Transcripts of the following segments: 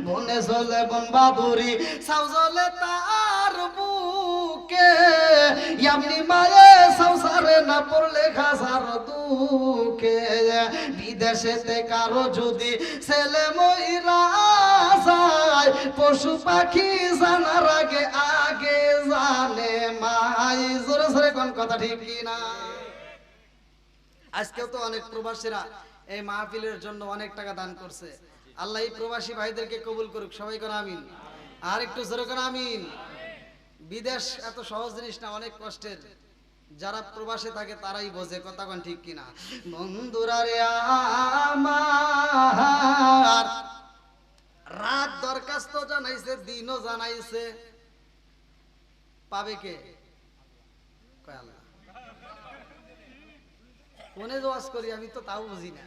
বনে চলে বন বাদুরি সাউ জ্বলে তার বুকে এমনি মায়ে সংসারে না পড়লে খাসার দুঃখে বিদেশেতে কারো যদি ছেলে মইরা যায় পশু পাখি জানার আগে আগে জানে মাই জোরে জোরে কোন কথা ঠিক কি না আজকেও তো অনেক প্রবাসীরা এই মাহফিলের জন্য অনেক টাকা দান করছে আল্লাহ এই প্রবাসী ভাইদেরকে কবুল করুক সবাই কোন আমিন আর একটু জোরে কোন আমিন বিদেশ এত সহজ জিনিস না অনেক কষ্টের যারা প্রবাসে থাকে তারাই বোঝে কথা কোন ঠিক কিনা বন্ধুরা রে আমার রাত দরখাস্ত জানাইছে দিনও জানাইছে পাবে কে কয় আল্লাহ কোনে জোয়াজ করি আমি তো তাও বুঝি না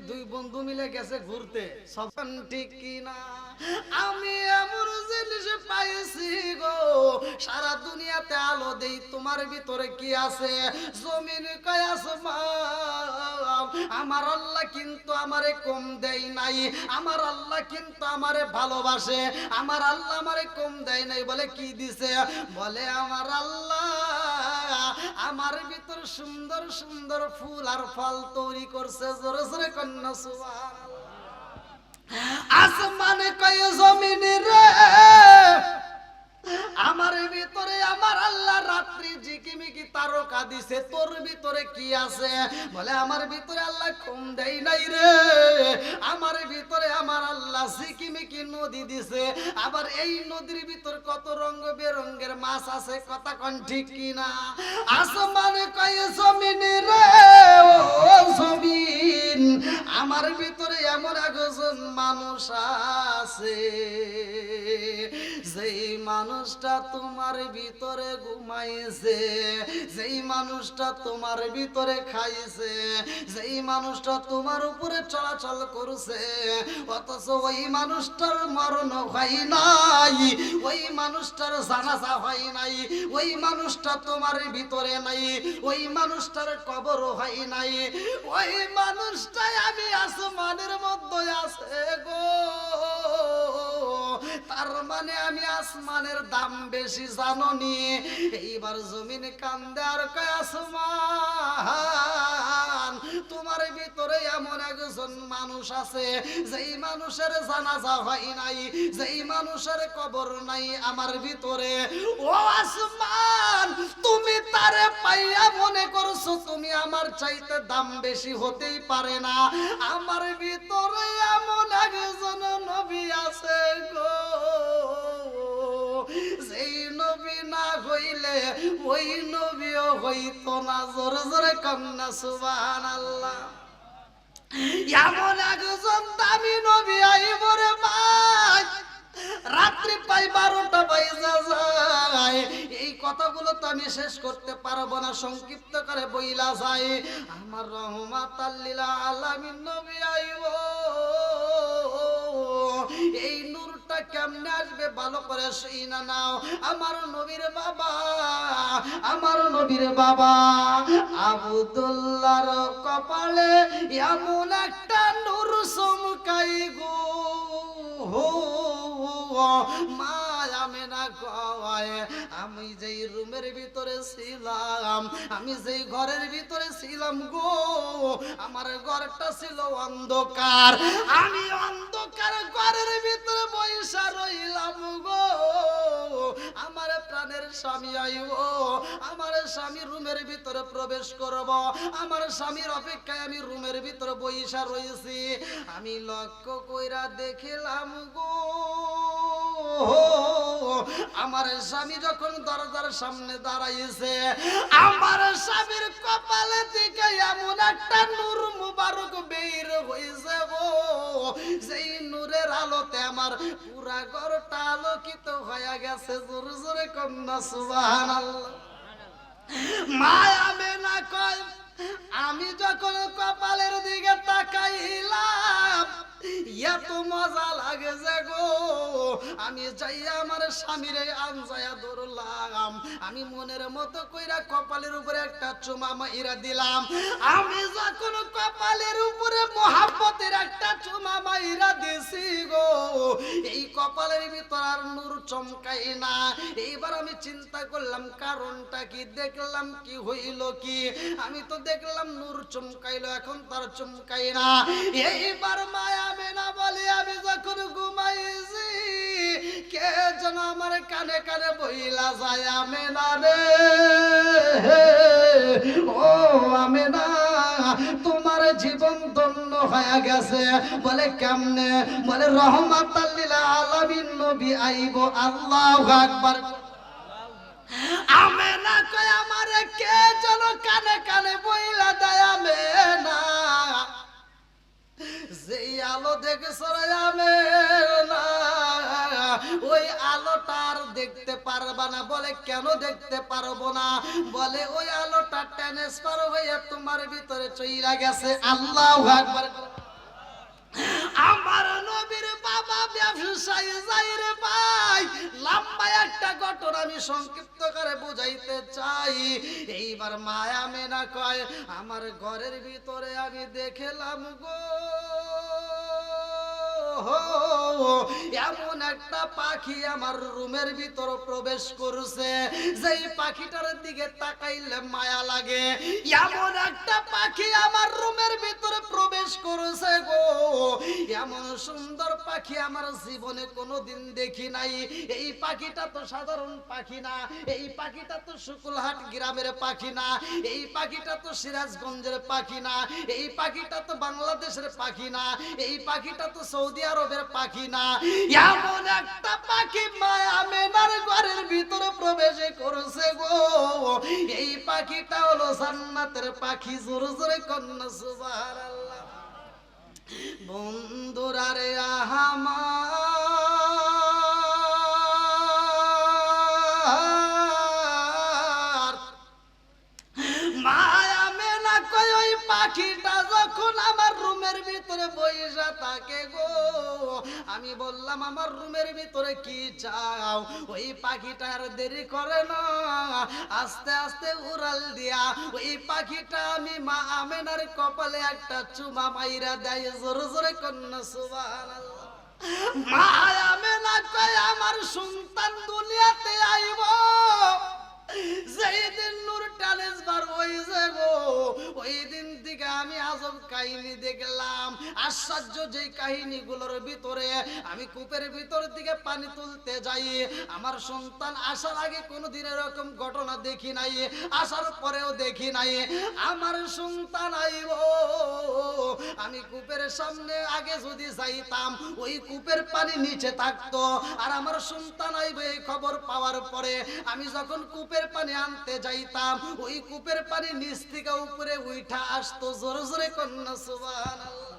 দুই বন্ধু মিলে গেছে ঘুরতে সব ঠিক কিনা আমি এমন জিনিস পাইছি গো সারা দুনিয়াতে আলো দেই তোমার ভিতরে কি আছে জমিন কয় আসমান আমার আল্লাহ কিন্তু আমারে কম দেই নাই আমার আল্লাহ কিন্তু আমারে ভালোবাসে আমার আল্লাহ আমারে কম দেয় নাই বলে কি দিছে বলে আমার আল্লাহ আমার ভিতর সুন্দর সুন্দর ফুল আর ফল তৈরি করছে জোরে জোরে কন্যা সুবহানাল্লাহ আসমানে কয় জমিনে রে আমার ভিতরে আমার আল্লাহ রাত্রি ঝিকিমিকি তারকা দিছে তোর ভিতরে কি আছে বলে আমার ভিতরে আল্লাহ কম দেই নাই রে আমার ভিতরে আমার আল্লাহ ঝিকিমিকি নদী দিছে আবার এই নদীর ভিতর কত রঙ বেরঙের মাছ আছে কথা কোন ঠিক কি না আসমানে কয় জমিনে রে ও জমিন আমার ভিতরে এমন একজন মানুষ আছে যেই মানুষটা তোমার ভিতরে ঘুমাইছে যেই মানুষটা তোমার ভিতরে খাইছে যেই মানুষটা তোমার উপরে চলাচল করছে অথচ ওই মানুষটার মরণ হয় নাই ওই মানুষটার জানাজা হয় নাই ওই মানুষটা তোমার ভিতরে নাই ওই মানুষটার কবর হয় নাই ওই মানুষটাই আমি আসমানের মধ্যে আছে গো তার মানে আমি আসমানের দাম বেশি জাননি এইবার জমিন কান্দে আর কয় আসমান তোমার ভিতরে এমন একজন মানুষ আছে যেই মানুষের জানাজা হয় নাই যেই মানুষের কবর নাই আমার ভিতরে ও আসমান তুমি তারে পাইয়া মনে করছো তুমি আমার চাইতে দাম বেশি হতেই পারে না আমার ভিতরে এমন একজন নবী আছে গো যেই নবী না হইলে ওই নবীও হইতো না জোরে জোরে কন্যা সুবহানাল্লাহ এমন একজন দামি নবী আইব রে ভাই রাত্রি পাই 12টা বাজা যায় এই কথাগুলো তো আমি শেষ করতে পারবো না সংক্ষিপ্ত করে বইলা যায় আমার রহমাতাল লিল আলামিন নবী আইব এই নূরটা কেমনে আসবে ভালো করে শুইনা নাও আমার নবীর বাবা আব্দুল্লাহর কপালে এমন একটা নূর চমকাই গো মা আমেনা কয় আমি যেই রুমের ভিতরে ছিলাম আমি যেই ঘরের ভিতরে ছিলাম গো আমার ঘরটা ছিল অন্ধকার আমি অন্ধকার ঘরের ভিতরে বইসা রইলাম গো আমার প্রাণের স্বামী আইব আমার স্বামী রুমের ভিতরে প্রবেশ করব আমার স্বামীর অপেক্ষায় আমি রুমের ভিতরে বইসা রইছি আমি লক্ষ্য কইরা দেখিলাম গো আমার স্বামী যখন দরজার সামনে দাঁড়াইছে আমার স্বামীর কপালে থেকে এমন একটা নূর মুবারক বের হইছে গো যেই নূরের আলোতে আমার পুরা ঘরটা আলোকিত হয়ে গেছে জোরে জোরে কন্যা সুবহানাল্লাহ মা আমেনা কয় আমি যখন কপালের দিকে তাকাইলাম এত মজা লাগে যে গো আমি যাইয়া আমার স্বামীরে আনজায়া ধরলাম আমি মনের মতো কইরা কপালের উপরে একটা চুমা মাইরা দিলাম। আমি যখন কপালের উপরে মোহাব্বতের একটা চুমা মাইরা দিছি গো, এই কপালের ভিতর আর নূর চমকাই না। এইবার আমি চিন্তা করলাম কারণটা কি, দেখলাম কি হইল কি, আমি তো দেখলাম নূর চমকাইলো, এখন তার চমকাই না। এইবার মায়া মেনা বলে আমি যখন ঘুমাইছি, কে যেন আমার কানে কানে বইলা যায়, আমেনা রে ও আমেনা, তোমার জীবন ধন্য হয়ে গেছে। বলে কেমনে? বলে রহমাতাল লিল আলামিন নবী আইব। আল্লাহু আকবার। আমেনা কয় আমারে কে যেন কানে কানে বইলা দেয়, আমেনা যেই আলো দেখছ আমেনা, ওই আলোটার দেখতে পারবা না। বলে কেন দেখতে পারবো না? বলে ওই আলোটা ট্রান্সফার হয়ে তোমার ভিতরে চইলা গেছে। আল্লাহু আকবার। আমার নবীর বাবা ব্যবসায়ী যাইর ভাই, লম্বা একটা ঘটনা আমি সংক্ষিপ্ত করে বুঝাইতে চাই। এইবার মায়া মেনা কয় আমার ঘরের ভিতরে আমি দেখলাম গো, এমন একটা পাখি আমার রুমের ভিতর প্রবেশ করছে, যেই পাখিটার দিকে তাকাইলে মায়া লাগে। এমন একটা পাখি আমার রুমের ভিতরে প্রবেশ করছে গো, এমন সুন্দর পাখি আমার জীবনে কোনোদিন দেখি নাই। এই পাখিটা তো সাধারণ পাখি না, এই পাখিটা তো শুকুলহাট গ্রামের পাখি না, এই পাখিটা তো সিরাজগঞ্জের পাখি না, এই পাখিটা তো বাংলাদেশের পাখি না, এই পাখিটা তো সৌদি আরবের পাখি না। এমন একটা পাখি মায়া মেনার ঘরের ভিতরে প্রবেশ করেছে গো, এই পাখিটা হলো জান্নাতের পাখি। জোরে জোরে কন্যা সুবহানাল্লাহ। বন্ধুরা রে আমার, মায়া মেনা কয় ওই পাখিটা যখন আমার রুমের ভিতরে বইসা থাকে গো, আমি বললাম আমার রুমের ভিতরে কি চাও? ওই পাখিটা আর দেরি করে না, আস্তে আস্তে উড়াল দিয়া ওই পাখিটা আমি মা আমেনার কপালে একটা চুমা মাইরা দেয়। জোরে জোরে কন্যা সুবহানাল্লাহ। মা আমেনা কয় আমার সন্তান দুনিয়াতে আইব, যেই দিন নূর ট্রান্সফার হইছে গো, ওই দিন থেকে আমি আজব কাহিনী দেখলাম। আশ্চর্য যে কাহিনীগুলোর ভিতরে আমি কূপের ভিতর দিকে পানি তুলতে যাই, আমার সন্তান আসার আগে কোনোদিন এরকম ঘটনা দেখি নাই, আসার পরেও দেখি নাই। আমার সন্তান আইব, আমি কূপের সামনে আগে যদি যাইতাম ওই কূপের পানি নিচে থাকতো, আর আমার সন্তান আইবে এই খবর পাওয়ার পরে আমি যখন কূপের পানি আনতে যাইতাম ওই কূপের পানি নিচ থেকে উপরে উঠা আসতো। জোরে জোরে কন্যা সুবহানাল্লাহ।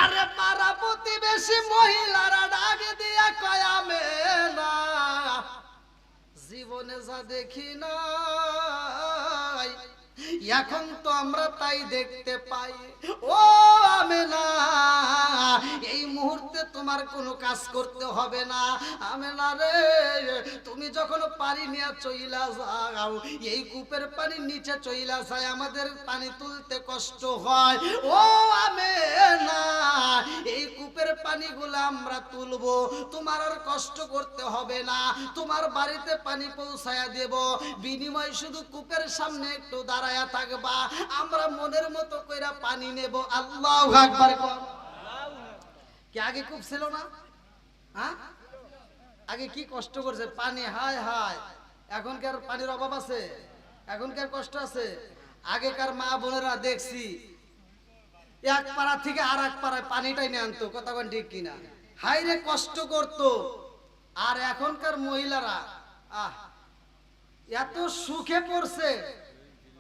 আরে পাড়া প্রতিবেশী মহিলারা ডাক দিয়া কয় আমেনা, জীবনে যা দেখি নাই এখন তো আমরা তাই দেখতে পাই। ও আমেনা, এই মুহূর্তে তোমার কোনো কাজ করতে হবে না। আমেনা রে, তুমি যখন পানি নিয়ে চইলা যাও, এই কূপের পানি নিচে চইলা যায়, আমাদের পানি তুলতে কষ্ট হয়। ও আমেনা, এই কূপের পানিগুলো আমরা তুলবো, তোমার আর কষ্ট করতে হবে না, তোমার বাড়িতে পানি পৌঁছায়া দেব, বিনিময় শুধু কূপের সামনে একটু দাঁড়ায়া থাকবা, আমরা মনের মতো কইরা পানি নেব। আল্লাহু আকবার। কি আগে কূপ ছিল না? হ্যাঁ, আগে কি কষ্ট করছে পানি, হায় হায়। এখনকার পানির অভাব আছে? এখনকার কষ্ট আছে? আগেকার মা বোনেরা দেখছি এক পাড়া থেকে আর এক পাড়ায় পানিটাই নিয়ে আনতো, কথা কোন ঠিক কিনা? হাই রে কষ্ট করতো। আর এখনকার মহিলারা এত সুখে পড়ছে,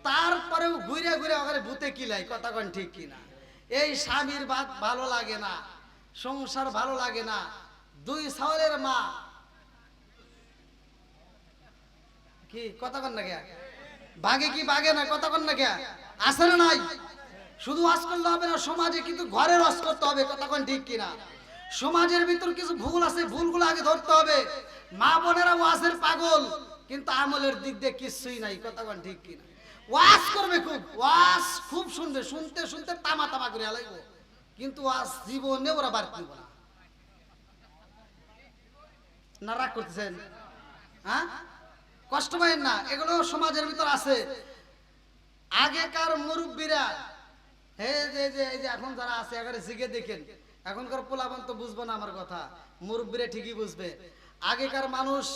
তারপরেও ঘুরে ঘুরে ওখানে ভূতে কিলাই, কথা কোন ঠিক কিনা? এই স্বামীর ভালো লাগে না, সংসার ভালো লাগে না, দুই ছাওয়ালের মা, কি কথা কন না কে? বাগে কি বাগে না, কথা কন না কে? আছে না নাই? শুধু ওয়াজ করলে হবে না, সমাজে কিন্তু ঘরের ওয়াজ করতে হবে, কথা কোন ঠিক কিনা? সমাজের ভিতর কিছু ভুল আছে, ভুলগুলো আগে ধরতে হবে। মা বোনেরা ওয়াজের পাগল, কিন্তু আমলের দিক দিয়ে কিছুই নাই, কথা কোন ঠিক কিনা? ওয়াজ করবে খুব, ওয়াজ খুব শুনবে, শুনতে শুনতে তামা তামা করে আলাইব, কিন্তু ওয়াজ জীবনে ওরা বাড়ি দিব না। না রাগ করতেছেন? হ্যাঁ, কষ্ট পাইেন না, এগুলো সমাজের ভিতর আছে। আগেকার মুরব্বীরা, এই যে এখন যারা আছে এখানে জিগে দেখেন, এখনকার পোলাপান তো বুঝবো না আমার কথা, মুরব্বীরা ঠিকই বুঝবে। আগেকার মানুষ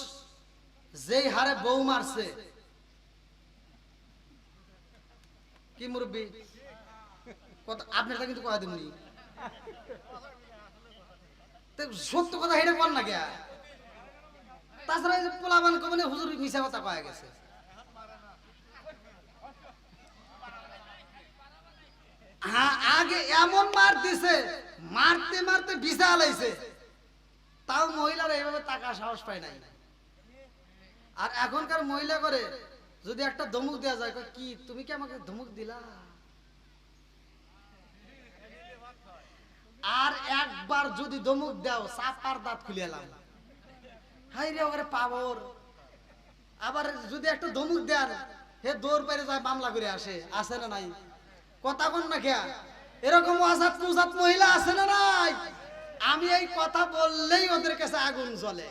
যেই হারে বউ মারছে, কি মুরব্বী কথা আপনারটা কিন্তু কয়া দিমনি, সত্য কথা হেঁটে বল না কে। তাছাড়া পোলাপান কমনে হুজুর মিশা কথা কয়া গেছে। হ্যাঁ, আগে এমন মার দিছে, মারতে মারতে বিছা আলাইছে, তাও মহিলারা এইভাবে টাকা সাহস পায় নাই। আর এখনকার মহিলা করে যদি একটা ধমক দেওয়া যায়, কি তুমি কি আমাকে ধমক দিলা? আর একবার যদি ধমক দাও, চাপার দাঁত খুলে এলাম, হাই রে ওরে পাবর। আবার যদি একটা ধমক দেন, হে দৌড় পেরে যায় মামলা করে আসে, আছে না নাই? কথা কোন না খেয়া, এরকম আজাদ কুজাত মহিলা আছে না নাই? আমি এই কথা বললেই ওদের কাছে আগুন জ্বলে,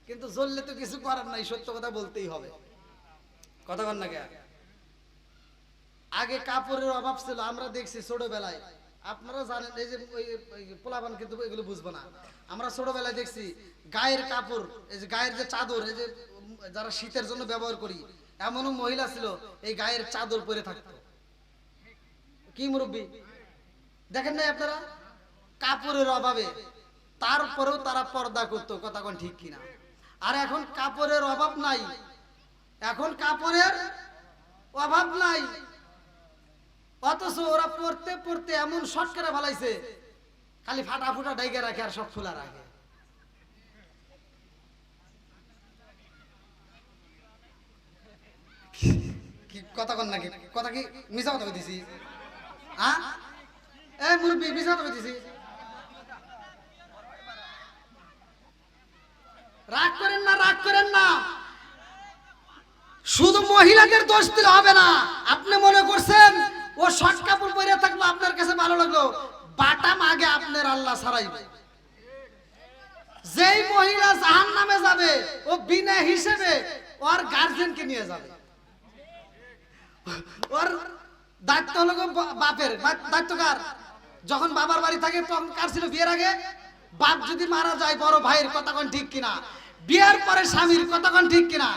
কিন্তু জ্বললে তো কিছু করার নাই, সত্য কথা বলতেই হবে। কথা কোন না খেয়া। আগে কাপড়ের অভাব ছিল, আমরা দেখছি ছোটবেলায়, আপনারা জানেন, এই যে পোলাপান কিন্তু এগুলো বুঝবো না, আমরা ছোটবেলায় দেখছি গায়ের কাপড়, এই যে গায়ের যে চাদর, এই যে যারা শীতের জন্য ব্যবহার করি, এমনও মহিলা ছিল এই গায়ের চাদর পরে থাকতো। কি মুরব্বী দেখেন নাই আপনারা? কাপড়ের অভাবে তারপরেও তারা পর্দা করতো, কথা কোন ঠিক কিনা? আর এখন কাপড়ের অভাব নাই, এখন কাপড়ের অভাব নাই, অথচ ওরা পড়তে পড়তে এমন শর্ট করে ফেলাইছে, খালি ফাটা ফুটা ডাইগে রাখে আর সব খোলা রাখে। কি কথা কন নাকি? কথা কি মিছা কথা কইতেছি? হ্যাঁ, এই মুরব্বী মিছা কথা কইতেছি? রাগ করেন না, রাগ করেন না, শুধু মহিলাদের দোষ দিলে হবে না। আপনি মনে করছেন ও শর্ট কাপড় পরে থাকলো আপনার কাছে ভালো লাগলো, বাটাম আগে আপনার আল্লাহ ছাড়াইবে। যেই মহিলা জাহান্নামে যাবে, ও বিনা হিসেবে ওর গার্জিয়ানকে নিয়ে যাবে। ওর দায়িত্ব হলো বাপের, দায়িত্ব কার? যখন বাবার বাড়ি থাকে তখন কার ছিল? বিয়ের আগে বাপ যদি মারা যায় বড় ভাইয়ের, কথা কোন ঠিক কিনা? বিয়ের পরে স্বামীর, কথা কোন ঠিক কিনা?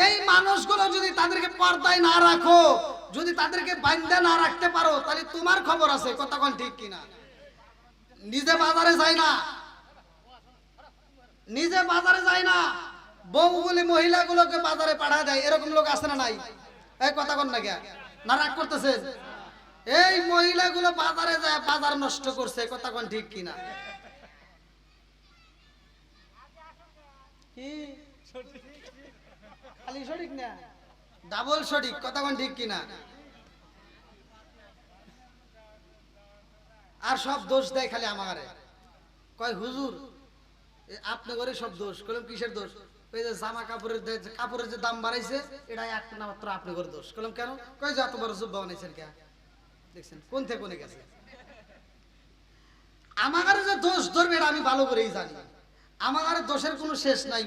এই মানুষগুলো যদি তাদেরকে পর্দায় না রাখো, যদি তাদেরকে বান্ধা না রাখতে পারো, তাহলে তোমার খবর আছে, কথা কোন ঠিক কিনা? নিজে বাজারে যায় না, নিজে বাজারে যায় না, বউগুলি মহিলাগুলোকে বাজারে পাঠায় দেয়, এরকম লোক আছে না নাই? এই কথা কোন না কে? না রাগ করতেছেন? এই মহিলাগুলো বাজারে যায় বাজার নষ্ট করছে, কথা কোন ঠিক কিনা? কি খালি সঠিক না, ডাবল সঠিক, কথা কোন ঠিক কিনা? আর সব দোষ দেয় খালি আমারে, কয় হুজুর আপনি করে সব দোষ। কলম কিসের দোষ? ওই যে জামা কাপড়ের যে দাম বাড়াইছে, এটা একটা না মাত্র আপনি করে দোষ। কলম কেন? কয় যে এত বড় জুব্বা বানাইছেন কে? দেখছেন কোন থেকে কোনে গেছে। আমার যে দোষ ধরবে এটা আমি ভালো করেই জানি, আমার দোষের কোনো শেষ নাই।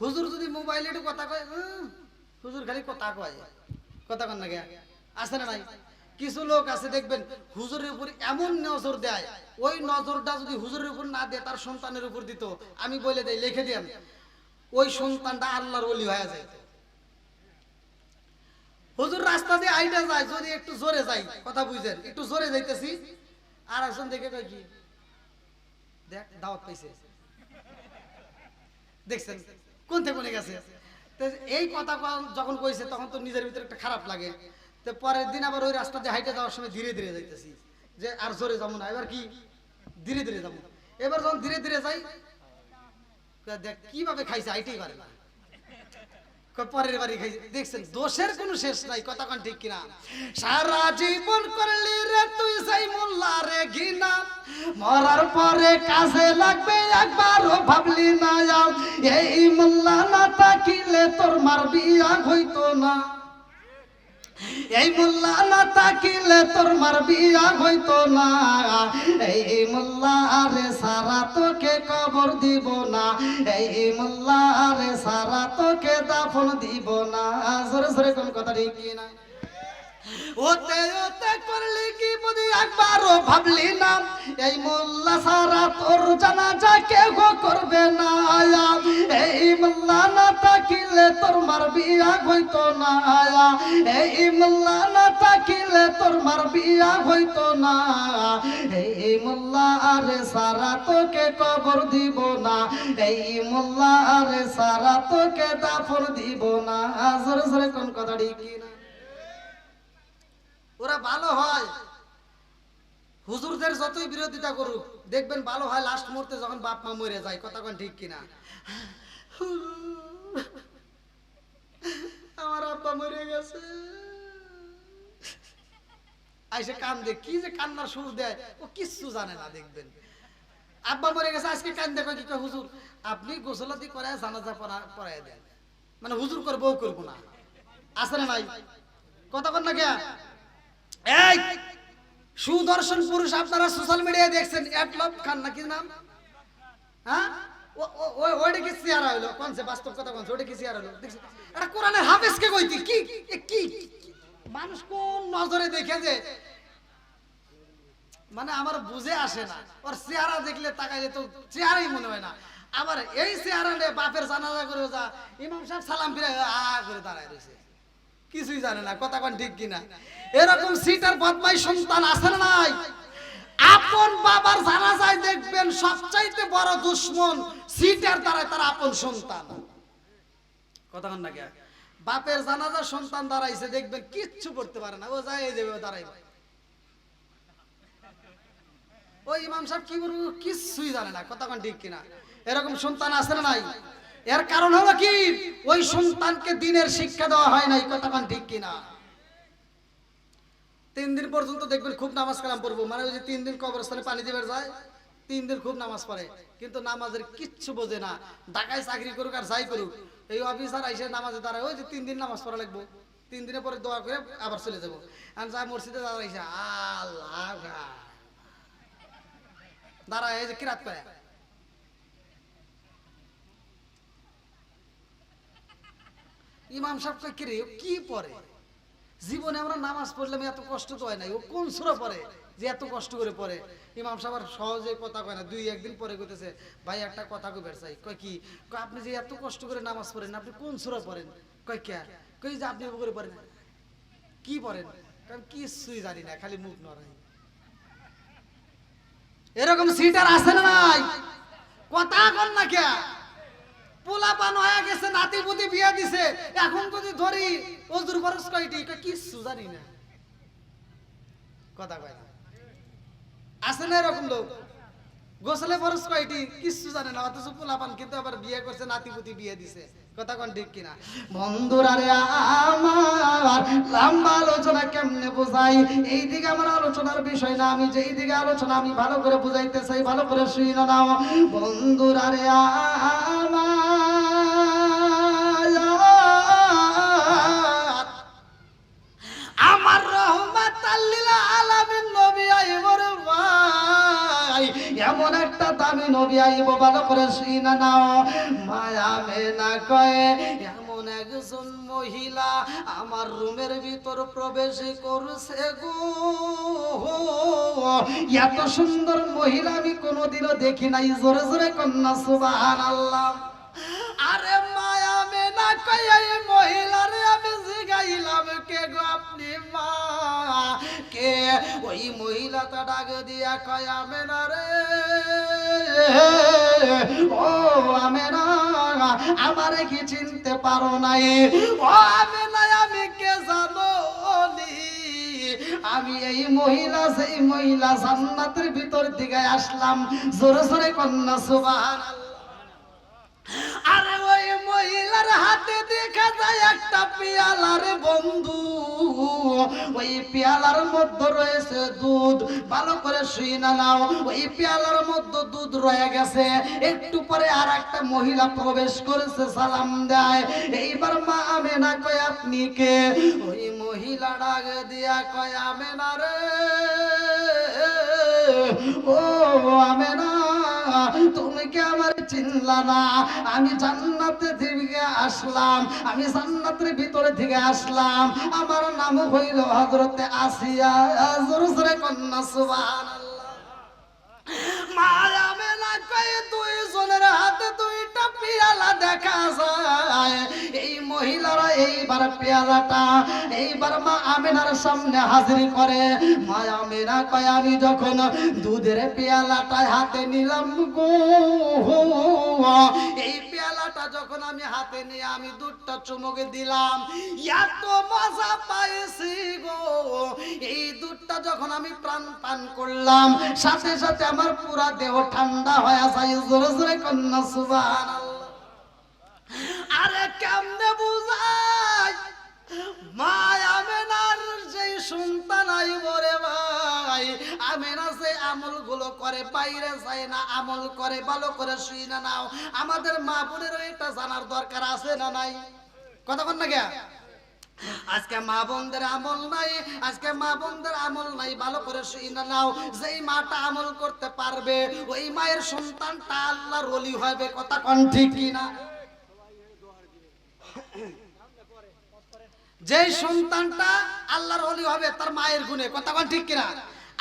হুজুর যদি মোবাইলে একটু কথা কয়, হুজুর খালি কথা কয়, কথা কন না কে? আছে না নাই? কিছু লোক আছে দেখবেন হুজুরের উপর এমন নজর দেয়, ওই নজরটা যদি হুজুরের উপর না দেয় তার সন্তানের উপর দিত, আমি বলে দেই, লিখে দেন, ওই সন্তানটা আল্লাহর ওলি হয়ে যায়। হুজুর রাস্তা দিয়ে আইটা যায়, যদি একটু জোরে যাই, কথা বুঝেন, একটু জোরে যাইতেছি, আর একজন দেখে কয় কি দেখ দাওয়াত পাইছে, দেখছেন কোন থেকে কোনে গেছে। এই কথা যখন কইছে তখন তো নিজের ভিতরে একটা খারাপ লাগে। তো পরের দিন আবার ওই রাস্তা দিয়ে হাইটে যাওয়ার সময় ধীরে ধীরে যাইতেছি, যে আর জোরে যাবো না, এবার কি ধীরে ধীরে যাবো। এবার যখন ধীরে ধীরে যাই, দেখ কিভাবে খাইছে, হাইটেই পারে না, পরের বাড়ি খাইছে। দেখছেন দোষের কোনো শেষ নাই, কথা কোন ঠিক কিনা? সারা জীবন করলি রে তুই সেই মোল্লা রে ঘিনা, মরার পরে কাজে লাগবে একবারও ভাবলি না এই মোল্লা না থাকিলে তোর মার বিয়া হইতো না এই মোল্লা না থাকিলে তোর মার বিয়া হইতো না এই মোল্লা আরে সারা তোকে কবর দিব না এই মোল্লা আরে সারা তোকে দাফন দিব না জোরে জোরে কোন কথা ঠিক কি না ওতে ওতে করলি কি বুঝি একবারও ভাবলি না এই মোল্লা সারা তোর জানাজা কেউ করবে না এই মোল্লা না থাকিলে তোর মার বিয়া হইতো না এই মোল্লা না থাকিলে তোর মার বিয়া হইতো না এই মোল্লা আরে সারা তোকে কবর দিব না এই মোল্লা আরে সারা তোকে দাফন দিব না জোরে জোরে কোন কথা ঠিক কি না ওরা ভালো হয় হুজুরদের যতই বিরোধিতা করুক দেখবেন ভালো হয় লাস্ট মুহূর্তে যখন বাপ মা মরে যায় কথা কোন ঠিক কিনা আমার আব্বা মরে গেছে আইসে কান্দে কি যে কান্নার সুর দেয় ও কিচ্ছু জানে না দেখবেন আব্বা মরে গেছে আজকে কান্দে কয় কি কয় হুজুর আপনি গোসলাদি করে জানাজা পড়ায় দেন মানে হুজুর করবো করবো না আছে না নাই কথা কোন না কে এই সুদর্শন পুরুষ আপনারা সোশ্যাল মিডিয়ায় দেখছেন একলব খান নাকি নাম হ্যাঁ ওইটা কি চেহারা হইলো কোন সে বাস্তব কথা কোন ওইটা কি চেহারা হইলো দেখছেন এটা কোরআনের হাফেজ কে কইতি কি কি মানুষ কোন নজরে দেখে যে মানে আমার বুঝে আসে না ওর চেহারা দেখলে তাকাইলে তো চেহারাই মনে হয় না আবার এই চেহারা নিয়ে বাপের জানাজা করে যা ইমাম সাহেব সালাম ফিরে করে দাঁড়ায় রয়েছে কিছুই জানে না কথা কোন ঠিক কিনা এরকম সিটার বদমাই সন্তান আছে না নাই আপন বাবার জানাজায় দেখবেন সবচাইতে বড় দুশমন সিটার দ্বারা তার আপন সন্তান কথা কোন না কে বাপের জানাজা সন্তান দাঁড়াইছে দেখবেন কিচ্ছু করতে পারে না ও যায় এই যাবে দাঁড়াইবে ওই ইমাম সাহেব কি করবো কিছুই জানে না কথা কোন ঠিক কিনা এরকম সন্তান আছে না নাই এর কারণ হলো কি ওই সন্তানকে দ্বীনের শিক্ষা দেওয়া হয় নাই কথা কোন ঠিক কিনা 3 দিন পর্যন্ত দেখবেন খুব নামাজ কালাম পড়বো মানে ওই যে 3 দিন কবরস্থানে পানি দিবার যায় 3 দিন খুব নামাজ পড়ে কিন্তু নামাজের কিচ্ছু বোঝে না ঢাকায় চাকরি করুক আর যাই করুক এই অফিসার আইসে নামাজে দাঁড়ায় ওই যে 3 দিন নামাজ পড়া লাগবো 3 দিনের পরে দোয়া করে আবার চলে যাবো আর যা মসজিদে দাঁড়াইছে আল্লাহ দাঁড়ায় এই যে কিরাত করে ইমাম সাহেব কি রে কি পড়ে জীবনে আমরা নামাজ পড়লাম এত কষ্ট তো হয় নাই ও কোন সূরা পড়ে যে এত কষ্ট করে পড়ে ইমাম সাহেব আর সহজে কথা কয় না 2-1 দিন পরে কইতেছে ভাই একটা কথা কইবার চাই কয় কি কয় আপনি যে এত কষ্ট করে নামাজ পড়েন আপনি কোন সূরা পড়েন কয় কে কই যে আপনি করে পড়েন কি পড়েন কারণ কিছুই জানি না খালি মুখ নড়াই এরকম সিটার আছে না নাই কথা কোন না কে পোলাপান হয়ে গেছে নাতি পুতি বিয়া দিছে এখন যদি ধরি ওজুর খরচ কয়টি কিছু জানি না কথা কয় না আছে না এরকম লোক গোসলে খরচ কয়টি কিছু জানে না অথচ পোলাপান কিন্তু আবার বিয়ে করছে নাতি পুতি বিয়ে দিছে কথা কোন ঠিক কিনা বন্ধুরা রে আমার লম্বা আলোচনা কেমনে বোঝাই এই দিকে আমার আলোচনার বিষয় না আমি যেই দিকে আলোচনা আমি ভালো করে বুঝাইতে চাই ভালো করে শুনে নাও বন্ধুরা রে আমার রহমাতাল লিল আলামিন নবী আইবর ভাই এমন একটা দামি নবী আইব ভালো করে শুনে নাও মায়া মেনা কয়ে এমন একজন মহিলা আমার রুমের ভিতর প্রবেশ করছে গো এত সুন্দর মহিলা আমি কোনোদিনও দেখি নাই জোরে জোরে কন্যা সুবহানাল্লাহ আরে মায়া মেনা কয়ে এই মহিলারে আমি জিগাইলাম কে গো আপনি মা কে ওই মহিলাটা ডাক দিয়া কয় আমেনা রে ও আমেনা আমারে কি চিনতে পারো নাই ও আমেনা আমি কে জানো আমি এই মহিলা সেই মহিলা জান্নাতের ভিতর দিকে আসলাম জোরে জোরে কন্যা সুবহানাল্লাহ আরে ওই মহিলার হাতে দেখা যায় একটা পেয়ালার বন্ধু, ওই পেয়ালার মধ্যে রয়েছে দুধ। ভালো করে শুই না নাও, ওই পেয়ালার মধ্যে দুধ রয়ে গেছে। একটু পরে আর একটা মহিলা প্রবেশ করেছে, সালাম দেয়। এইবার মা আমেনা কয় আপনি কে? ওই মহিলা ডাক দিয়া কয় আমেনা রে, ও আমেনা তুমি কি আমার চিনলা না? আমি জান্নাতে থেকে আসলাম, আমি জান্নাতের ভিতরে থেকে আসলাম। আমার নাম হইল হযরতে আসিয়া। জোরে জোরে কন্যা সুবহানাল্লাহ। মা আমেনা কয় দুইজনের হাতে দুইটা পেয়ালা দেখা যায়। এই মহিলারা এইবার পেয়ালাটা এইবার মা আমেনার সামনে হাজির করে। মা আমেনা কয় আমি যখন দুধের পেয়ালাটা হাতে নিলাম গো, এই পেয়ালাটা যখন আমি হাতে নিয়ে আমি দুধটা চুমুকে দিলাম, এত মজা পাইছি গো। এই দুধটা যখন আমি প্রাণ পান করলাম, সাথে সাথে আমার পুরা দেহ ঠান্ডা হয়ে যায়। জোরে জোরে কন্যা সুবহানাল্লাহ। আরে কেমনে বুঝাই? মা আমেনার যেই সন্তান আইব রে ভাই, আমেনা যে আমল গুলো করে বাইরে যায় না, আমল করে। ভালো করে শুই না নাও, আমাদের মা বোনেরও এটা জানার দরকার আছে না নাই? কথা বল না কে? আজকে মা বোনদের আমল নাই, আজকে মা বোনদের আমল নাই। ভালো করে শুই না নাও, যেই মাটা আমল করতে পারবে ওই মায়ের সন্তানটা আল্লাহর ওলি হবে। কথা কোন ঠিক কিনা? যেই সন্তানটা আল্লাহর ওলি হবে তার মায়ের গুণে। কথা কোন ঠিক কিনা?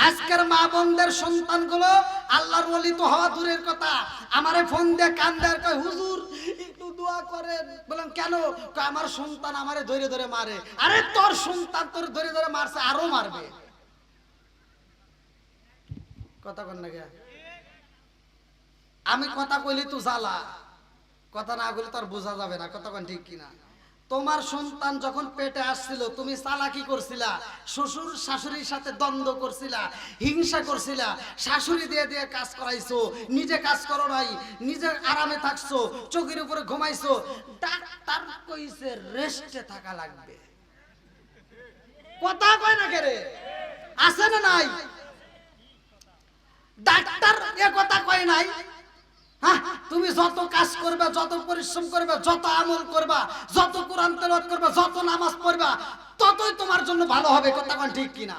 আজকের মা বোনদের সন্তানগুলো আল্লাহর ওলি তো হওয়া দূরের কথা, আমারে ফোন দিয়ে কান্দে আর কয় হুজুর একটু দোয়া করেন। বললাম কেন? কয় আমার সন্তান আমারে ধরে ধরে মারে। আরে তোর সন্তান তোর ধরে ধরে মারছে, আরো মারবে। কথা কন না কে? আমি কথা কইলি তো জ্বালা, কথা না বলে তোর বোঝা যাবে না। কথা কন ঠিক কিনা? তোমার সন্তান যখন পেটে আসছিল তুমি চালাকি করছিলা, শ্বশুর শাশুড়ির সাথে দ্বন্দ্ব করছিলা, হিংসা করছিলা, শাশুড়ি দিয়ে দিয়ে কাজ করাইছো, নিজে কাজ করো নাই, নিজে আরামে থাকছো, চোখের উপরে ঘুমাইছো। ডাক্তার কইছে রেস্টে থাকা লাগবে। কথা কয় না কে রে? আছে না নাই? ডাক্তার এ কথা কয় নাই? হ্যাঁ, তুমি যত কাজ করবে, যত পরিশ্রম করবে, যত আমল করবা, যত কোরআন তেলাওয়াত করবা, যত নামাজ পড়বা, ততই তোমার জন্য ভালো হবে। কথা কোন ঠিক কিনা?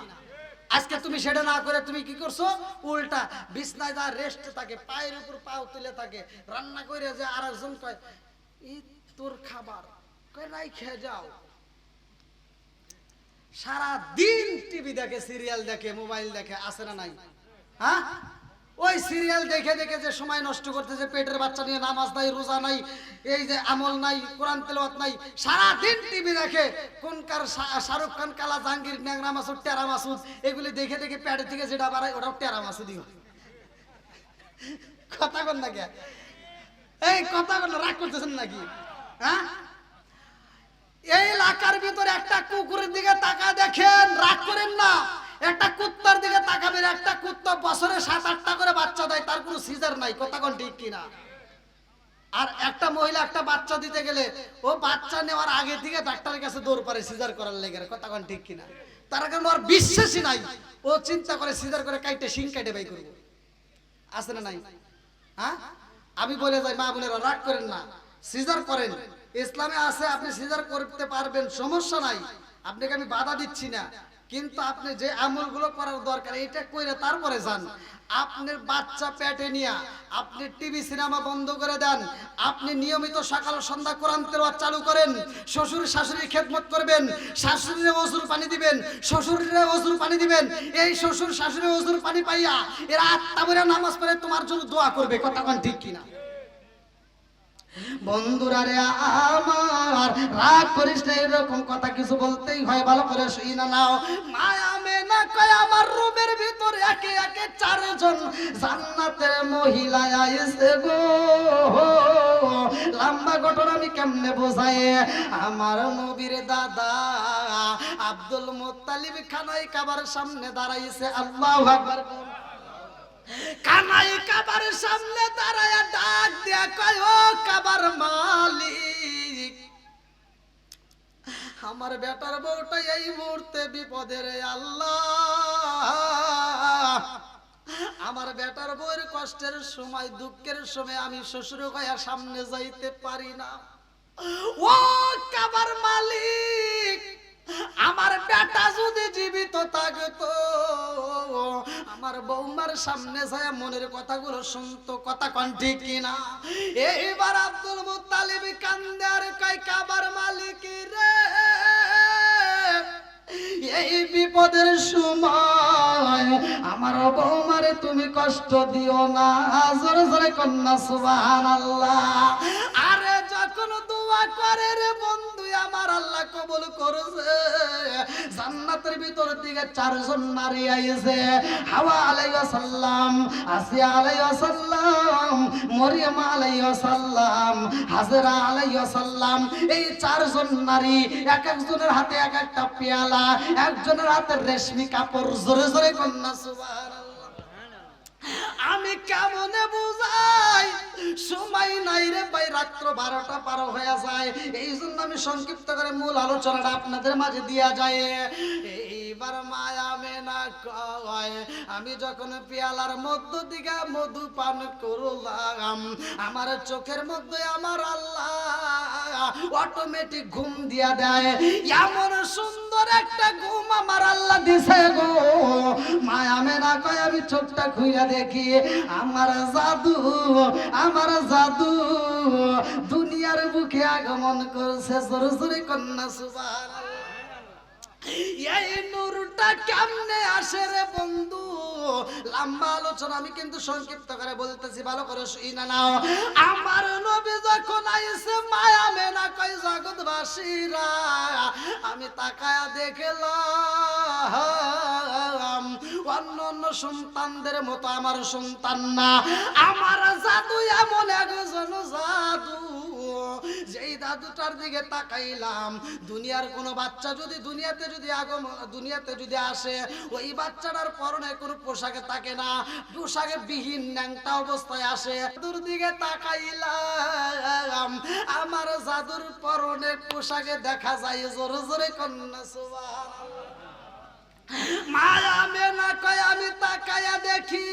আজকে তুমি সেটা না করে তুমি কি করছো? উল্টা বিছনায় যা রেস্ট থাকে, পায়ের উপর পাও তুলে থাকে, রান্না করে যে আরেকজন কয় ই তোর খাবার, কয় নাই খেয়ে যাও। সারা দিন টিভি দেখে, সিরিয়াল দেখে, মোবাইল দেখে, আছে না নাই? হ্যাঁ, ওই সিরিয়াল দেখে দেখে যে সময় নষ্ট করতেছে, পেটের বাচ্চা নিয়ে নামাজ নাই, রোজা নাই, এই যে আমল নাই, কোরআন তেলাওয়াত নাই, সারা দিন টিভি দেখে। কোনকার শাহরুখ খান, কালা জাহাঙ্গীর, ন্যাংরা মাসুদ, টেরা মাসুদ, এগুলি দেখে দেখে পেটের থেকে যেটা বাড়ায় ওটাও টেরা মাসুদই হয়। কথা বল না কে? এই কথা বল, রাগ করতেছেন নাকি? হ্যাঁ, এই এলাকার ভিতরে একটা কুকুরের দিকে তাকা দেখেন, রাগ করেন না। একটা কুত্তার দিকে তাকাবেন, একটা কুত্তা বছরে 7-8টা করে বাচ্চা দেয়, তার কোনো সিজার নাই। কথা কোন ঠিক কিনা? আর একটা মহিলা একটা বাচ্চা দিতে গেলে ও বাচ্চা নেওয়ার আগে থেকে ডাক্তারের কাছে দৌড় পারে সিজার করার লেগে। কথা কোন ঠিক কিনা? তার কারণে ওর বিশ্বাসই নাই, ও চিন্তা করে সিজার করে কাইটে শিং কাটে বাই করবো। আছে না নাই? হ্যাঁ, আমি বলে যাই মা বোনেরা রাগ করেন না, সিজার করেন। ইসলামে আছে আপনি সিজার করতে পারবেন, সমস্যা নাই, আপনাকে আমি বাধা দিচ্ছি না। কিন্তু আপনি যে আমলগুলো করার দরকার এটা কইরে তারপরে যান। আপনার বাচ্চা পেটে নিয়ে আপনি টিভি সিনেমা বন্ধ করে দেন, আপনি নিয়মিত সকাল সন্ধ্যা কোরআন তেলাওয়াত চালু করেন, শ্বশুর শাশুড়ির খেদমত করবেন, শাশুড়িরে ওযুর পানি দিবেন, শ্বশুরে ওযুর পানি দিবেন। এই শ্বশুর শাশুড়ি ওযুর পানি পাইয়া এরা আত্মা ভরে নামাজ পড়ে তোমার জন্য দোয়া করবে। কথা কোন ঠিক কিনা? বন্ধুরা রে আমার, রাগ করিস না, এরকম কথা কিছু বলতেই হয়। ভালো করে শুই না নাও। মায়া মেনা কয় আমার রুমের ভিতর একে একে 4 জন জান্নাতের মহিলা আইছে গো। লম্বা ঘটনা আমি কেমনে বোঝাই? আমার নবীর দাদা আব্দুল মুত্তালিব খানায় কাবার সামনে দাঁড়াইছে। আল্লাহু আকবার। কানাই কাবার সামনে দাঁড়ায় ডাক দিয়া কয়, ও কাবার মালিক, আমার বেটার বউটা এই মুহূর্তে বিপদে রে আল্লাহ। আমার বেটার বউয়ের কষ্টের সময়, দুঃখের সময় আমি শ্বশুর গায়া সামনে যাইতে পারি না। ও কাবার মালিক, আমার বেটা যদি জীবিত থাকতো, আমার বৌমার সামনে যায় মনের কথাগুলো শুনতো। কথা কোন ঠিক কিনা? এইবার আব্দুল মুত্তালিব কান্দে আর কয়, কাবার মালিক রে, এই বিপদের সময় আমার বৌমারে তুমি কষ্ট দিও না। জোরে জোরে কন্যা সুবহানাল্লাহ। আরে যখন দোয়া করে রে বন্ধু, আমার আল্লাহ কবুল করেছে। জান্নাতের ভিতর থেকে 4 জন নারী আইছে। হাওয়া আলাইহিস সালাম, আসিয়া আলাইহিস সালাম, মরিয়ম আলাইহিস সালাম, হাজরা আলাইহিস সালাম। এই 4 জন নারী, এক একজনের হাতে এক একটা পেয়ালা, একজনের হাতে রেশমি কাপড়। জোরে জোরে কন্যা সুবহানাল্লাহ। আমি কেমনে বুঝাই, সময় নাই রে ভাই, রাত্র 12টা পার হয়ে যায়। এই জন্য আমি সংক্ষিপ্ত করে মূল আলোচনাটা আপনাদের মাঝে দিয়া যায়। এইবার মায়া মেনা কয়, আমি যখন পেয়ালার মধ্য দিকে মধু পান করলাম, আমার চোখের মধ্যে আমার আল্লাহ অটোমেটিক ঘুম দিয়া দেয়। এমন সুন্দর একটা ঘুম আমার আল্লাহ দিছে গো। মায়া মেনা কয়, আমি চোখটা খুইলা দেখি, আমার জাদু, আমার জাদু দুনিয়ার বুকে আগমন করছে। জোরে জোরে কন্যা সুবহানাল্লাহ। এই নূরটা কেমনে আসে রে বন্ধু? লম্বা আলোচনা, আমি কিন্তু সংক্ষিপ্ত করে বলতেছি, ভালো করে শুনে নাও। আমার নবী যখন আইছে, মায়া মেনা কয়, জগৎবাসীরা আমি তাকায়া দেখলাম অন্য অন্য সন্তানদের মতো আমার সন্তান না। আমার জাদু এমন একজন জাদু, যেই দাদুটার দিকে তাকাইলাম, দুনিয়ার কোন বাচ্চা যদি দুনিয়াতে যদি আসে, ওই বাচ্চাটার পরনে কোনো পোশাকে থাকে না, পোশাকে বিহীন ন্যাংটা অবস্থায় আসে। জাদুর দিকে তাকাইলাম, আমার জাদুর পরনে পোশাকে দেখা যায়। জোরে জোরে কন্যা সুবহানাল্লাহ। মায়া মেনা কয়, আমি তাকায়া দেখি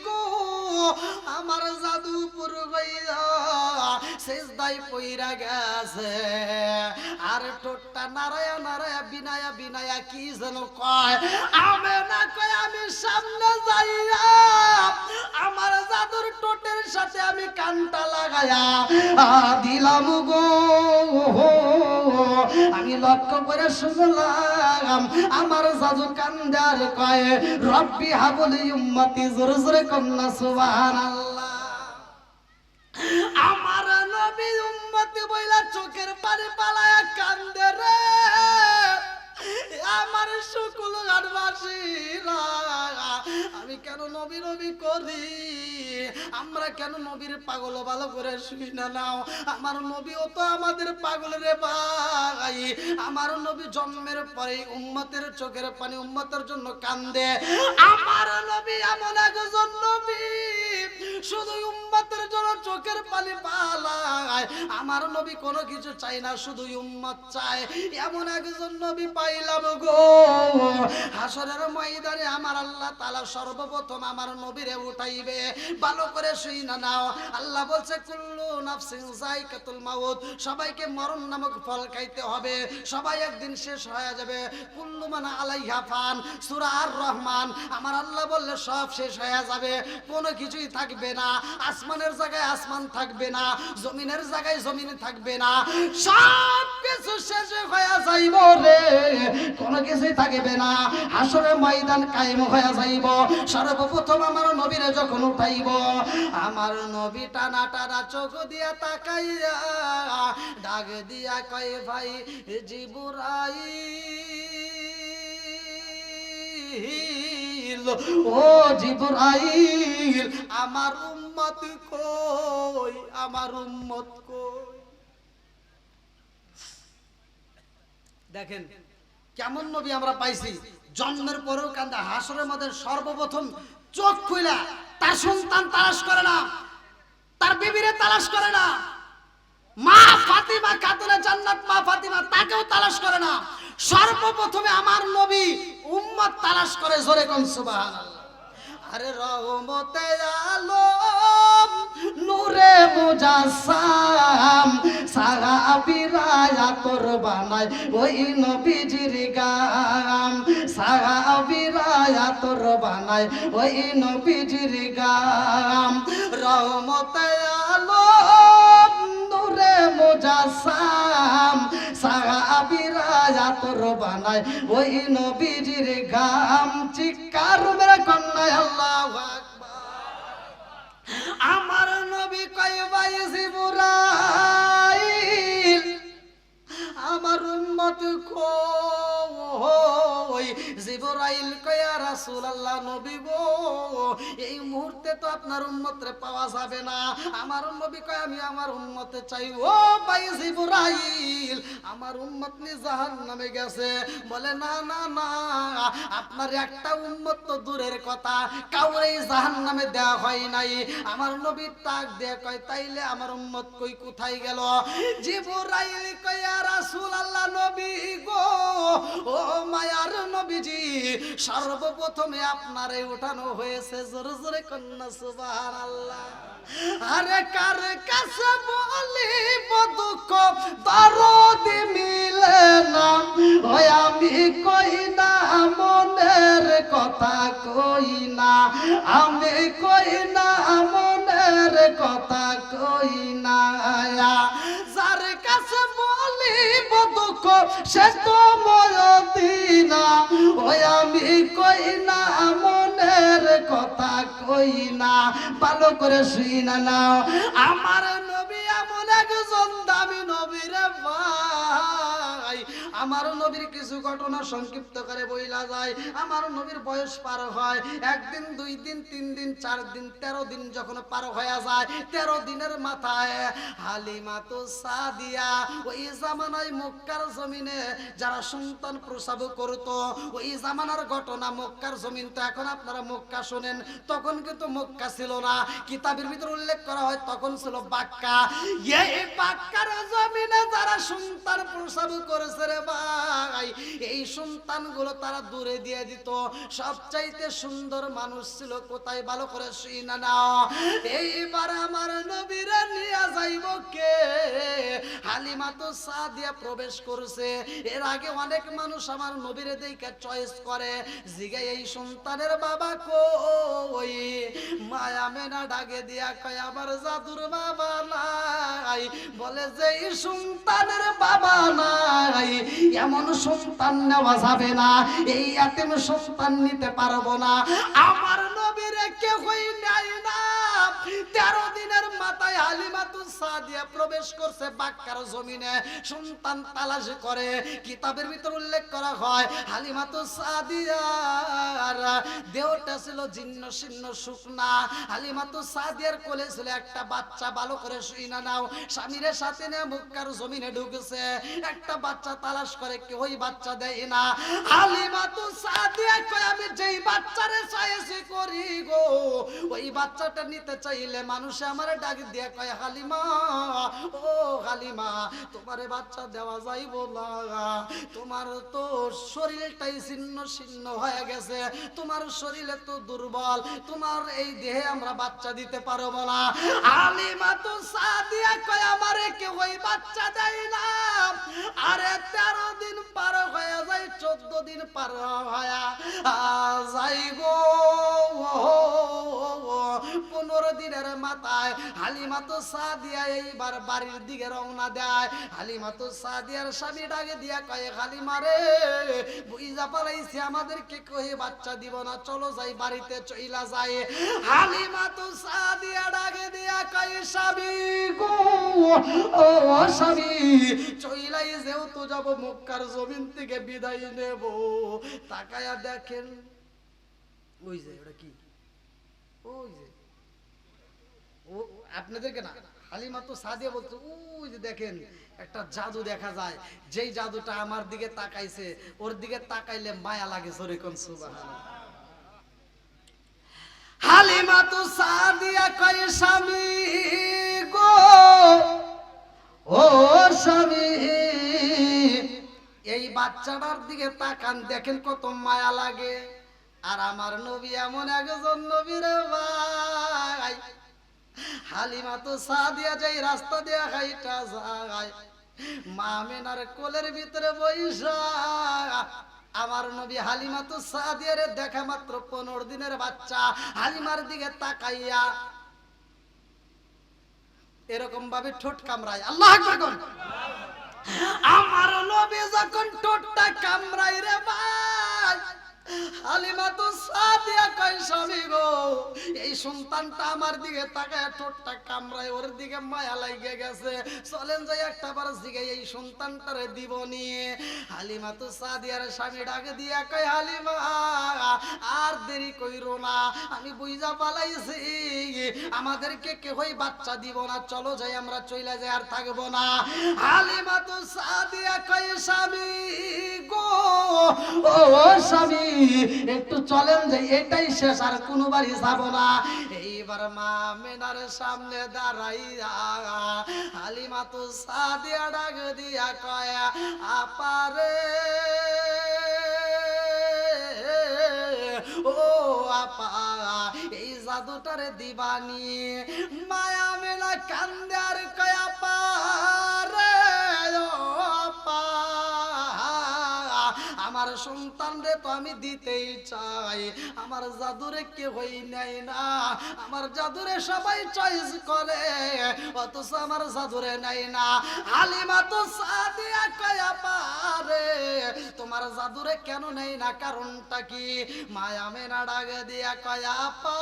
গো, আমার জাদু পুরবাইয়া সেজদায় পইরা গেছে। আর ঠোঁটটা নারায়া নারায়া বিনায়া বিনায়া কি যেন কয়। আমি না কয়, আমি সামনে যাইয়া আমার জাদুর ঠোঁটের সাথে আমি কানটা লাগায়া দিলাম গো। আমি লক্ষ্য করে শুনলাম, আমার জাদু কান্দার কয়, রব্বি হাবলি উম্মতি। জোরে জোরে কন্যা সুবহানাল্লাহ। আমার নবী উম্মতি বইলা চোখের পানি পালায়া কান্দে রে। আমার সকল গানবাসীরা, আমি কেন নবী নবী করি? আমরা কেন নবীর পাগল ভালো করে শুই না নাও? আমার নবীও তো আমাদের পাগল রে ভাই। আমার নবী জন্মের পরে উম্মতের চোখের পানি উম্মতের জন্য কান্দে। আমার নবী এমন একজন নবী, শুধু উম্মতের জন্য চোখের পানি পালায়। আমার নবী কোনো কিছু চাই না, শুধু উম্মত চায়। এমন একজন নবী পাইলাম গো। হাসরের ময়দানে আমার আল্লাহ তাআলা সর্বপ্রথম আমার নবীরে উঠাইবে। ভালো করে শুই না নাও। আল্লাহ বলছে, কুল্লু নাফসিন যায়কাতুল মাউত, সবাইকে মরণ নামক ফল খাইতে হবে, সবাই একদিন শেষ হয়ে যাবে। কুল্লু মান আলাইহা ফান, সূরা আর রহমান। আমার আল্লাহ বললে সব শেষ হয়ে যাবে, কোনো কিছুই থাকবে না। আসমানের জায়গায় আসমান থাকবে না, জমিনের জায়গায় জমিন থাকবে না, সব কিছু শেষ হয়ে যাইব রে, কোনো কিছুই থাকবে না। হাসরের ময়দান কায়েম হয়ে যাইব। সর্বপ্রথম আমার নবীরে যখন উঠাইব, আমার নবী টানা টানা চোখ দিয়া তাকাইয়া ডাক দিয়া কয়, ভাই জিবরাইল, ও জিবরাইল, আমার উম্মত কই, আমার উম্মত কই? দেখেন, কেমন নবী আমরা পাইছি, জন্মের পরেও কান্দে, হাসরের মধ্যে সর্বপ্রথম চোখ খুইলা তার সন্তান তালাশ করে না, তার বিবিরে তালাশ করে না, মা ফাতিমা খাতুনে জান্নাত মা ফাতিমা তাকেও তালাশ করে না, সর্বপ্রথমে আমার নবী উম্মত তালাশ করে। জোরে কোন সুবহানাল্লাহ। আরে রহমতে আলম নূরে মুজাসসাম সাহাবীরা আতর বানায় ওই নবীজির গাম, সাহাবীরা আতর বানায় ওই নবীজির গাম। রহমতে আলম নূরে মুজাসসাম সাহাবীরা আতর বানায় ওই নবীজির গাম। চিৎকার মেরে কন্যা আল্লাহু আকবার। আমার নবী কয় ভাই জিবরাইল আমার উম্মত কই? জিবরাইল কয় ইয়া রাসূলুল্লাহ নবী গো এই মুহূর্তে তো আপনার উম্মতরে পাওয়া যাবে না। আমার নবী কয় আমি আমার উম্মতে চাই। ও ভাই জিবরাইল আমার উম্মত নি জাহান্নামে গেছে। বলে না না না, আপনার একটা উম্মত তো দূরের কথা, কাউরেই জাহান্নামে দেওয়া হয় নাই। আমার নবী তাক দিয়ে কয় তাইলে আমার উম্মত কই কোথায় গেল? জিবরাইল কয় ইয়া রাসূলুল্লাহ নবী গো ও মায়ার নবীজি সর্বপ্রথমে আপনারে উঠানো হয়েছে। জোরে জোরে কন্যা সুবহানাল্লাহ। আরে কার কাছে বলিব দুঃখ দরদ মিলে না, ওই আমি কই না মনের কথা কই না, আমি কই না মনের কথা কই না। যার কাছে বলিব দুঃখ সে তো ময়দিনা, ওই আমি কই না মনের কথা কই না। ভালো করে শুই না নাও, আমার নবী এমন একজন দামি নবী রে ভাই। আমার নবীর কিছু ঘটনা সংক্ষিপ্ত করে বইলা যায়। আমার নবীর বয়স পার হয় একদিন, দুই দিন, তিন দিন, 4 দিন, 13 দিন যখন পার হয়ে যায়, 13 দিনের মাথায় হালিমা তো সাদিয়া ওই জামানায় মক্কার জমিনে যারা সন্তান প্রসব করত, ওই জামানার ঘটনা। মক্কার জমিন তো এখন আপনারা মক্কা শোনেন, তখন কিন্তু মক্কা ছিল না। কিতাবের ভিতর উল্লেখ করা হয় তখন ছিল বাক্কা। এই বাক্কার জমিনে যারা সন্তান প্রসব করেছে রে ভাই, এই সন্তানগুলো তারা দূরে দিয়ে দিত। সবচাইতে সুন্দর মানুষ ছিল কোথায়? ভালো করে শুনা নাও। এইবার আমার নবীরা নিয়ে যাইব কে? হালিমা তো সাদিয়া প্রবেশ করছে। এর আগে অনেক মানুষ আমার নবীরে দেখে চয়েস করে, জিগাই এই সন্তানের বাবা কই? মায়া মেনা ডাকে দিয়া কয় আমার জাদুর বাবা নাই। বলে যে এই সন্তানের বাবা নাই, এমন সন্তান নেওয়া যাবে না, এই এতিম সন্তান নিতে পারবো না। আমার নবীরে কেউই নেয় না। 13 দিনের মাথায় হালিমা তো সাদিয়া প্রবেশ করছে বাক্কার জমিনে, সন্তান তালাশ করে। কিতাবের ভিতর উল্লেখ করা হয় হালিমা তো সাদিয়ার দেহটা ছিল জীর্ণ শীর্ণ শুকনা। হালিমা তো সাদিয়ার কোলে ছিল একটা বাচ্চা। ভালো করে শুইনা নাও, স্বামীর সাথে নিয়ে মক্কার জমিনে ঢুকেছে, একটা বাচ্চা তালাশ করে, কেউই বাচ্চা দেয় না। হালিমা তো সাদিয়া কয় আমি যেই বাচ্চারে চাইছি করি গো, ওই বাচ্চাটা নিতে চাইলে মানুষে আমার ডাক দিয়ে কয় হালিমা ও হালিমা তোমারে বাচ্চা দেওয়া যাইব না, তোমার তো শরীরটাই ছিন্ন ছিন্ন হয়ে গেছে, তোমার শরীরে তো দুর্বল, তোমার এই দেহে আমরা বাচ্চা দিতে পারবো না। হালিমা তো সাদিয়া কয় আমারে কেউ ওই বাচ্চা দেয় না। আরে 13 দিন পার হয়ে যায়, 14 দিন পার হয়ে যাই গো, 15 দিনের মাথায় হালিমা তো সাদিয়া এইবার বাড়ির দিকে রওনা দেয়। হালিমা তো সাদিয়ার স্বামী ডাকে দিয়া কয় হালিমা রে বুইজা পালাইছি, আমাদেরকে কই বাচ্চা দিব না, চলো যাই বাড়িতে চইলা যায়। হালিমা তো সাদিয়া ডাকে দিয়া কয় স্বামী গো ও স্বামী চইলাই যেহেতু যাব মক্কার জমিন থেকে বিদায় নেব। তাকায়া দেখেন ওই যে ওটা কি, ওই যে ও আপনাদেরকে না, হালিমা তো সাদিয়া বলছে ওই যে দেখেন একটা জাদু দেখা যায়, যেই জাদুটা আমার দিকে তাকাইছে, ওর দিকে তাকাইলে মায়া লাগে, জোরে কোন সুবহানাল্লাহ। হালিমা তো সাদিয়া কয় স্বামী গো, ও স্বামী, এই বাচ্চাটার দিকে তাকান, দেখেন কত মায়া লাগে। আর আমার নবী এমন একজন নবী রে ভাই, হালিমা তো সাদিয়া যাই রাস্তা দিয়া হাইটা যায়, মা আমিনার কোলের ভিতরে বইসা আমার নবী হালিমা তো সাদিয়ার দেখা মাত্র 15 দিনের বাচ্চা হালিমার দিকে তাকাইয়া এরকম ভাবে ঠোঁট কামড়ায়। আল্লাহু আকবার কোন। আমার নবী যখন ঠোঁটটা কামড়ায় রে ভাই, হালিমা তো সাদিয়া কয় স্বামী গো, এই সন্তানটা আমার দিকে তাকায় ঠোঁটটা কামড়ায়, ওর দিকে মায়া লাগে গেছে, চলেন যাই একটা বার দিকে এই সন্তানটারে দিব নিয়ে। হালিমা তো সাদিয়ার স্বামী ডাকে দিয়া কয় হালিমা আর দেরি কইরো না, আমি বুইজা পালাইছি আমাদেরকে কেউই বাচ্চা দিব না, চলো যাই আমরা চইলা যাই, আর থাকবো না। হালিমা তো সাদিয়া কয় স্বামী গো, ও স্বামী একটু চলেন যাই, এটাই শেষ, আর কোনো বাড়ি যাব না। এইবার মা আমিনার সামনে দাঁড়াইয়া হালিমা তো সাদিয়া ডাক দিয়া কয় আপারে, ও আপা এই জাদুটারে দিবানি। মায়া মেলা কান্দে আর কয় আপা রে, ও আপা আমার সন্তান রে তো আমি দিতেই চাই, আমার জাদুরে কেউই নেয় না, আমার জাদুরে সবাই চয়েস করে, অথচ আমার জাদুরে নেয় না। হালিমা তো সাদিয়া কয় আপা রে, তোমার জাদুরে কেন নেয় না, কারণটা কি? মায়া মেনা ডাক দিয়া কয় আপা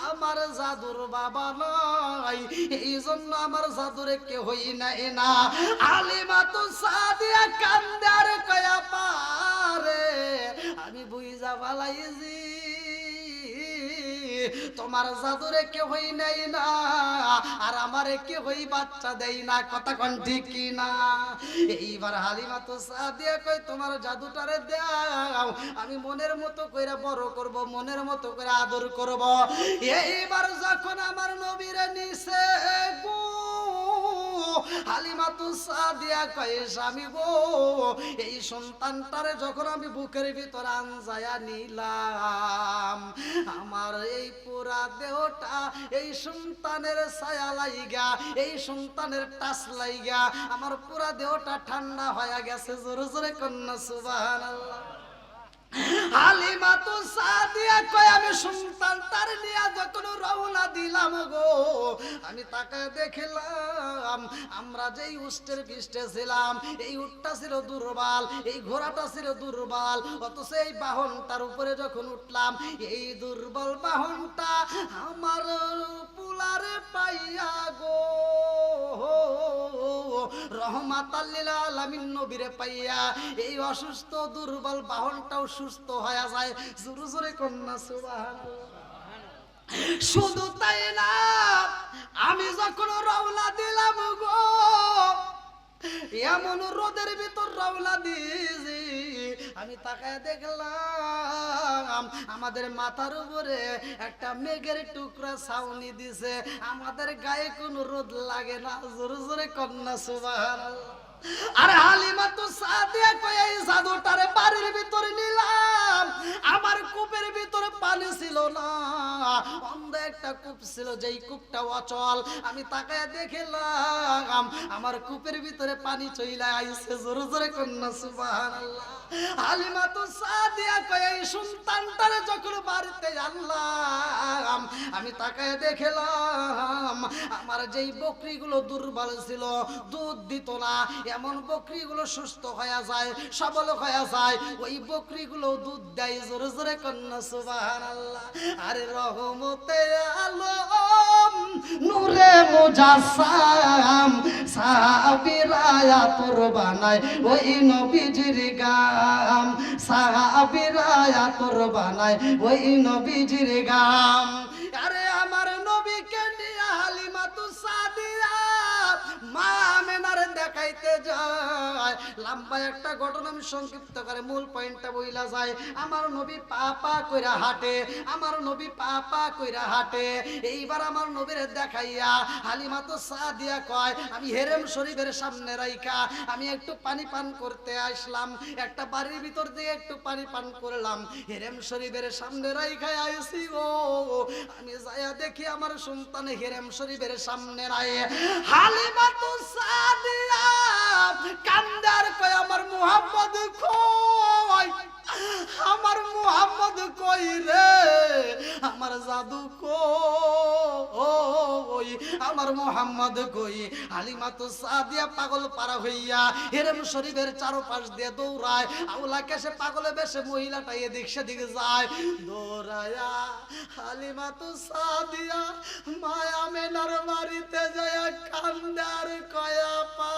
আমার জাদুর বাবা নাই, এই জন্য আমার জাদুরে কেউই নেয় না। হালিমা তো সাদিয়া কান্দে আর কয় আপা রে, আমি বুইজা পালাইছি তোমার জাদুরে কেউই নেয় না, আর আমারে কেউই বাচ্চা দেয় না, কথা কোন ঠিক কি না? এইবার হালিমা তো সাদিয়া কয় তোমার জাদুটারে দাও, আমি মনের মতো কইরা বড় করব, মনের মতো করে আদর করব। এইবার যখন আমার নবীরে নিছে গো, হালিমা তো সাদিয়া কয় স্বামী গো, এই সন্তানটারে যখন আমি বুকের ভিতর আনজায়া নিলাম, আমার এই পুরা দেহটা এই সন্তানের ছায়া লাইগা, এই সন্তানের টাচ লাইগা আমার পুরা দেহটা ঠান্ডা হয়ে গেছে, জোরে জোরে কন্যা সুবহানাল্লাহ। হালিমা তো সাদিয়া কয় আমি সন্তানটার নিয়ে যখন রওনা দিলাম গো, আমি তাকে দেখলাম আমরা যেই উষ্টের পৃষ্ঠে ছিলাম, এই উটটা ছিল দুর্বল, এই ঘোড়াটা ছিল দুর্বল, অথচ এই বাহনটার উপরে যখন উঠলাম, এই দুর্বল বাহনটা আমার পুলারে পাইয়া গো, রহমাতাল লিল আলামিন নবীরে পাইয়া এই অসুস্থ দুর্বল বাহনটাও সুস্থ হয়ে যায়, জোরে জোরে কন্যা সুবহানাল্লাহ। শুধু তাই না, আমি যখন রওনা দিলাম গো, এমন রোদের ভিতর রওনা দিয়েছি, আমি তাকায় দেখলাম আমাদের মাথার উপরে একটা মেঘের টুকরা ছাউনি দিছে, আমাদের গায়ে কোনো রোদ লাগে না, জোরে জোরে কন্যা সুবহানাল্লাহ। আরে হালিমা তো সাদিয়া কয় এই জাদুটারে বাড়ির ভিতরে নিলাম, আমার কূপের ভিতরে পানি ছিল না, অন্ধ একটা কূপ ছিল, যেই কূপটা অচল, আমি তাকায় দেখলাম আমার কূপের ভিতরে পানি চইলা আইছে, জোরে জোরে কন্যা সুবহানাল্লাহ। হালিমা তো সাদিয়া কয় এই সন্তানটারে যখন বাড়িতে আনলাম, আমি তাকায় দেখলাম আমার যেই বকরিগুলো দুর্বল ছিল, দুধ দিত না, এমন বকরিগুলো সুস্থ হয়ে যায়, সবল হয়ে যায়, ওই বকরিগুলো দুধ দেয়, জোরে জোরে কন্যা সুবহানাল্লাহ। আরে রহমতে আলম নূরে মুজাসসাম সাহাবীরা তোর বানায় ওই নবীজির গাম, সাহাবীরা তোর বানায় ওই নবীজির গাম। আরে আমার মা আমেনারে দেখাইতে যায়। লম্বা একটা ঘটনা আমি সংক্ষিপ্ত করে মূল পয়েন্টটা বইলা যায়। আমার নবী পা পা কইরা হাঁটে, আমার নবী পা পা কইরা হাঁটে। এইবার আমার নবীরে দেখাইয়া হালিমা তো সাদিয়া কয়, আমি হেরেম শরীফের সামনে রাইখা আমি একটু পানি পান করতে আসলাম, একটা বাড়ির ভিতর দিয়ে একটু পানি পান করলাম, হেরেম শরীফের সামনে রাইখা আইছি গো। আমি যাইয়া দেখি আমার সন্তান হেরেম শরীফের সামনে নাই। হালিমা তো সাদিয়া কান্দার কয়, আমার মুহাম্মদ কই, আমার মুহাম্মদ কই রে, আমার জাদু কই, আমার মুহাম্মদ কই। হালিমা তো সাদিয়া পাগল পারা হইয়া হেরেম শরীফের চারপাশ দিয়ে দৌড়ায়। আউলা কেসে পাগলে বেশে মহিলাটা এদিক সেদিকে যায় দৌড়ায়া। হালিমা তো সাদিয়া মায়া আমেনার বাড়িতে যায় কান্দার কয়া পা,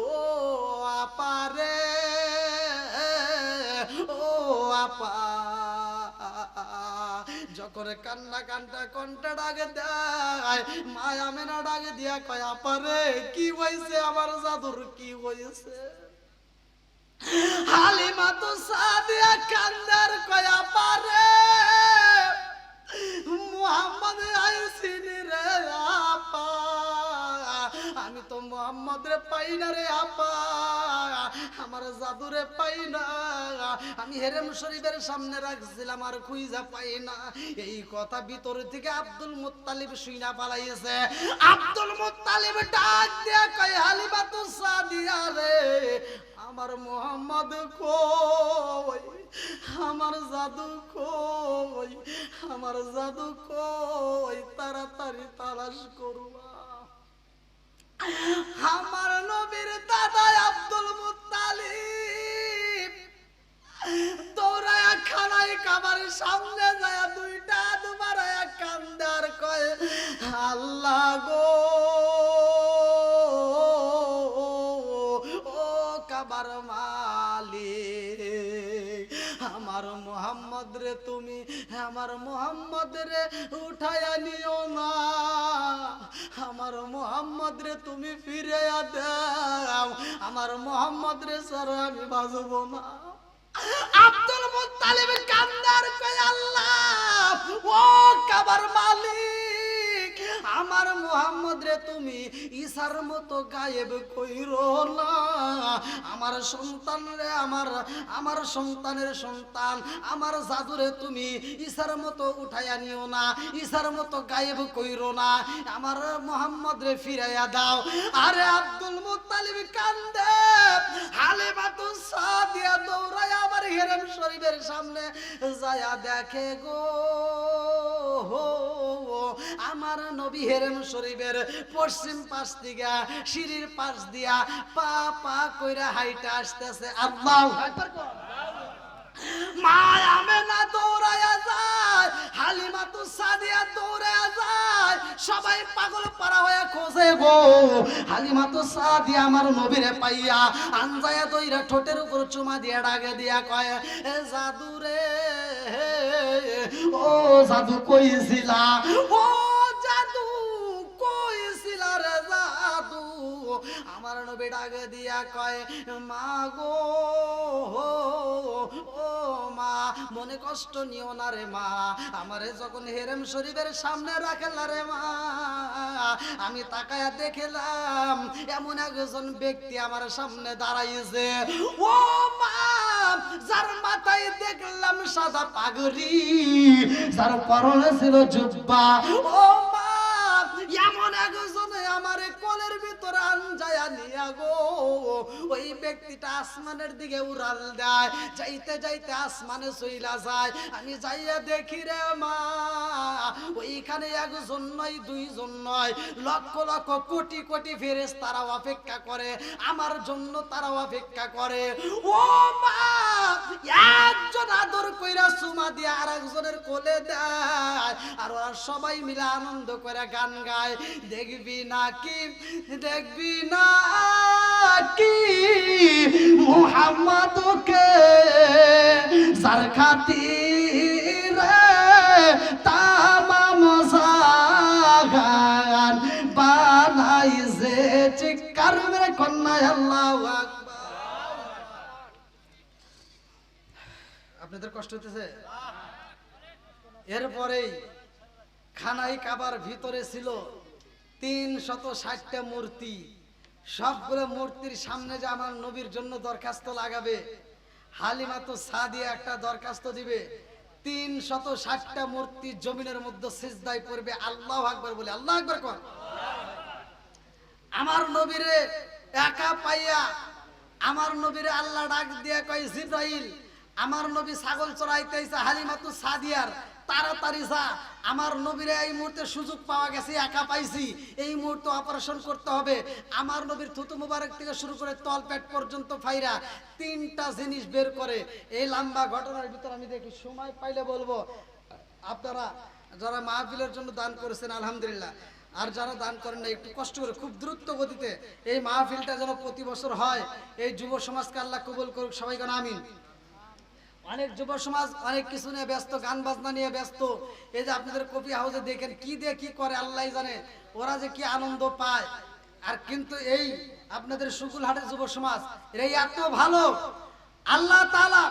ও আপা রে, ও আপা। যখন কান্না কান্না কণ্ঠে ডাকে দেয়, মায়া আমেনা ডাকে দিয়া কয়, আপা রে কি হয়েছে, আমার জাদুর কি হয়েছে? হালিমা তো সাদিয়া কান্দার কয়, আপা রে মুহাম্মদ আইছিনি রে আপা, আমি তো মুহাম্মদ রে পাই না রে আপা, আমার জাদুরে পাই না, আমি হেরেম শরীফের সামনে রাখছিলাম আর খুঁজা পাই না। এই কথা ভিতর থেকে আব্দুল মুত্তালিব শুইনা পালাইছে। আব্দুল মুত্তালিব ডাক দিয়া কয়, হালিমা তো সাদিয়া রে, আমার মুহাম্মদ কই, আমার জাদু কই, আমার জাদু কই, তাড়াতাড়ি তালাশ করবা। আমার নবীর দাদা আব্দুল মুত্তালিব দৌড়ায়া খানায় কাবার সামনে যায় দুইটা দুবারায়া কান্দার কয়, আল্লাহ গো, ও কাবার মালিক, আমার মুহাম্মদ রে তুমি, আমার মুহাম্মদ রে উঠায়া নিও না, আমার মুহাম্মদ রে তুমি ফিরাইয়া দাও, আমার মুহাম্মদ রে ছাড়া আমি বাঁচবো না। আব্দুল মুত্তালিব কান্দার কয়, আল্লাহ ও কাবার মালিক, আমার মুহাম্মদ রে তুমি ঈসার মতো গায়েব কইরো না, আমার সন্তান রে, আমার সন্তানের সন্তান, আমার জাদুরে তুমি ঈসার মতো উঠাইয়া নিও না, ঈসার মতো গায়েব কইরো না, আমার মুহাম্মদ রে ফিরাইয়া দাও। আরে আব্দুল মুত্তালিব কান্দে। হালিমা তো সাদিয়া দৌড়ায় আমার হেরেম শরীফের সামনে যায়া দেখে গো, আমার নবী হেরেম শরীফের পশ্চিম পাশ দিয়া সিঁড়ির পাশ দিয়া পা পা কইরা হাইটা আসতেছে। আল্লাহু আকবার। মা আমেনা দৌড়ায়া যায়, হালিমা তো সাদিয়া দৌড়ায়া যায়, সবাই পাগল পারা হয়ে খোঁজে গো। হালিমা তো সাদিয়া আমার নবীরে পাইয়া আনজায়া দইরা ঠোঁটের উপর চুমা দিয়া ডাকে দিয়া কয়, এ জাদু রে, ও জাদু কইছিলা, ও জাদু কইছিলা রে জাদু। আমার নবী ডাকে দিয়া কয়, মা গো, ও মা মনে কষ্ট নিও না রে মা, আমারে যখন হেরেম শরীফের সামনে রাখলা রে মা, আমি তাকায়া দেখলাম এমন একজন ব্যক্তি আমার সামনে দাঁড়াইছে, ও মা যার মাথায় দেখলাম সাদা পাগড়ি, যার পরনে ছিল জুব্বা, ও মা এমন একজন আমারে কোলের ভিতরে আনজায়া নিয়া গো। ওই ব্যক্তিটা আসমানের দিকে উড়াল দেয়, যাইতে যাইতে আসমানে চইলা যায়। আমি যাইয়া দেখি রে মা, ওইখানে একজন নয় দুইজন নয়, লক্ষ লক্ষ কোটি কোটি ফেরেশতা তারা অপেক্ষা করে, আমার জন্য তারা অপেক্ষা করে। ও মা একজন আদর কইরা চুমা দিয়ে আর একজনের কোলে দেয়, আর ওরা সবাই মিলে আনন্দ করে গান গায়, দেখবি নাকি, দেখবি না কি মুহাম্মদকে যার খাতিরে তামাম জাহান আপনাদের কষ্ট হতেছে? এরপরেই খানাই কাবার ভিতরে ছিল 360টা মূর্তি। সবগুলো মূর্তির সামনে যে আমার নবীর জন্য দরখাস্ত লাগাবে, হালিমাতু সাদিয়া একটা দরখাস্ত দিবে, 360টা মূর্তি জমিনের মধ্যে সিজদায় পড়বে, আল্লাহু আকবার বলে। আল্লাহু আকবার কোন। আমার নবীরে একা পাইয়া আমার নবীরে আল্লাহ ডাক দিয়া কয়, জিব্রাইল, আমার নবী ছাগল চড়াইতেছে হালিমাতু সাদিয়ার, তাড়াতাড়ি যা। আমার নবীরে এই মুহূর্তে সুযোগ পাওয়া গেছে, একা পাইছি, এই মুহূর্তে অপারেশন করতে হবে। আমার নবীর থুতু মুবারক থেকে শুরু করে তল পেট পর্যন্ত ফাইরা 3টা জিনিস বের করে। এই লম্বা ঘটনার ভিতর আমি দেখি, সময় পাইলে বলবো। আপনারা যারা মাহফিলের জন্য দান করেছেন আলহামদুলিল্লাহ, আর যারা দান করেন না একটু কষ্ট করে খুব দ্রুত গতিতে এই মাহফিলটা যেন প্রতি বছর হয়। এই যুব সমাজকে আল্লাহ কবুল করুক, সবাই কোন আমিন। অনেক যুব সমাজ অনেক কিছু নিয়ে ব্যস্ত, গান বাজনা নিয়ে ব্যস্ত। এই যে আপনাদের কফি হাউসে দেখেন কি দিয়ে কি করে আল্লাহ জানে, ওরা যে কি আনন্দ পায়। আর কিন্তু এই আপনাদের শুকুলহাটের যুব সমাজ এরা এত ভালো। আল্লাহ তাআলা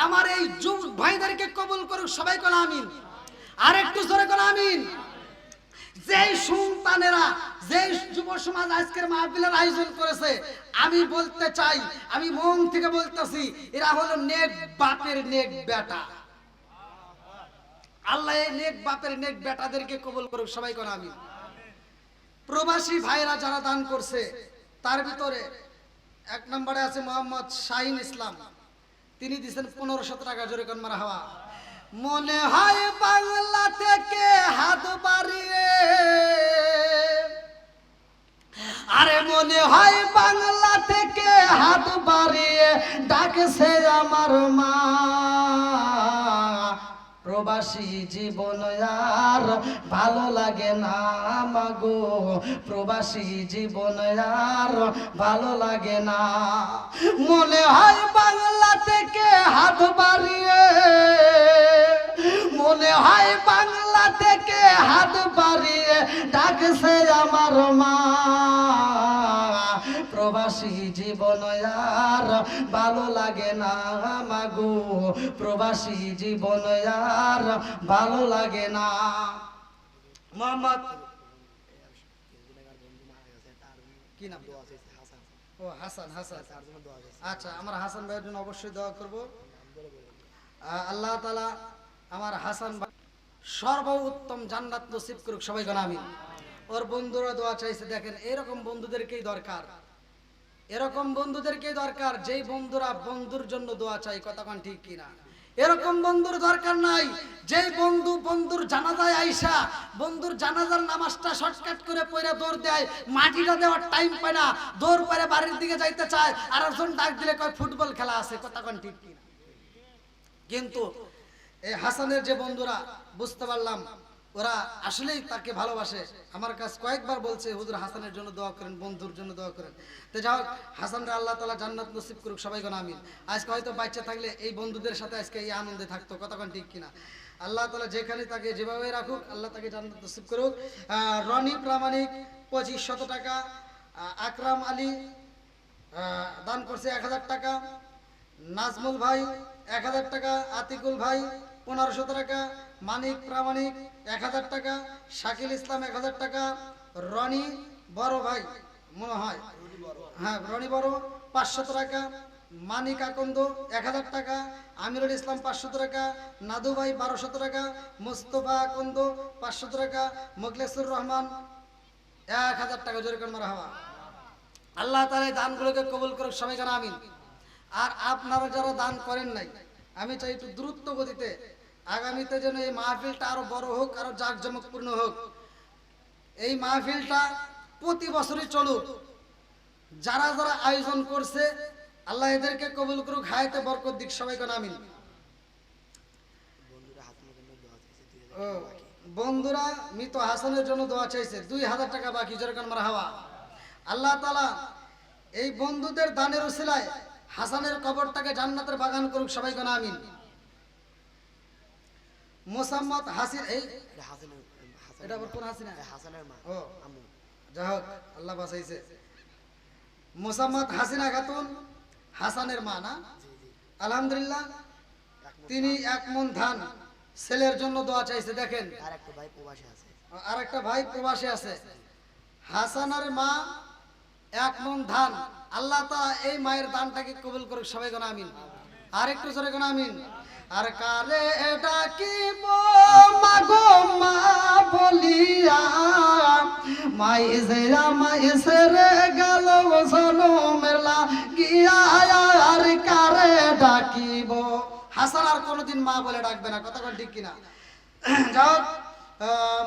আমার এই যুব ভাইদেরকে কবুল করুক, সবাই কোন আমিন। আর একটু জোরে কোন আমিন। যেই সন্তানেরা, যেই যুব সমাজ আজকের মাহফিলের আয়োজন করেছে, আমি বলতে চাই, আমি মন থেকে বলতেছি, এরা হলো নেক বাপের নেক বেটা। আল্লাহ এই নেক বাপের নেক বেটাদেরকে কবুল করুক, সবাই কোন আমিন। প্রবাসী ভাইরা যারা দান করছে তার ভিতরে 1 নম্বরে আছে মোহাম্মদ শাহিন ইসলাম, তিনি দিয়েছেন 1500 টাকা, জোরে কোন মারহাবা। মনে হয় বাংলা থেকে হাত বাড়িয়ে, আরে মনে হয় বাংলা থেকে হাত বাড়িয়ে ডাকছে আমার মা। প্রবাসী জীবন আর ভালো লাগে না মাগো, প্রবাসী জীবন আর ভালো লাগে না। মনে হয় বাংলা থেকে হাত বাড়িয়ে, মনে হয় বাংলা থেকে হাত বাড়িয়ে ডাকছে আমার মা। প্রবাসী জীবন আর ভালো লাগে না মাগো, প্রবাসী জীবন আর ভালো লাগে না। মোহাম্মদ কি নাম? ও হাসান। হাসান, আচ্ছা, আমার হাসান ভাইয়ের জন্য অবশ্যই দোয়া করব। আল্লাহ তাআলা আমার হাসান ভাই সর্বোত্তম জান্নাত নসিব করুক, সবাই কোন আমিন। ওর বন্ধুরা দোয়া চাইছে, দেখেন এরকম বন্ধুদেরকেই দরকার, এরকম বন্ধুদেরকেই দরকার, যেই বন্ধুরা বন্ধুর জন্য দোয়া চাই, কথা কোন ঠিক কিনা? এরকম বন্ধুর দরকার নাই যেই বন্ধু বন্ধুর জানাজায় আইসা বন্ধুর জানাজার নামাজটা শর্টকাট করে পড়ে দৌড় দেয়, মাটিটা দেওয়ার টাইম পায় না, দৌড় পরে বাড়ির দিকে যাইতে চায়, আর একজন ডাক দিলে কয় ফুটবল খেলা আছে, কথা কোন ঠিক কিনা? কিন্তু এই হাসানের যে বন্ধুরা, বুঝতে পারলাম ওরা আসলেই তাকে ভালোবাসে। আমার কাছে কয়েকবার বলছে, হুজুর হাসানের জন্য দোয়া করেন, বন্ধুর জন্য দোয়া করেন। তো যাই হোক, হাসানরা আল্লাহ তাআলা জান্নাত নসিব করুক, সবাই কোন আমিন। আজকে হয়তো বাচ্চা থাকলে এই বন্ধুদের সাথে আজকে এই আনন্দে থাকতো, কথা কোন ঠিক কিনা? আল্লাহ তাআলা যেখানে তাকে যেভাবে রাখুক, আল্লাহ তাকে জান্নাত নসিব করুক। রনি প্রামাণিক 2500 টাকা, আকরাম আলী দান করছে 1000 টাকা, নাজমুল ভাই 1000 টাকা, আতিকুল ভাই 1500 টাকা, মানিক প্রামাণিক 1000 টাকা, শাকিল ইসলাম 1000 টাকা, রনি বড় ভাই মনে হয়, হ্যাঁ রনি বড় 500 টাকা, মানিক আকন্দ 1000 টাকা, আমিরুল ইসলাম 500 টাকা, নাদু ভাই 1200 টাকা, মুস্তফা আকন্দ 500 টাকা, মোখলেসুর রহমান 1000 টাকা, জোরে করে মারহাবা। আল্লাহ তাআলা এই দানগুলোকে কবুল করুক, সবাই যেন আমিন। আর আপনারা যারা দান করেন নাই, আমি চাই একটু দ্রুত গতিতে আগামীতে যেন এই মাহফিলটা আরো বড় হোক, আরো জাঁকজমকপূর্ণ হোক। এই মাহফিলটা প্রতি বছরই চলুক। যারা যারা আয়োজন করছে আল্লাহ এদেরকে কবুল করুক, হায়াতে বরকত দিক, সবাই কোন আমিন। বন্ধুরা মৃত হাসানের জন্য দোয়া চাইছে, 2000 টাকা বাকি, জোরে কোন মারহাবা। আল্লাহ তাআলা এই বন্ধুদের দানের উসিলায় হাসানের কবরটাকে জান্নাতের বাগান করুক, সবাই কোন আমিন। মোসাম্মদ হাসিন, এই এটা আবার কোন হাসিনা? হাসানের মা। ও আম্মু, যাই হোক আল্লাহ বাঁচাইছে। মোসাম্মদ হাসিনা খাতুন হাসানের মা না? আলহামদুলিল্লাহ তিনি 1 মণ ধান ছেলের জন্য দোয়া চাইছে। দেখেন আর একটা ভাই প্রবাসী আছে। হাসানের মা 1 মণ ধান, আল্লাহ তাআলা এই মায়ের দানটাকে কবুল করুক। সবাই কোন আমিন। আর একটু জোরে কোন আমিন। আর কালে ডাকিব মাগো মা বলিয়া, মাইজেরা মাইসেরে গেল জনমের লাগিয়া, আর কারে ডাকিব। হাসান আর কোনোদিন মা বলে ডাকবে না, কথা ঠিক কিনা? যাও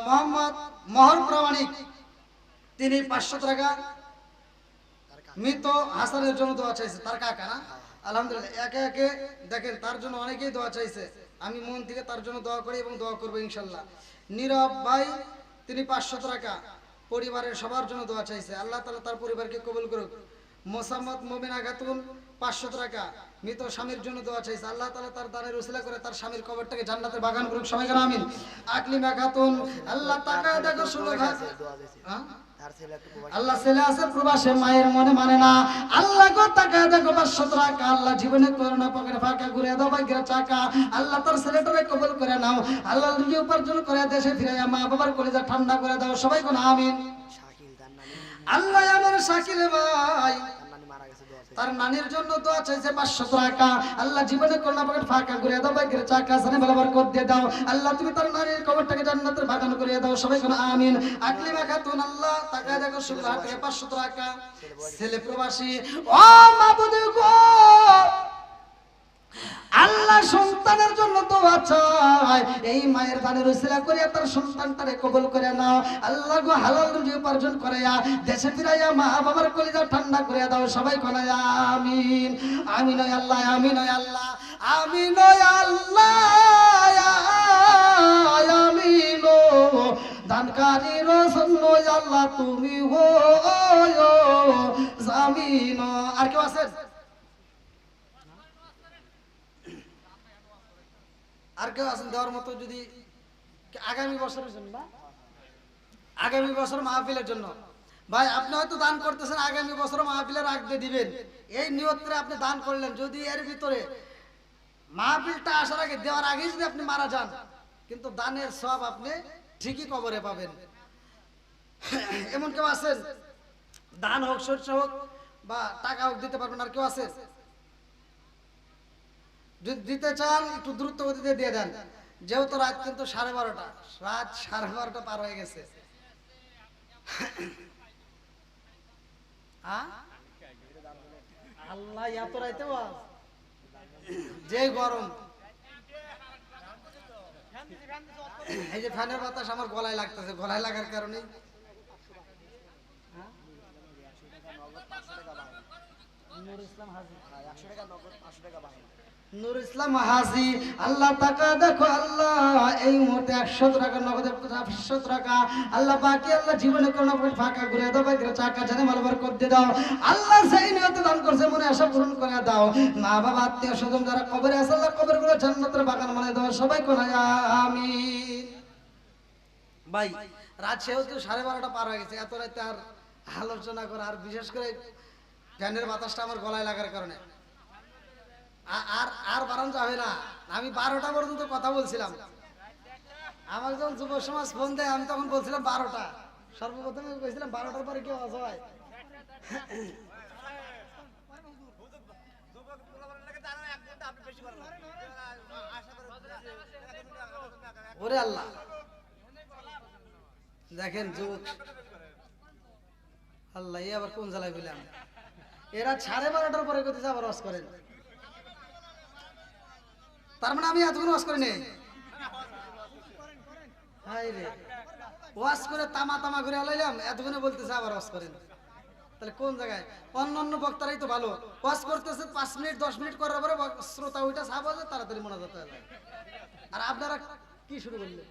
মোহাম্মদ মোহর প্রামাণিক তিনি 500 টাকা মৃত হাসানের জন্য দোয়া চাইছে, তার কাকা না? আলহামদুলিল্লাহ। একে একে দেখেন তার জন্য অনেকেই দোয়া চাইছে। আমি মন থেকে তার জন্য দোয়া করি এবং দোয়া করবো ইনশাল্লাহ। নীরব ভাই তিনি 500 টাকা পরিবারের সবার জন্য দোয়া চাইছে, আল্লাহ তাআলা তার পরিবারকে কবুল করুক। মোসাম্মদ মুমিনা খাতুন 500 টাকা মৃত স্বামীর জন্য দোয়া চাইছে, আল্লাহ তাআলা তার দানের উসিলা করে তার স্বামীর কবরটাকে জান্নাতের বাগান করুক। সবাই বলেন আমিন। আকলিমা খাতুন আল্লাহ টাকা দেখো শুনো আল্লাহ ছেলে আছে প্রবাসে, মায়ের মনে মানে না, আল্লাহ গো টাকা দেখো 500 টাকা, আল্লাহ জীবনে করোনা পকেটে ফাঁকা ঘুরে দাও ভাগ্যের চাকা, আল্লাহ তার ছেলেটারে কবুল করে নাও, আল্লাহ রুজি উপার্জন করে দেশে ফিরাইয়া মা বাবার কলিজা ঠান্ডা করে দাও। সবাই কোন আমিন। আল্লাহ আমার শাকিল ভাই তার নানির জন্য দোয়া চাইছে 500 টাকা, আল্লাহ জীবনে করোনা পকেট ফাঁকা ঘুরে দাও ভাগ্যের চাকা, সানে বরাবর করে দিয়ে দাও, আল্লাহ তুমি তার নানির কবরটাকে জান্নাতের বাগান করে দাও। সবাই কোন আমিন। আকলিমা খাতুন আল্লাহ টাকা দেখো শুক্রবার থেকে 500 টাকা ছেলে প্রবাসী। ও মাবুদ গো আল্লাহ সন্তানের জন্য দোয়া চাই, এই মায়ের দানের উসিলা করিয়া তার সন্তানটারে কবুল করে নাও, আল্লাহ গো হালাল রুজি উপার্জন করিয়া দেশে ফিরাইয়া মা বাবার কলিজা ঠান্ডা করে দাও। সবাই কোন আমিন। আমিন ওই আল্লাহ, আমিন ওই আল্লাহ, আমিন ওই আল্লাহ, আমিন ও দানকারীর জন্য আল্লাহ তুমি হো জামিন। আর কেউ আছেন? আর কেউ আছেন দেওয়ার মতো? যদি আগামী বছরের জন্য না, আগামী বছর মাহফিলের জন্য ভাই আপনি হয়তো দান করতেছেন, আগামী বছর মাহফিলের আগে দিবেন এই নিয়ত করে আপনি দান করলেন। যদি এর ভিতরে মাহফিলটা আসার আগে দেওয়ার আগে যদি আপনি মারা যান, কিন্তু দানের সব আপনি ঠিকই কবরে পাবেন। এমন কেউ আছেন? দান হোক, শস্য হোক বা টাকা হোক দিতে পারবেন? আর কেউ আছে? যদি দিতে চান একটু দ্রুত গতিতে দিয়ে দেন, যেহেতু রাত কিন্তু 12:30, রাত 12:30 পার হয়ে গেছে। আল্লাহ এত রাইতে যে গরম, এই যে ফ্যানের বাতাস আমার গলায় লাগতেছে, গলায় লাগার কারণে নুর ইসলাম হাজি 100 টাকা নগদ, 500 টাকা বাকি। নূর ইসলাম হাজি আল্লাহ টাকা দেখো আল্লাহ এই মুহূর্তে 100 টাকা নগদে 500 টাকা আল্লাহ বাকি আল্লাহ জীবনে কোনো ফাঁকা ঘুরে দাও, ভাগ্যের চাকা জানে মালবার করতে দাও আল্লাহ। সেই নিয়তে দান করছে মনে আশা পূরণ করে দাও। মা বাবা আত্মীয় স্বজন যারা কবরে আছে আল্লাহ কবরগুলো জান্নাতের বাগান বানায় দাও। সবাই কোন আমিন। ভাই রাত সেহেতু 12:30 পার হয়ে গেছে, এত রাতে আর আলোচনা করা, আর বিশেষ করে ফ্যানের বাতাসটা আমার গলায় লাগার কারণে আর বারান যাবে না। আমি 12টা পর্যন্ত কথা বলছিলাম। আমার যখন যুব সমাজ ফোন দেয় আমি তখন বলছিলাম 12টা, সর্বপ্রথমে বলছিলাম 12টার পরে কি আওয়াজ হয়। ওরে আল্লাহ, দেখেন যুবক আল্লাহ আবার কোন জ্বালায় বললাম, এরা 12:30টার পরে কোথায় আবার ওয়াজ করেন। তার মানে আমি এতক্ষণ ওয়াজ করি নেই, হাই রে ওয়াজ করে তামা তামা করে আলাইলাম, এতক্ষণে বলতেছে আবার ওয়াজ করেন। তাহলে কোন জায়গায়? অন্যান্য বক্তারাই তো ভালো ওয়াজ করতেছে, 5 মিনিট 10 মিনিট করার পরে শ্রোতা ওইটা সাব আছে, তাড়াতাড়ি মোনাজাত হয়ে যায়। আর আপনারা কি শুরু করলেন?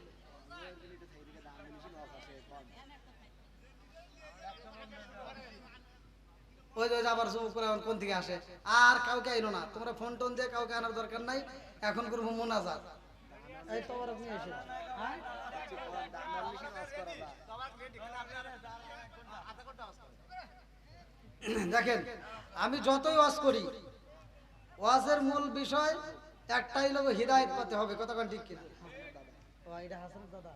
ওই যে আবার জুম করে কোন থেকে আসে, আর কাউকে আইনো না, তোমরা ফোন টোন দিয়ে কাউকে আনার দরকার নাই, এখন করবো মোনাজাত। এই তো আবার আপনি এসে দেখেন আমি যতই ওয়াজ করি, ওয়াজের মূল বিষয় একটাই লোক হিদায়ত পেতে হবে, কতক্ষণ ঠিক কিনা? ও এটা হাসান দাদা।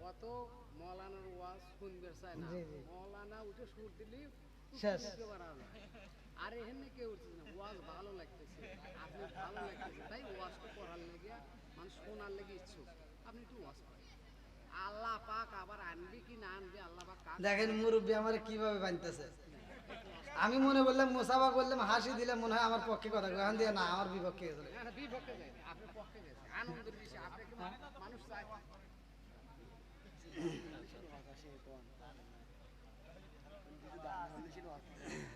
অত মৌলানার ওয়াজ শুনবে চায় না, মৌলানা উঠে সুর দিলি শেষ। আর এখানে কেউ উঠছে না, ওয়াজ ভালো লাগতেছে, আপনি ভালো লাগতেছে, তাই ওয়াজটা করার লেগে মানুষ শোনার লেগে ইচ্ছুক, আপনি একটু ওয়াজ করেন। আল্লাহ পাক আবার আনবি কি না আনবি আল্লাহ পাক। দেখেন মুরব্বী আমার কিভাবে বানতেছে। আমি মনে বললাম মুসাফা করলাম, হাসি দিলে মনে হয় আমার পক্ষে কথা, এখন দিয়ে না আমার বিপক্ষে গেছে। বিপক্ষে যায়, আপনি পক্ষে গেছে, আনন্দের বিষয় আপনাকে মানুষ চায়।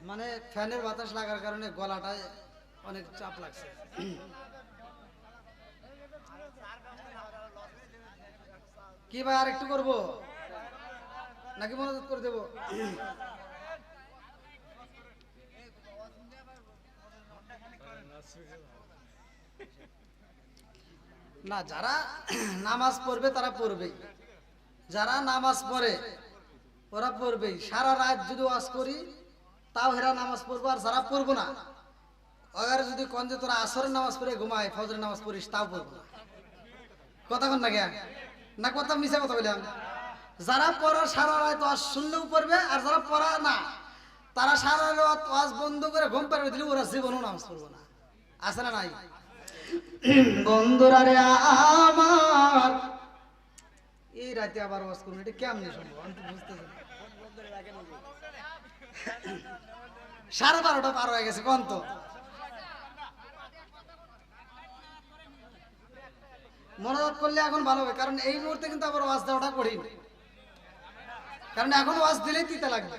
মানে ফ্যানের বাতাস লাগার কারণে গলাটায় অনেক চাপ লাগছে। কি ভাই আর একটু করবো নাকি মনোযোগ করে দেবো? না, যারা নামাজ পড়বে তারা পড়বেই, যারা নামাজ পড়ে ওরা পড়বেই। সারা রাত যদি ওয়াজ করি তাও হেরা নামাজ পড়বো, আর যারা পড়বো না ওরা যদি কন যে তোরা আসরের নামাজ পড়ে ঘুমায়, ফজরের নামাজ পড়িস, তাও পড়বো না। কথা কন না কে না, কথা মিশা কথা বললাম। যারা পড়া সারা রাত ওয়াজ শুনলেও পড়বে, আর যারা পড়া না তারা সারা রাত ওয়াজ বন্ধ করে ঘুম পাড়বে দিলে ওরা জীবনেও নামাজ পড়বো না। আছে না নাই? বন্ধুরা রে আমার, এই রাতে আবার ওয়াজ করুন, এটা কেমনি সম্ভব আমি তো বুঝতেছি না। 12:30 পার হয়ে গেছে, কোন তো মনোযোগ করলে এখন ভালো হবে, কারণ এই মুহূর্তে কিন্তু আবার ওয়াজ দেওয়াটা কঠিন, কারণ এখন ওয়াজ দিলেই তিতা লাগবে।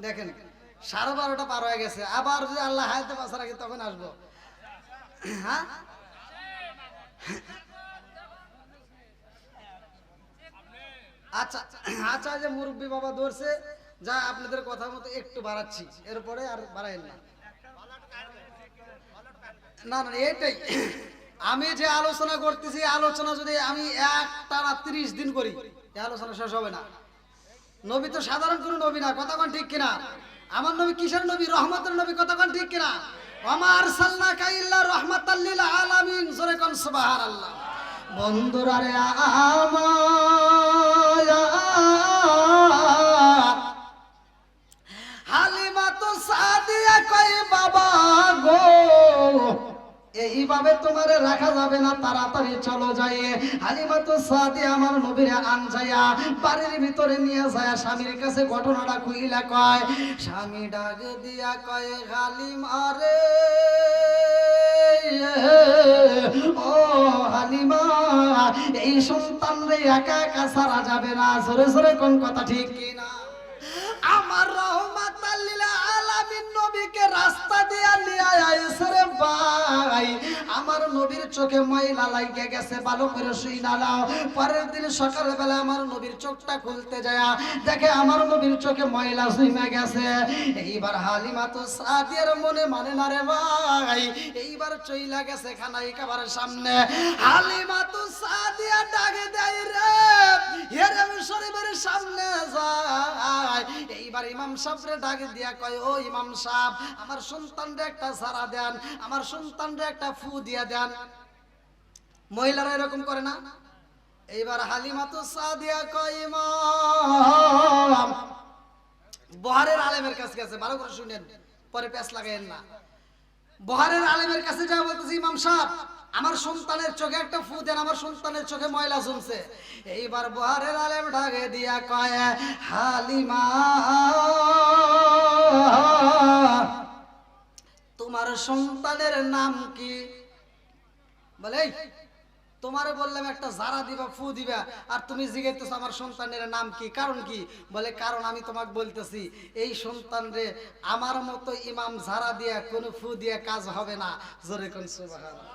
দেখেন 12:30 পার হয়ে গেছে, আবার যদি আল্লাহ হায়াতে বাঁচা রাখে তখন আসবো। হ্যাঁ, আচ্ছা আচ্ছা, যে মুরব্বী বাবা ধরছে, যা আপনাদের কথা মতো একটু বাড়াচ্ছি, এরপরে আর বাড়াইন না। না না, এটাই আমি যে আলোচনা করতেছি, আলোচনা যদি আমি একটানা 30 দিন করি, এই আলোচনা শেষ হবে না। নবী তো সাধারণ কোনো নবী না, কতক্ষণ ঠিক কিনা? আমার নবী কিসের নবী? রহমতের নবী, কতক্ষণ ঠিক কিনা? ওয়া মা আরসালনাকা ইল্লা রাহমাতাল লিল আলামিন, জোরে কোন সুবহানাল্লাহ। বন্ধুরা রে আমার, হালিমা তো সাদিয়া কই বাবা গো, এইভাবে তোমারে রাখা যাবে না, তাড়াতাড়ি চলো যাই। হালিমা তো সাদিয়া আমার নবীরে আন যায়া বাড়ির ভিতরে নিয়ে যায়, স্বামীর কাছে ঘটনাটা কইলা কয়। স্বামী ডাক দিয়া কয়, হালিমা রে ও হালিমা, এই সন্তান রে একা একা ছাড়া যাবে না, জোরে জোরে কোন কথা ঠিক কিনা? আমার রহমাতাল লিল আলামিন নবীকে রাস্তা দিয়া নিয়ে আইছে রে ভাই। আমার নবীর চোখে ময়লা লাগিয়ে গেছে, ভালো করে শুই না নাও। পরের দিন সকালবেলা আমার নবীর চোখটা খুলতে যায়, দেখে আমার নবীর চোখে ময়লা জমে গেছে। এইবার হালিমা তো সাদিয়ার মনে মানে না রে ভাই, এইবার চইলা গেছে খানাই খাবারের সামনে। হালিমা তো সাদিয়া ডাকে দেয় রে, হেরেম শরীফের সামনে যায়। এইবার ইমাম সাহেবরে ডাকে দিয়া কয়, ও ইমাম সাহেব, আমার সন্তানরে একটা সারা দেন, আমার সন্তানরে একটা ফু দিয়া দেন। মহিলারা এরকম করে না? এইবার হালিমা তো সাদিয়া কয়, ইমাম, বহারের আলেমের কাছে গেছে, ভালো করে শুনেন, পরে পেঁচ লাগাইেন না। বহারের আলেমের কাছে যা বলতেছে, ইমাম সাহেব, আমার সন্তানের চোখে একটা ফু দেন, আমার সন্তানের চোখে ময়লা জমছে। এইবার বহারের আলেম ঢাকে দিয়া কয়, হালিমা, তোমার সন্তানের নাম কি? বলে, তোমারে বললাম একটা জারা দিবা, ফু দিবা, আর তুমি জিজ্ঞাসা আমার সন্তানের নাম কি, কারণ কি? বলে, কারণ আমি তোমাকে বলতেছি, এই সন্তান রে আমার মতো ইমাম জারা দিয়া কোন ফু দিয়া কাজ হবে না, জোরে কোন সুবহানাল্লাহ।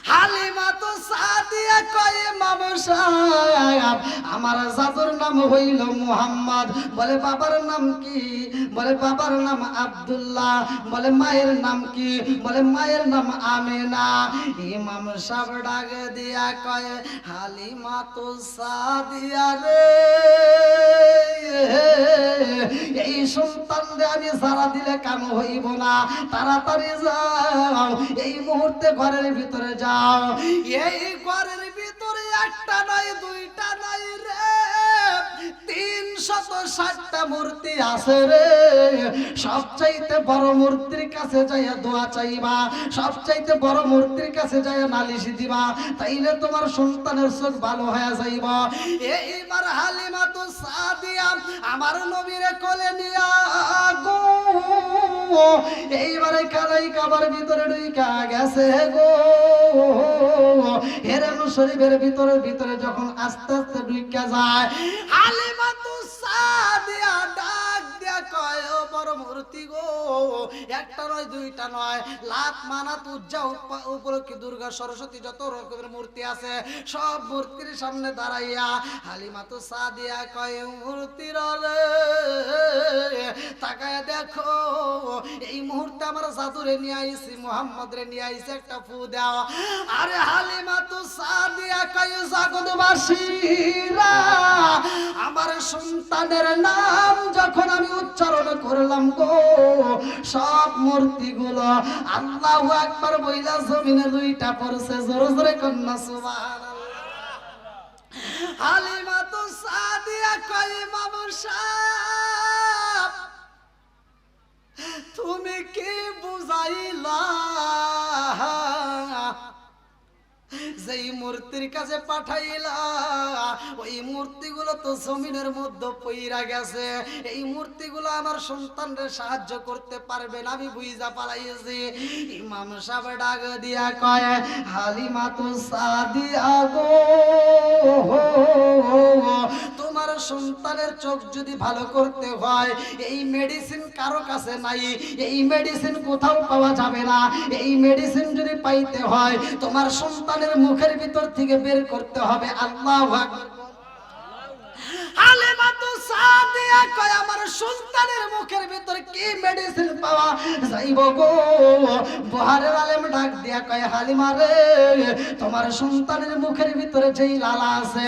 হালিমা তো সাদিয়া কয় ইমাম সাহেব আমার জাদুর নাম হইল মুহাম্মদ। বলে বাবার নাম কি? বলে বাবার নাম আব্দুল্লাহ। বলে মায়ের নাম কি? বলে মায়ের নাম আমেনা। ইমাম সাহেব ডাক দিয়া কয় হালিমা তো সাদিয়া রে, এই সন্তানরে আমি সারা দিলে কাম হইব না, তাড়াতাড়ি যাও, এই মুহূর্তে ঘরের ভিতরে যাও। এই ঘরের ভিতরে একটা নয় দুইটা নয় রে, 360টা মূর্তি আছে রে। সবচাইতে বড় মূর্তির কাছে যাইয়া দোয়া চাইবা, সবচাইতে বড় মূর্তির কাছে যাইয়া নালিশ দিবা, তাইলে তোমার সন্তানের চোখ ভালো হয়ে যাইব। এইবার হালিমা তো সাদিয়া আমার নবীরে কোলে নিয়া গো, এইবারে কালাই কাবার ভিতরে ঢুইকা গেছে গো। হেরানো শরীফের ভিতরে ভিতরে যখন আস্তে আস্তে ঢুইকা যায়, হালিমা তো সাদিয়া ডাক দিয়া কয় ও বড় মূর্তি গো, একটা নয় দুইটা নয়, লাত মানাত উজ্জা উপলক্ষে দুর্গা সরস্বতী যত রকমের মূর্তি আছে সব মূর্তির সামনে দাঁড়াইয়া হালিমা তো সাদিয়া কয় মূর্তির রে তাকায় দেখো, এই মুহূর্তে আমার জাদুরে নিয়ে আইছি, মুহাম্মদ রে নিয়ে আইছি, একটা ফু দাও। আরে হালিমা তো সাদিয়া কয় জগৎবাসীরা, আমার সন্তানের নাম যখন আমি উচ্চারণ করলাম গো, সব মূর্তিগুলো আল্লাহু আকবার বইলা জমিনে দুইটা পড়ছে। জোরে জোরে কন্যা সুবহানাল্লাহ। হালিমা তো সাদিয়া কয় ইমাম সাহেব তুমি কি বুঝাইলা, যেই মূর্তির কাছে পাঠাইলা ওই মূর্তিগুলো তো জমিনের মধ্যে পইরা গেছে, এই মূর্তিগুলো আমার সন্তানরে সাহায্য করতে পারবে না, আমি বুঝা পালাইছি। ইমাম সাহেব ডাক দিয়া কয় হালিমা তো সাদিয়া গো, তোমার সন্তানের চোখ যদি ভালো করতে হয় এই মেডিসিন কারো কাছে নাই, এই মেডিসিন কোথাও পাওয়া যাবে না। এই মেডিসিন যদি পাইতে হয় তোমার সন্তানের মুখের ভিতর থেকে বের করতে হবে আল্লাহু আকবার। হালিমা তো সাদিয়া কয় আমার সন্তানের মুখের ভিতর কি মেডিসিন পাওয়া যাইব গো? বুহারের আলেম ডাক দিয়া কয় হালিমা রে, তোমার সন্তানের মুখের ভিতরে যেই লালা আছে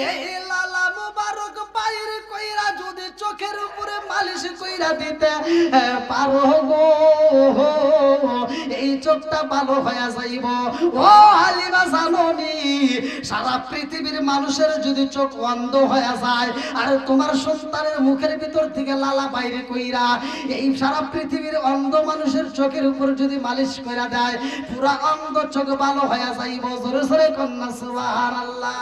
এই লালা মুবারক বাইরে কইরা যদি চোখের উপরে মালিশ কইরা দিতে পারো গো, এই চোখটা ভালো হয়ে যাইব। ও হালিমা জানোনি সারা পৃথিবীর মানুষের যদি চোখ অন্ধ হয়ে যায় আর তোমার সন্তানের মুখের ভিতর থেকে লালা বাইরে কইরা এই সারা পৃথিবীর অন্ধ মানুষের চোখের উপর যদি মালিশ কইরা দেয় পুরা অন্ধ চোখ ভালো হয়ে যাইব। জোরে জোরে কন্যা সুবহানাল্লাহ।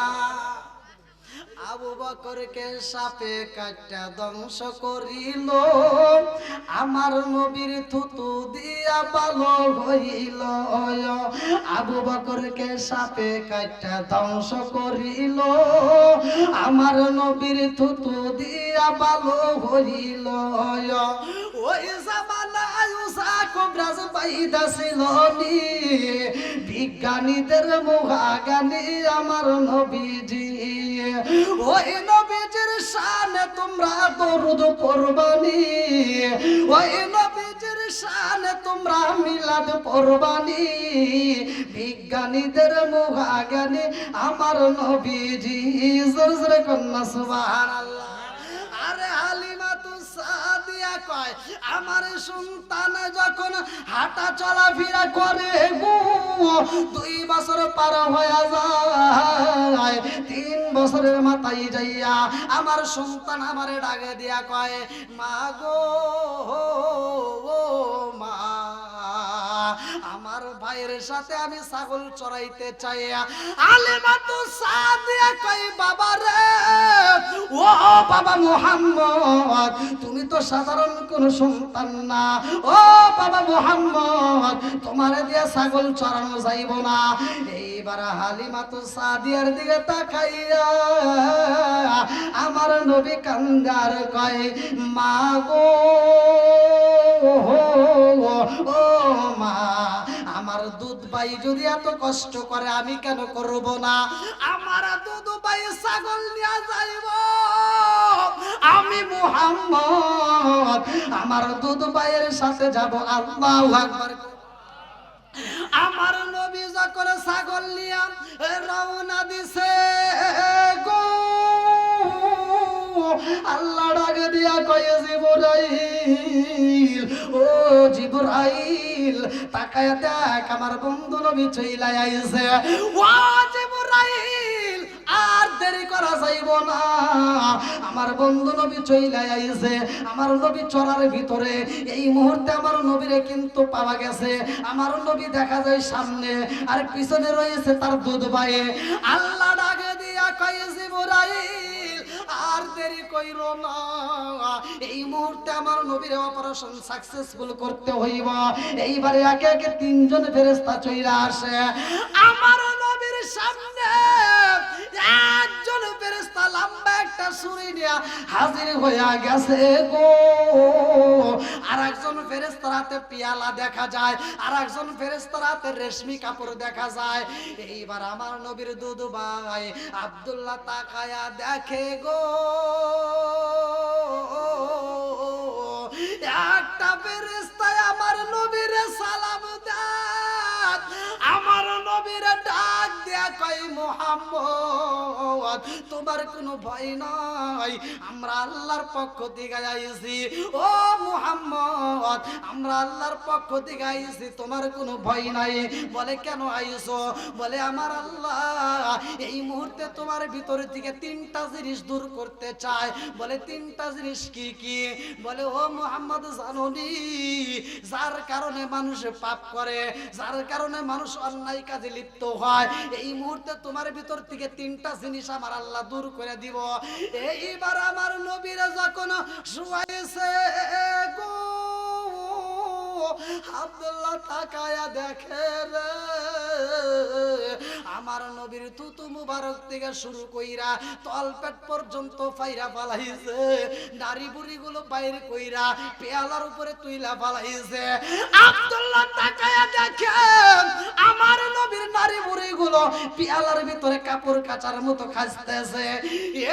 আবু বকরকে সাপে কাটা ধ্বংস করিল, আমার নবীর থুতু দিয়া ভালো হইল। আবু বকরকে সাপে কাটা ধ্বংস করিল, আমার নবীর থুতু দিয়া ভালো হইল। ওই জামানায় উষা কবরাজ পাইতাছিল নি, বিজ্ঞানীদের মুহাগানি আমার নবীজি। ওই নবীজির শানে তোমরা দরুদ পড়বানি, ওই নবীজির শানে তোমরা মিলাদ পড়বানি, বিজ্ঞানীদের মুহাগানি আমার নবীজি। জোরে জোরে কন্যা সুবহানাল্লাহ। আরে হালিমা তো সাদিয়া কয় আমার সন্তান যখন হাঁটা চলাফেরা করে গো 2 বছর পার হয়ে যায়, 3 বছরের মাথায় যাইয়া আমার সন্তান আমারে ডাকে দিয়া কয় মা গো ও মা, আমার ভাইয়ের সাথে আমি ছাগল চড়াইতে চাই। হালিমা তো সাদিয়া কয় বাবা রে, ও বাবা মুহাম্মদ তুমি তো সাধারণ কোন সন্তান না, ও বাবা মুহাম্মদ তোমারে দিয়া ছাগল চড়ানো যাইব না। এইবার হালিমা তো সাদিয়ার দিকে তাকাইয়া আমার নবী কান্দার কয় মা গো ও মা, আমার দুধ ভাই যদি এত কষ্ট করে আমি কেন করব না? আমার দুধ ভাই ছাগল নিয়ে যাইব, আমি মুহাম্মদ আমার দুধ ভাইয়ের সাথে যাব। আল্লাহু আকবার। আমার নবী যখন ছাগল নিয়ে রওনা দিছে গো, আল্লাহ ডাক দিয়া কয় জিবরাইল, ও জিবরাইল তাকায়া দেখ আমার বন্ধু নবী চইলা আইছে। ও জিবরাইল আর দেরি করা যাইব না, আমার বন্ধু নবী চইলা আইছে। আমার নবী চলার ভিতরে এই মুহূর্তে আমার নবীরে কিন্তু পাওয়া গেছে। আমার নবী দেখা যায় সামনে আর পিছনে রয়েছে তার দুধ ভাই। আল্লাহ ডাকে দিয়া কয় জিবরাইল আর দেরি কইরো না, এই মুহূর্তে আমার নবীর অপারেশন সাকসেসফুল করতে হইব। এইবারে একে একে তিনজন ফেরেশতা চইলা আসে আমার নবীর সামনে। একজন ফেরেশতা লম্বা একটা ছুরি নিয়ে হাজির হইয়া গেছে গো। আর একজন ফেরেশতার হাতে পিয়ালা দেখা যায়, আর একজন ফেরেশতার হাতে রেশমি কাপড় দেখা যায়। এইবার আমার নবীর দুধ ভাই আব্দুল্লাহ তাকায়া দেখে গো, একটা ফেরেশতা আমার নবীরে সালাম দেয়, আমার নবীরে ডাক দেয়া কই মুহাম্মদ তোমার কোনো ভয় নাই, আমরা আল্লাহর পক্ষ থেকে আইছি। ও মুহাম্মদ আমরা আল্লাহর পক্ষ থেকে আইছি, তোমার কোনো ভয় নাই। বলে কেন আইছো? বলে আমার আল্লাহ এই মুহূর্তে তোমার ভিতর থেকে তিনটা জিনিস দূর করতে চায়। বলে তিনটা জিনিস কি কি? বলে ও মুহাম্মদ জানোনি যার কারণে মানুষ পাপ করে, যার কারণে মানুষ অন্যায় কাজে লিপ্ত হয়, এই মুহূর্তে তোমার ভিতর থেকে তিনটা জিনিস আমার আল্লাহ দূর করে দিব। এইবার আমার নবীরা যখন শুয়াইছে গো, আব্দুল্লাহ তাকায়া দেখে রে আমার নবীর থুতু মুবারক থেকে শুরু কইরা তলপেট পর্যন্ত ফাইরা ফালাইছে, নারী বুড়ি গুলো বাইরে কইরা পেয়ালার উপরে তুইলা ফালাইছে। আব্দুল্লাহ তাকায়া দেখে আমার নবীর নারী বুড়ি গুলো পেয়ালার ভিতরে কাপড় কাচার মতো খাসতেছে।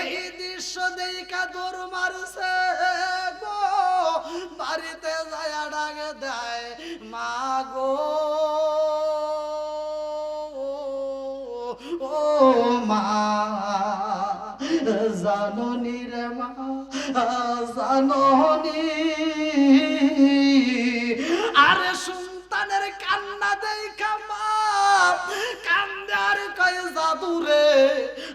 এই দৃশ্য দেখা দৌড় মারছে গো, বাড়িতে যায় ডাকে দেয় মা গো, ও মা জাননি রে মা জাননি। আরে সন্তানের কান্না দেখা মা কান্দে আর কয় জাদু রে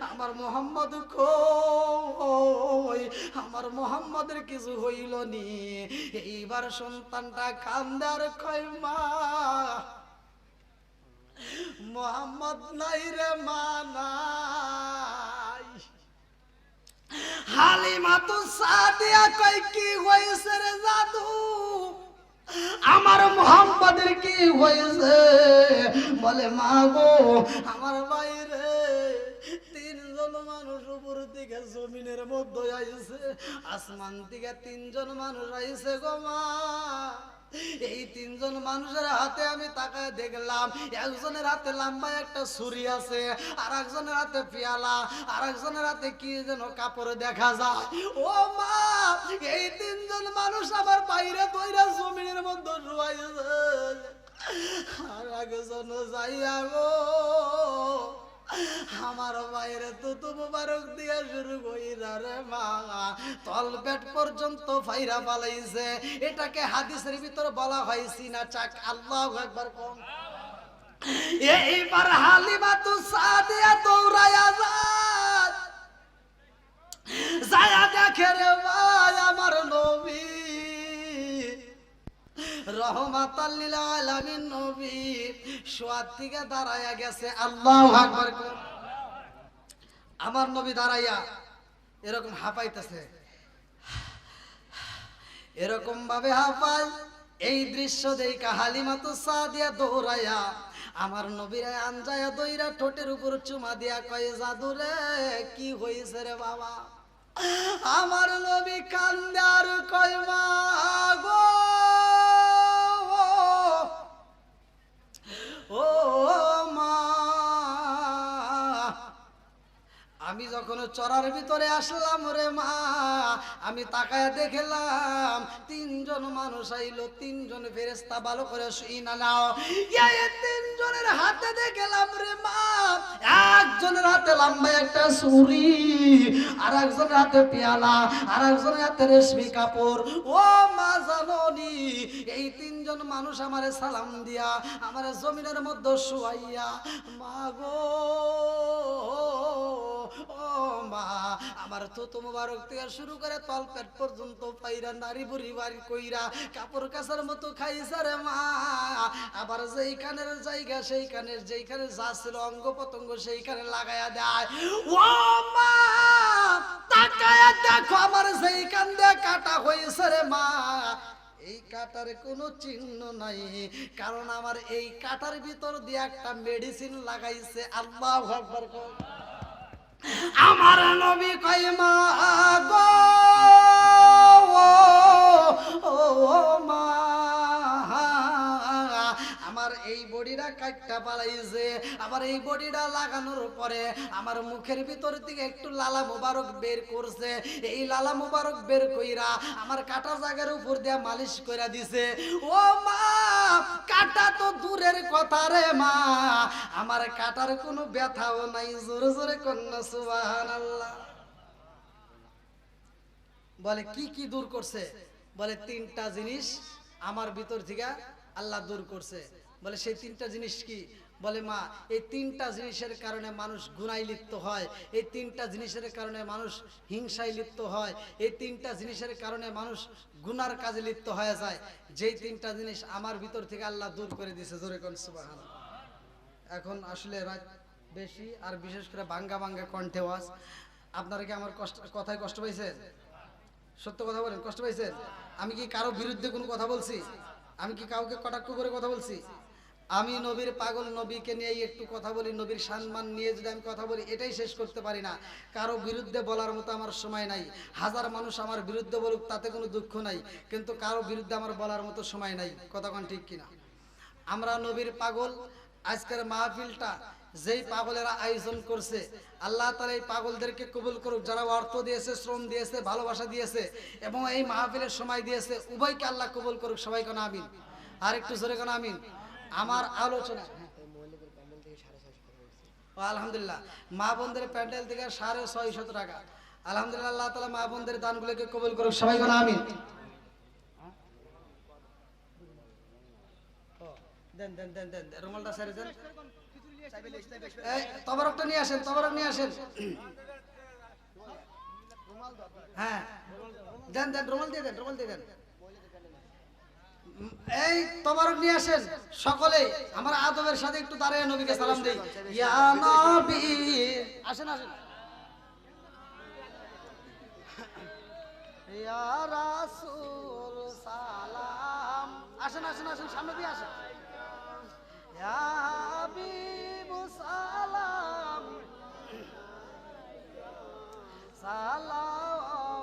আমার মোহাম্মদ কই, আমার মোহাম্মদের কিছু হইল নি। এইবার সন্তানটা কান্দে আর কয় মা মোহাম্মদ নাই রে মা নাই। হালিমা তো সাদিয়া কয় কি হইছে রে জাদু, আমার মোহাম্মদের কি হয়েছে? বলে মা গো আমার বাইরে তিনজন মানুষ উপর থেকে জমিনের মধ্যে আইছে, আসমান থেকে তিনজন মানুষ আইছে গো মা। এই তিনজন মানুষের হাতে আমি তাকায় দেখলাম, একজনের হাতে লম্বা একটা ছুরি আছে, আর একজনের হাতে পেয়ালা, আর একজনের হাতে কি যেন কাপড় দেখা যায়। ও মা এই তিনজন মানুষ আমার বাইরে দইরা জমিনের মধ্যে শুয়াইছে, আর একজন যাইয়া গো আমার বাইরে তো মুবারক দিয়া শুরু কইরা রে মা তলপেট পর্যন্ত ফাইরা পালাইছে। এটাকে হাদিসের ভিতরে বলা হয় সিনা চাক। আল্লাহু আকবার কোন। এইবার হালিমা তো সাদিয়া দৌড়ায়া যায়, দেখে রে ভাই আমার নবী রহমাতাল লিল আলামিন নবী শোয়ার থেকে দাঁড়ায়া গেছে। আল্লাহু আকবার কোন। আমার নবী দাঁড়াইয়া এরকম হাঁপাইতেছে, এরকম ভাবে হাঁপায়। এই দৃশ্য দেখা হালিমা তো সাদিয়া দৌড়াইয়া আমার নবীরে আনজায়া দইরা ঠোঁটের উপর চুমা দিয়া কয় জাদু রে কি হইছে রে বাবা? আমার নবী কান্দে আর কয় মা গো চড়ার ভিতরে আসলাম রে মা, আমি তাকায় দেখলাম তিনজন মানুষ আইলো, তিনজন ফেরেশতা ভালো করে শুই না নাও। এই তিনজনের হাতে দেখলাম রে মা, একজনের হাতে লম্বা একটা ছুরি, আর একজনের হাতে পেয়ালা, আর একজনের হাতে রেশমি কাপড়। ও মা জাননি, এই তিনজন মানুষ আমারে সালাম দিয়া আমারে জমিনের মধ্যে শুয়াইয়া, মা গো ও মা, আমার তো মুবারক থেকে শুরু করে তল পেট পর্যন্ত পাইরা নারী বুড়ি বাড়ি কইরা কাপড় কাচার মতো খাইছে রে মা। আবার যেইখানের জায়গা সেইখানের যেইখানে যা ছিল অঙ্গ প্রত্যঙ্গ সেইখানে লাগায়া দেয়। ও মা তাকায়া দেখো আমার যেইখান দিয়ে কাটা হয়েছে রে মা, এই কাটার কোনো চিহ্ন নাই, কারণ আমার এই কাটার ভিতর দিয়ে একটা মেডিসিন লাগাইছে। আল্লাহু আকবার। আমার নবী কয় মা গো ও মা, আমার এই বডিটা কাটটা পালাইছে, আবার এই বডিটা লাগানোর পরে আমার মুখের ভিতর থেকে একটু লালা মোবারক বের করছে, এই লালা মোবারক বের কইরা আমার কাটা জায়গার উপর দিয়া মালিশ কইরা দিছে। ও মা কাটা তো দূরের কথা রে মা, আমার কাটার কোনো ব্যথাও নাই। জোরে জোরে কন্যা সুবহানাল্লাহ। বলে কি কি দূর করছে? বলে তিনটা জিনিস আমার ভিতর থেকে আল্লাহ দূর করছে। বলে সেই তিনটা জিনিস কি? বলে মা এই তিনটা জিনিসের কারণে মানুষ গুনায় লিপ্ত হয়, এই তিনটা জিনিসের কারণে মানুষ হিংসায় লিপ্ত হয়, এই তিনটা জিনিসের কারণে মানুষ গুনার কাজে লিপ্ত হয়ে যায়। যেই তিনটা জিনিস আমার ভিতর থেকে আল্লাহ দূর করে দিয়েছে। জোরে কোন সুবহানাল্লাহ। এখন আসলে রাত বেশি, আর বিশেষ করে ভাঙ্গা ভাঙ্গা কণ্ঠে ওয়াজ। আপনারা কি আমার কথায় কষ্ট পাইছেন? সত্য কথা বলেন, কষ্ট পাইছেন? আমি কি কারো বিরুদ্ধে কোনো কথা বলছি? আমি কি কাউকে কটাক্ষ করে কথা বলছি? আমি নবীর পাগল, নবীকে নিয়ে একটু কথা বলি, নবীর সম্মান নিয়ে যদি আমি কথা বলি এটাই শেষ করতে পারি না। কারো বিরুদ্ধে বলার মতো আমার সময় নাই। হাজার মানুষ আমার বিরুদ্ধে বলুক তাতে কোনো দুঃখ নাই, কিন্তু কারো বিরুদ্ধে আমার বলার মতো সময় নাই। কথা কোন ঠিক কিনা? আমরা নবীর পাগল। আজকের মাহফিলটা যেই পাগলেরা আয়োজন করছে, আল্লাহ তাআলা এই পাগলদেরকে কবুল করুক, যারা অর্থ দিয়েছে, শ্রম দিয়েছে, ভালোবাসা দিয়েছে এবং এই মাহফিলের সময় দিয়েছে, উভয়কে আল্লাহ কবুল করুক। সবাই কোন আমিন। আর একটু জোরে কোন আমিন। আমার আলোচনা আলহামদুলিল্লাহ মা বোনদের প্যান্ডেল থেকে 650 টাকা। আলহামদুলিল্লাহ, আল্লাহ তাআলা মা বোনদের দানগুলোকে কবুল করুক। সবাই কোন আমিন। দেন দেন দেন দেন রুমালটা ছেড়ে দেন। এই তবরকটা নিয়ে আসেন, তবরক নিয়ে আসেন। হ্যাঁ দেন দেন, রুমাল দিয়ে দেন, রুমাল দিয়ে দেন। এই তবরক নিয়ে আসেন সকলে। আমার আদবের সাথে একটু দাঁড়িয়ে নবীকে সালাম দেই। ইয়া নবী আসেন আসেন। ইয়া রাসূল সালাম। আসেন আসেন আসেন, সামনে দিয়ে আসেন। ইয়া হাবিব সালাম সালাওয়াতুল্লাহ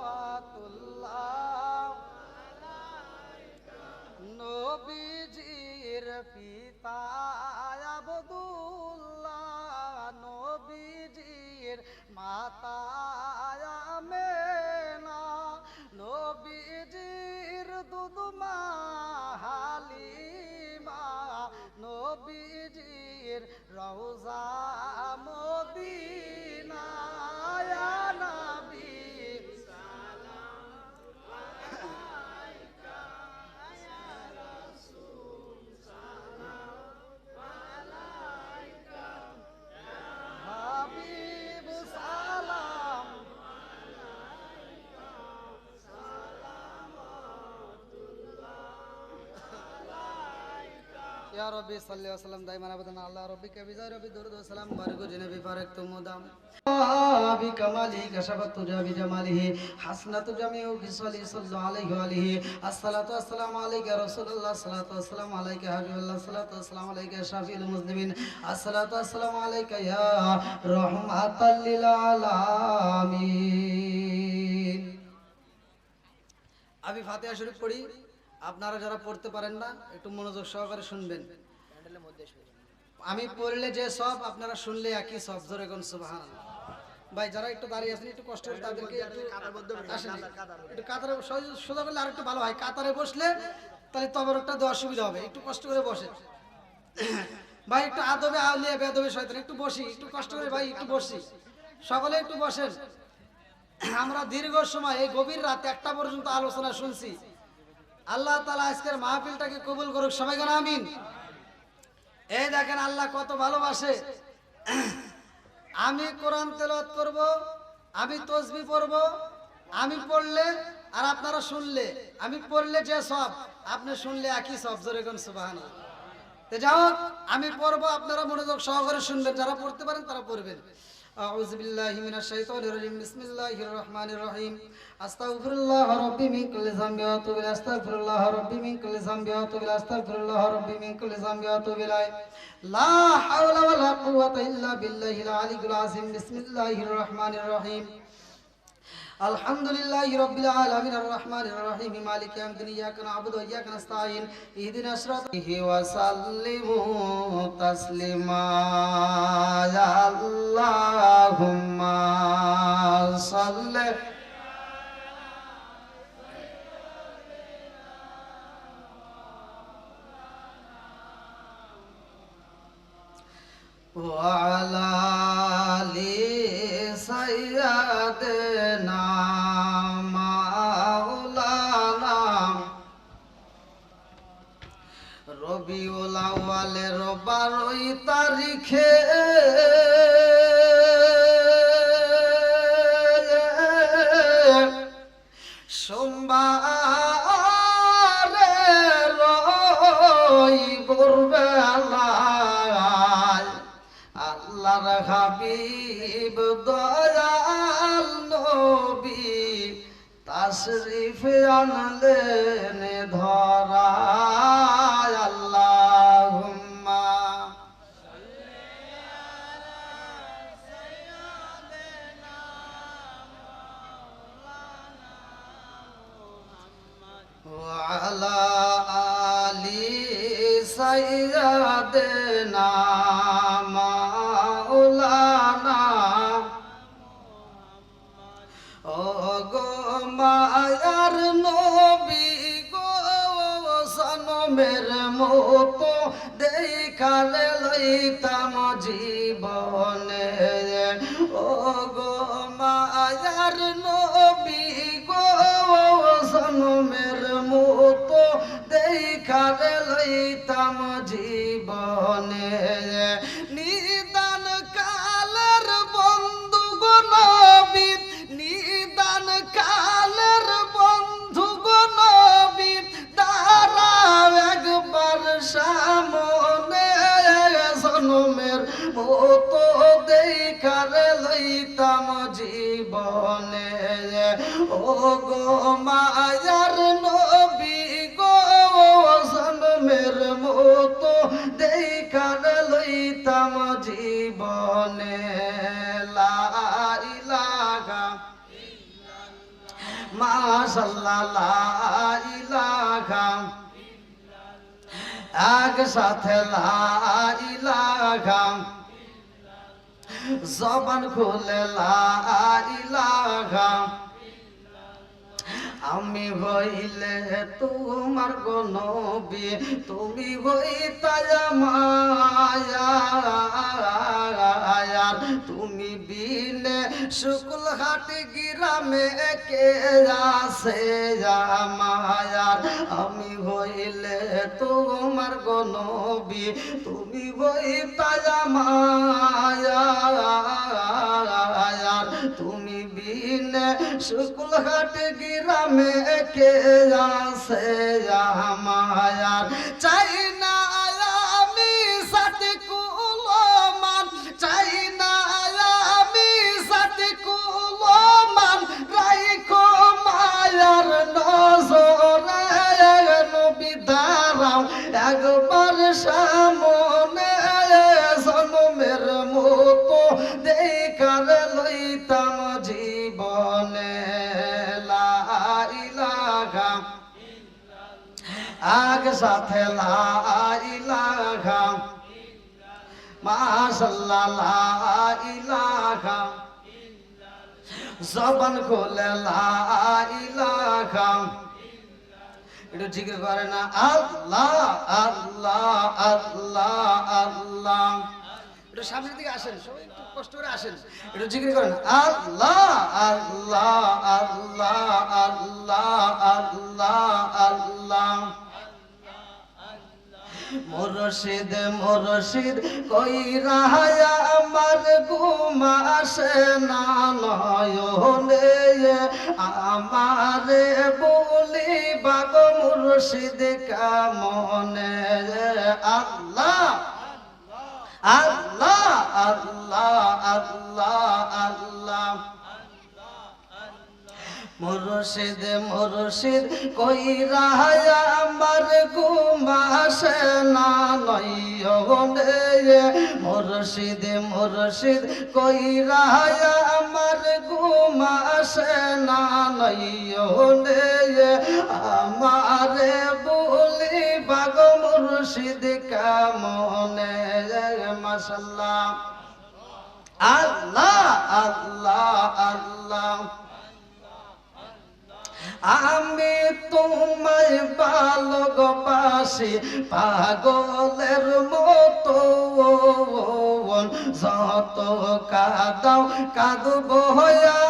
নবীজির পিতা আব্দুল্লাহ, নবীজির মাতা আমেনা, নবীজির দুধমা হালিমা, নবীজির রওজা মদিনা। ইয়া নবী সালাম আলাইকা, ইয়া রাসূল সালাম আলাইকা, ইয়া হাবিব সালাম আলাইকা, या रब्बी सल्ली व सल्लम दाइमान अबदन अल्लाह रब्बी के बिजा रब्बी दुरूद व सलाम बारिक जिन्नबी फारक तुमुदाम बि कमाली कशफत तुजा बि जमालिही हसनत जमीउ खिसली सल्लल्लाहु अलैहि व आलिहि अस्सलातु वस्सलामु अलैका रसूलुल्लाह सल्लल्लाहु वस्सलामु अलैका हबीबुल्लाह सल्लल्लाहु वस्सलामु अलैका शफीउल मुज़निबिन अस्सलातु वस्सलामु अलैका या रहमाताल लिल आलामीन। अभी फातिहा शरीफ पढ़ी। আপনারা যারা পড়তে পারেন না একটু মনোযোগ সহকারে শুনবেন। আমি পড়লে যে সব, আপনারা শুনলে একই সব। জোরে কোন সুবহানাল্লাহ। ভাই যারা একটু দাঁড়িয়ে আছেন একটু কষ্ট করে তাদেরকে একটু আসেন একটু কাতারে সোজা করলে আর একটু ভালো হয়। কাতারে বসলে তাহলে তবরকটা দেওয়ার সুবিধা হবে। একটু কষ্ট করে বসেন ভাই, একটু আদবে আউলিয়া বেদবে শয়তান, একটু বসি, একটু কষ্ট করে ভাই একটু বসি, সকলে একটু বসেন। আমরা দীর্ঘ সময় এই গভীর রাত 1টা পর্যন্ত আলোচনা শুনছি। আল্লাহ তাআলা আজকের মাহফিলটাকে কবুল করুক, সবাই বলেন আমিন। এই দেখেন আল্লাহ কত ভালোবাসে। আমি কোরআন তেলাওয়াত করব, আমি তাসবিহ পড়ব, আমি পড়লে আর আপনারা শুনলে, আমি পড়লে যে সব, আপনি শুনলে একই সব। জোরে কোন সুবহানাল্লাহ। তো যাও, আমি পড়বো, আপনারা মনোযোগ সহকারে শুনবেন, যারা পড়তে পারেন তারা পড়বেন। আউযু বিল্লাহি মিনাশ শাইতানির রাজিম, বিসমিল্লাহির রহমানির রহিম। আস্তাগফিরুল্লাহ রাব্বি মিন কুল্লি যামবি ওয়া আতুবু ইলাইহি, আস্তাগফিরুল্লাহ রাব্বি মিন কুল্লি যামবি ওয়া আতুবু ইলাইহি, আস্তাগফিরুল্লাহ রাব্বি মিন কুল্লি যামবি ওয়া আতুবু ইলাইহি। লা হাওলা ওয়া লা কুওয়াতা ইল্লা বিল্লাহিল আলিয়্যিল আযীম। বিসমিল্লাহির রহমানির রহিম। আলহামদুলিল্লাহি রাব্বিল আলামিন আর রহমানির রহিম মালিকি ইয়াউমিদ্দিন ইয়াকা না'বুদু ওয়া ইয়াকা নাস্তাঈন ইহদিনাস সিরাতাল ওয়া সাল্লিমু তাসলিমা আল্লাহুম্মা সাল্লি ওয়া আলা আলি সাইয়্যিদিনা মাওলানা রবিউল আউয়ালের 12 তারিখে সোমবারে ভোরবেলায় আল্লাহর হাবিব দয়াল নবী তাশরিফ আনলেন ধরায়। আল্লাহুম্মা ওয়া আলা আলি সাইয়্যিদিনা মাওলানা ও গো মায়ার নবী গো সনমের মতো দেখালে লইতাম জীবনে। ও গো মায়ার নবী গো সনমের মতো দেখালে লইতাম জীবনে। নিদান কালের বন্ধু গো নবী, নিদান কালের বন্ধু গো নবী, দাঁড়াও একবার সামনে। জনমের মতো দেখারে লইতাম জীবনে। ও গো মায়ার নবী গো জনমের মতো দেখারে লইতাম জীবনে। লা ইলাহা মাশাআল্লাহ, লা ইলাহা এক সাথে লা ইলাহা, জবান খুলে লা ইলাহা। আমি হইলে তোমার গো নবী, তুমি হইতায় মায়ার। তুমি বিনে শুকুল হাট গ্রামে কে আছে মায়ার। আমি হইলে তোমার গো নবী, তুমি হইতায় মায়ার। তুমি বিনে শুকুল হাট গ্রামে কে আছে মায়ার। চাই না আমি সাথে কুলমান, চাই না আমি সাথে কুলমান। রাইখো মায়ার নজরে নবী দাঁড়াও একবার সামনে। জনমের মতো দেখার লইতাম জীবনে। লা ইলাহা এক সাথে লা ইলাহা মাশাআল্লাহ, লা ইলাহা জবান খোলে লা ইলাহা, একটু জিকির করে না আল্লাহ আল্লাহ আল্লাহ আল্লাহ। একটু সামনের দিকে আসেন, সবাই একটু কষ্ট করে আসেন, একটু জিকির করেন আল্লাহ আল্লাহ আল্লাহ আল্লাহ আল্লাহ আল্লাহ। মুর্শিদ মুর্শিদ কইরা আমার ঘুম আসে না নয়নে, আমারে বলি বাগ মুর্শিদ কামনে। আল্লাহ আল্লাহ আল্লাহ আল্লাহ আল্লাহ। মুর্শিদ মুর্শিদ কইরা আমার ঘুম আসে না নয়নে, মুর্শিদ মুর্শিদ কইরা আমার ঘুম আসে না নয়নে, আমারে বলি বাগ মুর্শিদ কামনে। মাশাআল্লাহ আল্লাহ আল্লাহ আল্লাহ। আমি তোমায় ভালোবাসি পাগলের মতো, যত কাঁদাও কাঁদব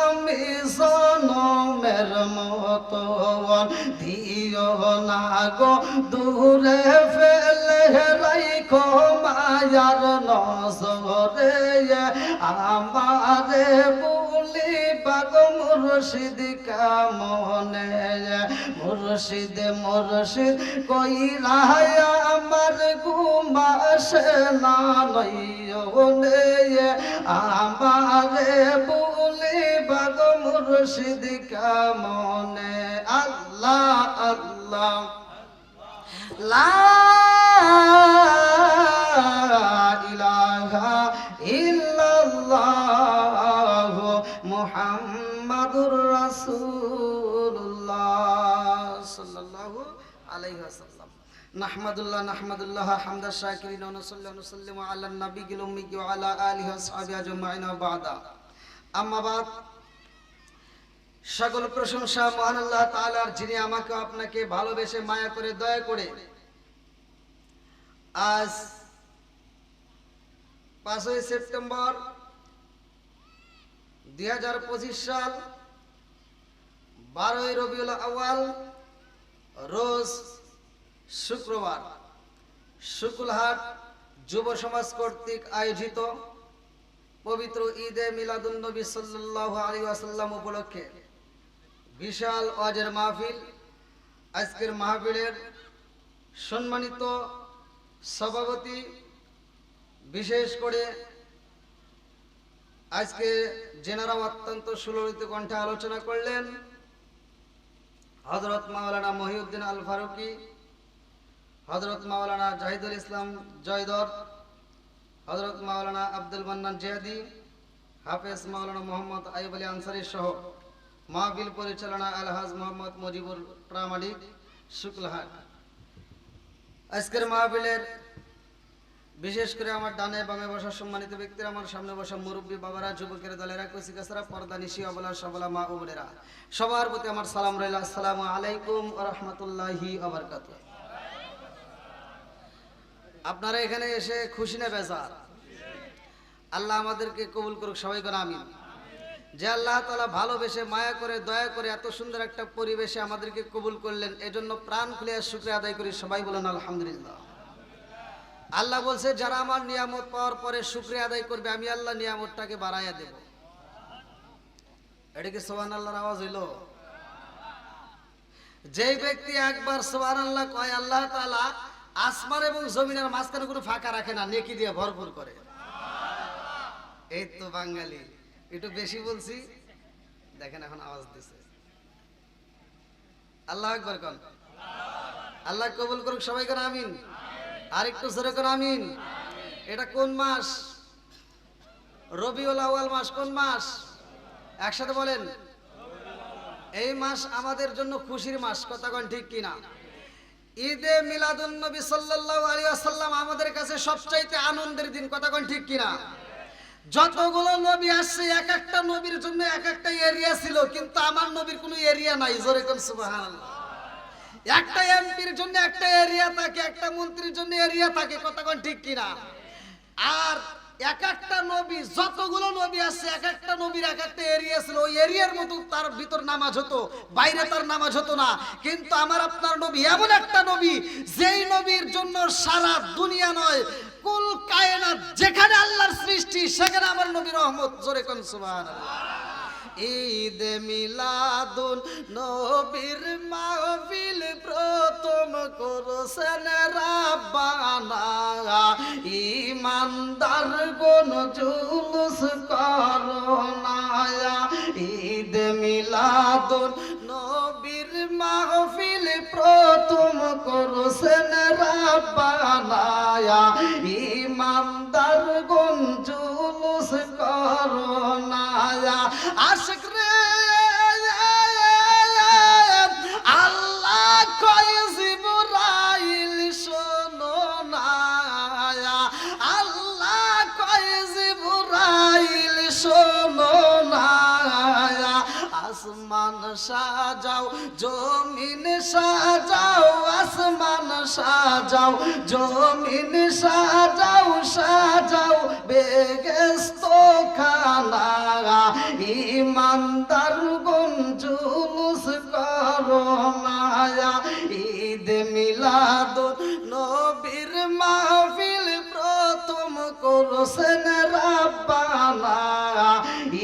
আমি জনমের মতো। দিও না গো দূরে ফেলে রাইখো মায়ার নজরে, আমারে বলি বাগ মুর্শিদ কামনে। মুর্শিদ মুর্শিদ কইরা আমার ঘুম আসে না নয়নে, আমারে বলি বাগ মুর্শিদ কামনে। আল্লাহ আল্লাহ লা ইলাহা ইল্লাল্লাহ মুহাম্মাদুর রাসূলুল্লাহ সাল্লাল্লাহু আলাইহি ওয়াসাল্লাম। নাহমাদুল্লাহ নাহমাদুল্লাহ হামদা শাকিরিন ওয়া নুসাল্লি ওয়া নুসাল্লিমু আলা নবিয়্যিল উম্মি ওয়া আলা আলিহি ওয়া সাহবিহি আজমাইন ওয়া বা'দা। আম্মা বাদ, সকল প্রশংসা মহান আল্লাহ তাআলার, যিনি আমাকে আপনাকে ভালোবেসে মায়া করে দয়া করে আজ 5ই সেপ্টেম্বর 2025 সাল 12ই রবিউল আউয়াল রোজ শুক্রবার শুকুলহাট যুব সমাজ কর্তৃক আয়োজিত পবিত্র ঈদে মিলাদুন নবী সাল্লাল্লাহু আলাইহি ওয়াসাল্লাম উপলক্ষে বিশাল ওয়াজের মাহফিল। আজকের মাহফিলের সম্মানিত সভাপতি, বিশেষ করে আজকে যেনারা অত্যন্ত সুললিত কণ্ঠে আলোচনা করলেন, হযরত মাওলানা মহিউদ্দিন আল ফারুকি, হযরত মাওলানা জাহিদুল ইসলাম জয়দর, হযরত মাওলানা আব্দুল মান্নান জিয়াদি, হাফেজ মাওলানা মোহাম্মদ আইয়ুব আলী আনসারী সহ মাহফিল পরিচালনা আলহাজ মোহাম্মদ মুজিবুর প্রামাণিক শুক্লহাট। আজকের মাহফিলের বিশেষ করে আমার ডানে বামে বসা সম্মানিত ব্যক্তিরা, আমার সামনে বসা মুরব্বী বাবারা, যুবকের দলেরা, কচিকাছারা, পর্দা নিশি অবলা সবলা মা ও বোনেরা, সবার প্রতি আমার সালাম রইল। আসসালামু আলাইকুম ওয়া রাহমাতুল্লাহি ওয়া বারাকাতুহু। আপনারা এখানে এসে খুশি না বেজার? আল্লাহ আমাদেরকে কবুল করুক, সবাই করে আমিন। যে আল্লাহ তাআলা ভালোবেসে মায়া করে দয়া করে এত সুন্দর একটা পরিবেশে আমাদেরকে কবুল করলেন, এজন্য প্রাণ খুলে শুকরিয়া আদায় করি। সবাই বলেন আলহামদুলিল্লাহ। আল্লাহ বলছে, যারা আমার নিয়ামত পাওয়ার পরে শুকরিয়া আদায় করবে, আমি আল্লাহ নিয়ামতটাকে বাড়াইয়া দেব। এটা কি সুবহানাল্লাহর আওয়াজ হইল? যেই ব্যক্তি একবার সুবহানাল্লাহ কয়, আল্লাহ তাআলা আসমান এবং জমিনের মাঝখানে কোনো ফাঁকা রাখে না, নেকি দিয়ে ভরপুর করে। এই তো বাঙালি, একটু বেশি বলছি, দেখেন এখন আওয়াজ দিছে। আল্লাহু আকবার কোন। আল্লাহ কবুল করুক, সবাই করে আমিন। আর একটু জোরে করে আমিন। এটা কোন মাস? রবিউল আউয়াল মাস। কোন মাস? একসাথে বলেন। এই মাস আমাদের জন্য খুশির মাস, কথা কোন ঠিক কিনা? ঈদে মিলাদুন নবী সাল্লাল্লাহু আলাইহি ওয়াসাল্লাম আমাদের কাছে সবচাইতে আনন্দের দিন, কথা কোন ঠিক কিনা? যতগুলো নবী আসছে এক একটা নবীর জন্য এক একটা এরিয়া ছিল, কিন্তু আমার নবীর কোনো এরিয়া নাই। জোরে কোন সুবহানাল্লাহ। একটা এমপির জন্য একটা এরিয়া থাকে, একটা মন্ত্রীর জন্য এরিয়া থাকে, কথা কোন ঠিক কিনা? আর এক একটা নবী, যতগুলো নবী আছে এক একটা নবীর এক একটা এরিয়া ছিল, ওই এরিয়ার মতো তার ভিতর নামাজ হতো, বাইরে তার নামাজ হতো না। কিন্তু আমার আপনার নবী এমন একটা নবী, যেই নবীর জন্য সারা দুনিয়া নয় কুল কায়নাত যেখানে আল্লাহর সৃষ্টি সেখানে আমার নবী রহমত। জোরে কোন সুবহানাল্লাহ। ঈদ মিলাদুন নবীর মাহফিল প্রথম করছেন রাব্বানা, ইমানদার গণ জুলুস করোনা। ঈদ মিলাদুন নবীর মাহফিল প্রথম করছেন রাব্বানা, ইমানদার গণ জুলুস করোনা। আশিক রে আল্লাহ কয় জিবরাইল শোনো না, আল্লাহ কয় জিবরাইল শোনো না। আসমান সাজাও জমিন সাজাও, আসমান সাজাও জমিন সাজাও, সাজাও বেহেশত খানা, ইমানদার গণ জুলুস করোনা। ঈদ মিলাদুন নবীর মাহফিল প্রথম করছেন রাব্বানা,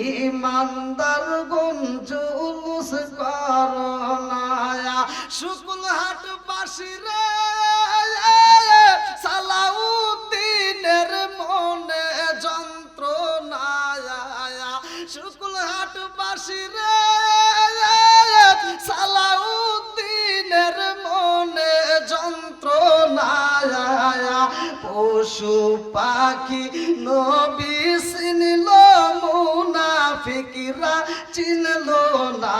ইমানদার গণ জুলুস করোনা। শুকুল হাট বাসিরে সালাউদ্দিনের মনে যন্ত্রণা, শুকুল হাট বাসিরে সালাউদ্দিনের মনে যন্ত্রণা। পশু পাখি নবী চিনল, মুনাফিকরা চিনল না,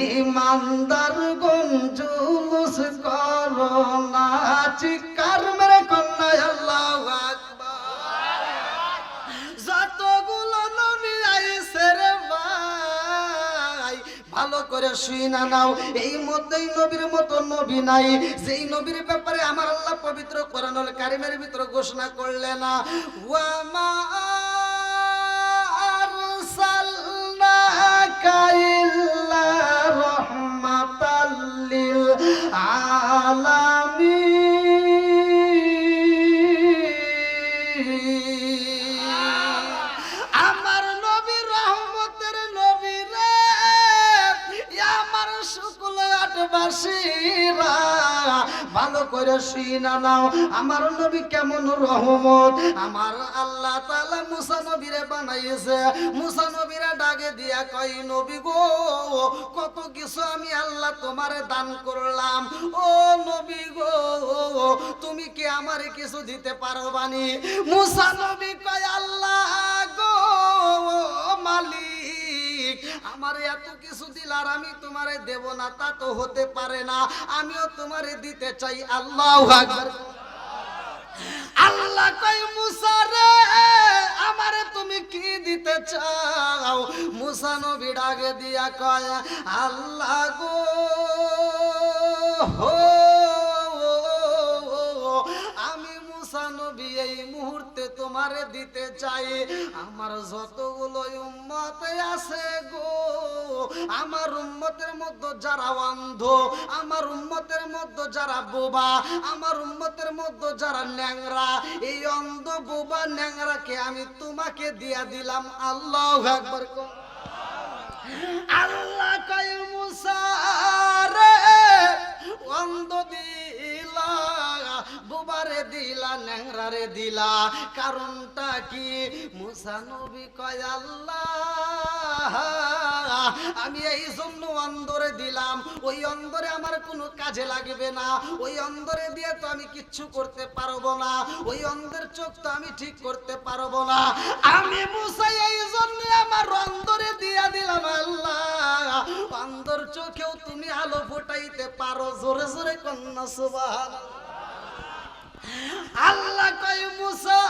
ইমানদার গণ জুলুস করোনা। চিৎকার মেরে কন্যা আল্লাহু আকবার। যতগুলো নবী আইছে রে ভাই, ভালো করে শুইনা নাও, এই মধ্যেই নবীর মতো নবী নাই, যেই নবীর ব্যাপারে আমার আল্লাহ পবিত্র কোরআনুল কারীমের ভিতরে ঘোষণা করলেন না, ওয়া মা আরসালনাকা ইল্লা রাহমাতাল লিল আলামিন। আমার নবী রহমতের নবী রে, আমার শুকুল হাটবাসীরা ভালো করে শুইনা নাও, আমার নবী কেমন রহমত। আমার আল্লাহ তাআলা মুসা নবীরে বানাইছে, মুসা নবীরে ডাকে দিয়া কই, নবী গো কত কিছু আমি আল্লাহ তোমারে দান করলাম, ও নবী গো তুমি কি আমারে কিছু দিতে পারবানি? মুসা নবী কয়, আল্লাহ গো মালিক, আমার এত কিছু দিলার আমি তোমারে দেব না তা তো হতে পারে না, আমিও তোমারে দিতে চাই। আল্লাহু আকবার। আল্লাহ কয়, মুসা রে আমারে তুমি কি দিতে চাও? মুসা নবী ডাকে দিয়া কয়, আল্লাহ গো আমি মুসা নবী এই মুহূর্তে তোমারে দিতে চাই, আমার যতগুলো উম্মত আছে গো, আমার উম্মতের মধ্যে যারা অন্ধ, আমার উম্মতের মধ্যে যারা বোবা, আমার উম্মতের মধ্যে যারা ন্যাংরা, এই অন্ধ বোবা ন্যাংরাকে আমি তোমাকে দিয়া দিলাম। আল্লাহু আকবার। আল্লাহ কয়, মুসা রে অন্ধ দিলা, বোবারে দিলা, ন্যাংরারে দিলা, কারণটা কি? মুসা নবী কয়, আল্লাহ আমি এই জন্য অন্ধরে দিলাম, ওই অন্ধরে আমার কোনো কাজে লাগবে না, ওই অন্ধরে দিয়ে তো আমি কিচ্ছু করতে পারবো না, ওই অন্ধের চোখ তো আমি ঠিক করতে পারবো না, আমি মুসা এই জন্য আমার অন্ধরে দিয়া দিলাম। আল্লাহ অন্ধর চোখেও তুমি আলো ফোটাইতে পারো। জোরে জোরে কন্যা সুবহানাল্লাহ। আল্লাহ কয়, মুসা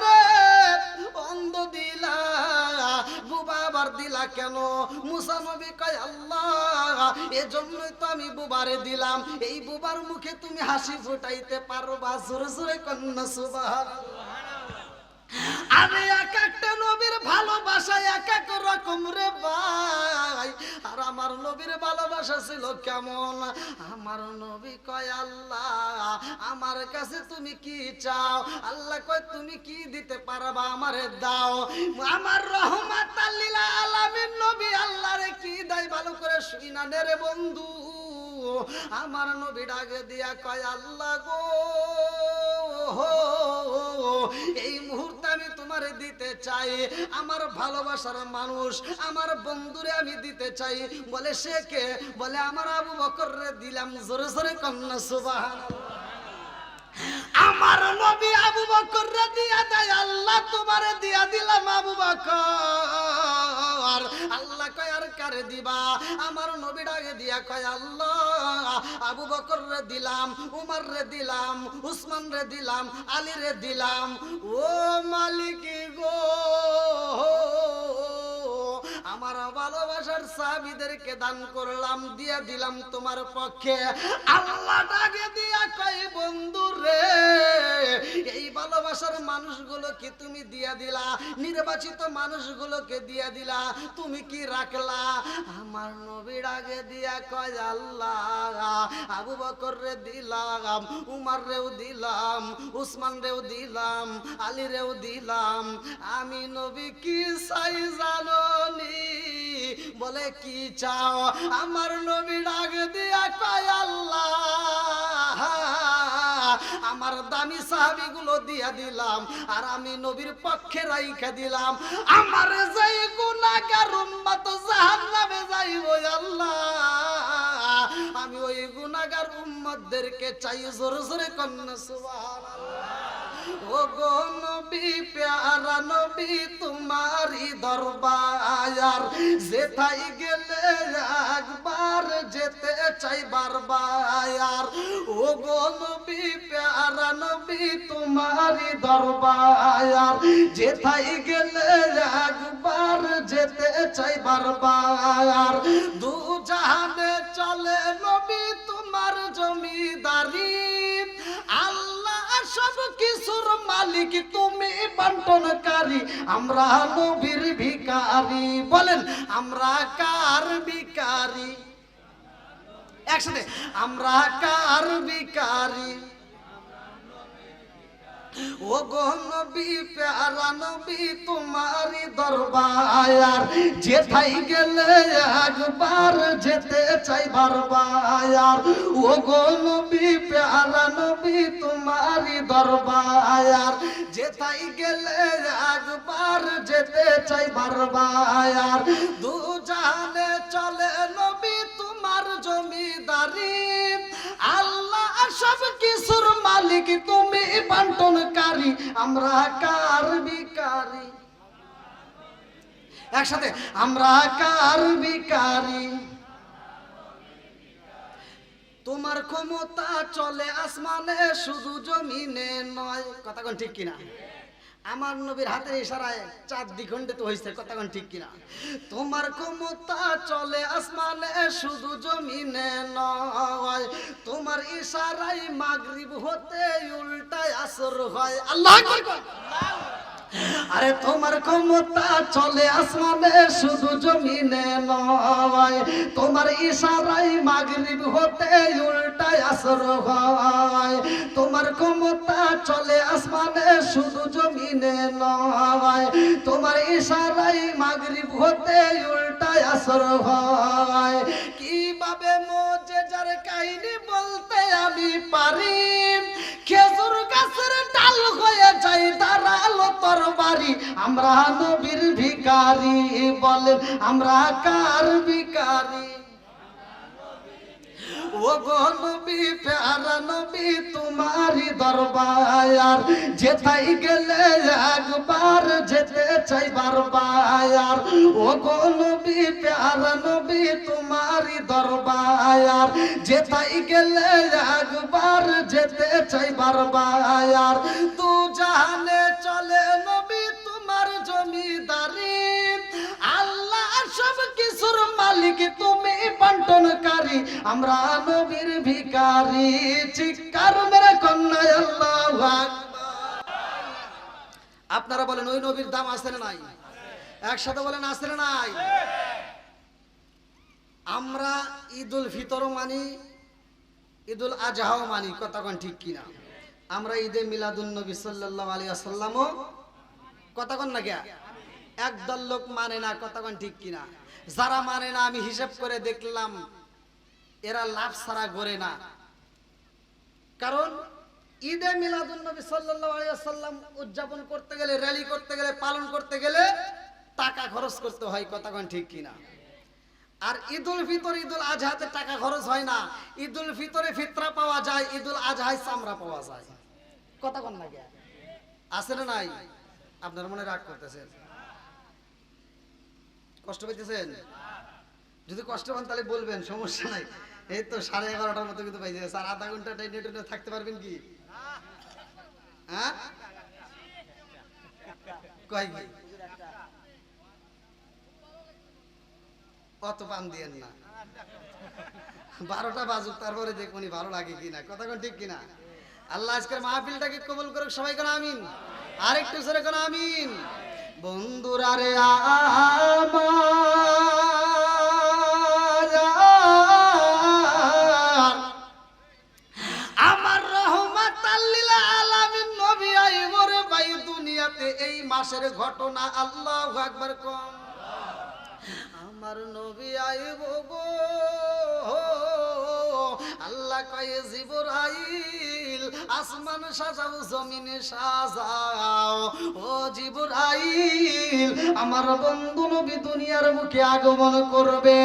রে অন্ধ বুবার দিলা কেন? মুসা নবী কয় আল্লাহ এজন্যই তো আমি বুবারে দিলাম, এই বুবার মুখে তুমি হাসি ফুটাইতে পারবা। জোরে জোরে কন্যা সুবহানাল্লাহ। আরে এক একটা নবীর ভালোবাসা এক এক রকম রে ভাই। আর আমার নবীর ভালোবাসা ছিল কেমন? আমার নবী কয় আল্লাহ আমার কাছে তুমি কি চাও? আল্লাহ কয় তুমি কি দিতে পারবা আমারে দাও। আমার রহমাতাল লিল আলামিন নবী আল্লাহরে কি দেয় ভালো করে শুনা নে রে বন্ধু। আমার নবী ডাকে দিয়া কয় আল্লাহ গো এই মুহূর্তে আমি তোমারে দিতে চাই আমার ভালোবাসার মানুষ, আমার বন্ধুরে আমি দিতে চাই। বলে সে কে? বলে আমার আবু বকর রে দিলাম। জোরে জোরে কন্যা সুবহানাল্লাহ। আমার নবী আবু বকর রে দিয়া দেয়, আল্লাহ তোমারে দিয়া দিলাম আবু বকর। আল্লাহ কয় আর কারে দিবা? আমার নবী ডাকে দিয়া কয় আল্লাহ আবু বকর রে দিলাম, উমর রে দিলাম, উসমান রে দিলাম, আলী রে দিলাম। ও মালিক গো আমার ভালোবাসার সাহাবীদেরকে দান করলাম, দিয়া দিলাম তোমার পক্ষে। আল্লাহ ডাকে দিয়া কয় বন্ধু রে এই ভালোবাসার মানুষগুলোকে তুমি দিয়া দিলা, নির্বাচিত মানুষগুলোকে দিয়া দিলা, তুমি কি রাখলা? আমার নবী ডাকে দিয়া কয় আল্লাহ আবু বকর রে দিলাম, উমর রেও দিলাম, উসমান রেও দিলাম, আলী রেও দিলাম। আমি নবী কি চাই জানোনি? বলে কি চাও? আমার নবী ডাকে দিয়া কয় আল্লাহ আমার দামি সাহাবীগুলো দিয়া দিলাম, আর আমি নবীর পক্ষে রাইখা দিলাম আমার যেই গুনাহগার উম্মত জাহান্নামে যাইব আল্লাহ আমি ওই গুনাহগার উম্মতদেরকে চাই। জোরে জোরে কন্যা সুবহানাল্লাহ। ও গো নবী প্যারা নবী তোমারি দরবার যেথাই গেলে একবার যেতে চাই বারবার। ও গো নবী প্যারা নবী তোমারি দরবার যেথাই গেলে একবার যেতে চাই বারবার। দু জাহানে চলে নবী তোমার জমিদারি, আল্লাহ সব কিছুর মালিক তুমি বন্টনকারী। আমরা নবীর ভিখারি। বলেন আমরা কার ভিখারি? একসাথে আমরা কার ভিখারি? ও গো নবী প্যারা নবী তোমারি দরবার যেথাই গেলে একবার যেতে চাই বারবার। ও গো নবী প্যারা নবী তোমারি দরবার যেথাই গেলে একবার যেতে চাই বারবার। দু জাহানে চলে নবী তোমার জমিদারি, আল্লাহ সব কিছুর মালিক তুমি বন্টনকারী। আমরা কার ভিখারি? একসাথে আমরা কার ভিখারি? তোমার ক্ষমতা চলে আসমানে শুধু জমিনে নয়। কথা কোন ঠিক কিনা? আমার নবীর হাতের ইশারায় চাঁদ দ্বিখণ্ডিত হয়েছে। কথা কোন ঠিক কিনা? তোমার ক্ষমতা চলে আসমানে শুধু জমিনে নয়, তোমার ইশারায় মাগরিব হতে উল্টায় আসর হয়। আল্লাহু আকবার। আরে তোমার ক্ষমতা চলে আসমানে শুধু জমিনে নয়, তোমার ইশারায় মাগরিব হতে উল্টায় আসর হয়। তোমার ক্ষমতা চলে আসমানে শুধু জমিনে নয়, তোমার ইশারায় মাগরিব হতে উল্টায় আসর হয়। কিভাবে মুজিজার কাহিনী বলতে আমি পারি, খেজুর গাছের ডাল হয়ে যাই দাঁড়ালো তরবারি। আমরা নবীর ভিখারি। বলেন আমরা কার ভিখারি? ও গো নবী প্যারা নবী তোমারি দরবার যেথাই গেলে একবার যেতে চাই বারবার। ও গো নবী প্যারা নবী তোমারি দরবার যেথাই গেলে একবার যেতে চাই বারবার। দু জাহানে চলে নবী তোমার জমিদারি, আল্লাহ মালিক তুমি বন্টনকারী আমরা নবীর ভিখারি চিৎকার মেরে কন্যা আল্লাহু আকবার। আপনারা বলেন ওই নবীর দাম আছে না নাই? একসাথে বলেন আছে না নাই? আমরা ঈদুল ফিতরও মানি, ঈদুল আজহাও মানি, কথা কোন ঠিক কিনা? আমরা ঈদে মিলাদুন নবী সাল্লাল্লাহু আলাইহি ওয়াসাল্লামও কথা কোন না গিয়া একদল লোক মানে না, কথা কোন ঠিক কিনা? যারা মানে না আমি হিসাব করে দেখলাম এরা লাভ ছাড়া গড়ে না। কারণ ঈদে মিলাদুন নবী সাল্লাল্লাহু আলাইহি ওয়াসাল্লাম উদযাপন করতে গেলে, র্যালি করতে গেলে, পালন করতে গেলে টাকা খরচ করতে হয়, কথা কোন ঠিক কিনা? আর ঈদুল ফিতর ঈদুল আজহাতে টাকা খরচ হয় না। ঈদুল ফিতরে ফিতরা পাওয়া যায়, ঈদুল আজহায় চামড়া পাওয়া যায়, কথা কোন না গিয়া আছে না নাই? আপনার মনে রাগ করতেছেন, কষ্ট পাইতেছেন? যদি কষ্ট পান তাহলে বলবেন, সমস্যা নাই। এই তো 11:30টার মতো কিন্তু পাইছে, স্যার আধা ঘন্টা নেটে থাকতে পারবেন কি? হ্যাঁ কয় কি অত পান দিয়েন না, 12টা বাজুক তারপরে দেখুনি ভালো লাগে কিনা, কথা কোন ঠিক কিনা? আল্লাহ আজকের মাহফিলটাকে কবুল করুক, সবাই কোন আমিন। আরেকটু জোরে কোন আমিন। বন্ধুরা রে আমার রহমাতাল লিল আলামিন নবী আইবো রে ভাই দুনিয়াতে, এই মাসের ঘটনা আল্লাহু আকবার কম। আমার নবী আইবো গো, আল্লাহ কয়ে জিবরাইল আসমান সাজাও জমিন সাজাও, ও জিবরাইল আমার বন্ধু নবী দুনিয়ার মুখে আগমন করবে,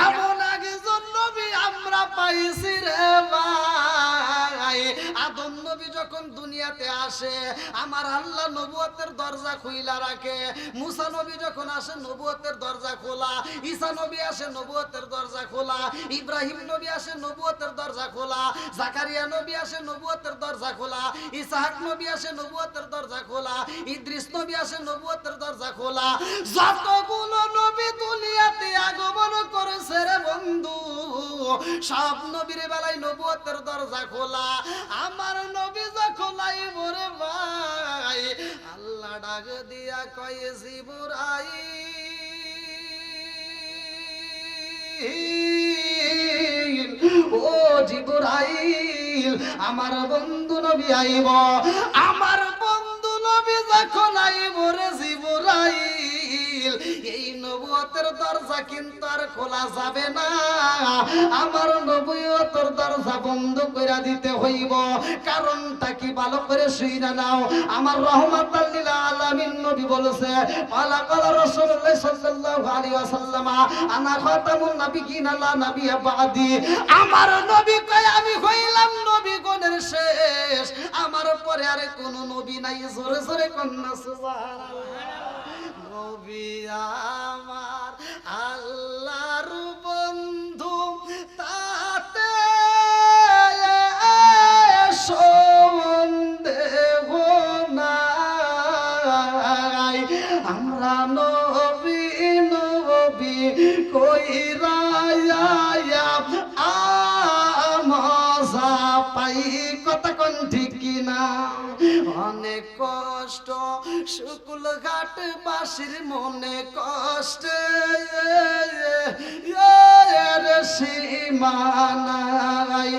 এমন একজন নবী আমরা পাইছি রে ভাই। আদম নবী যখন দুনিয়াতে আসে আমার আল্লাহ নবুয়তের দরজা খুইলা রাখে, মুসা নবী যখন আসে নবুয়তের দরজা খোলা, ঈসা নবী আসে নবুয়তের দরজা খোলা, ইব্রাহিম নবী আসে নবুয়তের দরজা খোলা, জাকারিয়া নবী আসে নবুয়তের দরজা খোলা, ইসহাক নবী আসে নবুয়তের দরজা খোলা, ইদ্রিস নবী আসে নবুয়তের দরজা খোলা। যতগুলো নবী দুনিয়াতে আগমন করেছে রে বন্ধু, সব নবীর বেলায় নবুয়তের দরজা খোলা। আমার নবী যখন আইবো রে ভাই, আল্লাহ ডাক দিয়া কয়ে জিবরাইল, ও জিবরাইল আমার বন্ধু নবী আইব। আমার বন্ধু নবী যখন আইব রে জিবরাইল, এই নবুয়তের দরজা কিন্তু আর খোলা যাবে না, আমার নবুয়তের দরজা বন্ধ করে দিতে হইব। কারণটা কি ভালো করে শুইনা নাও। আমার রহমাতাল লিল আলামিন নবী বলেছে, আলা ক্বালা রাসূলুল্লাহ সাল্লাল্লাহু আলাইহি ওয়াসাল্লাম আনা খাতামুন নাবিয়্যিন লা নাবিয়্যা বাদি। আমার নবী কয় আমি হইলাম নবীগণের শেষ, আমার পরে আর কোন নবী নাই। জোরে জোরে কন্না সুবহানাল্লাহ। নবী আমার আল্লাহর বন্ধু, তাতে সন্দেহ নাই। আমরা নবী নবী কইরা মজা পাই, কথা কোন ঠিক কিনা? অনেক কষ্ট শুকুল ঘাট বাসির মনে কষ্ট সীমানাই,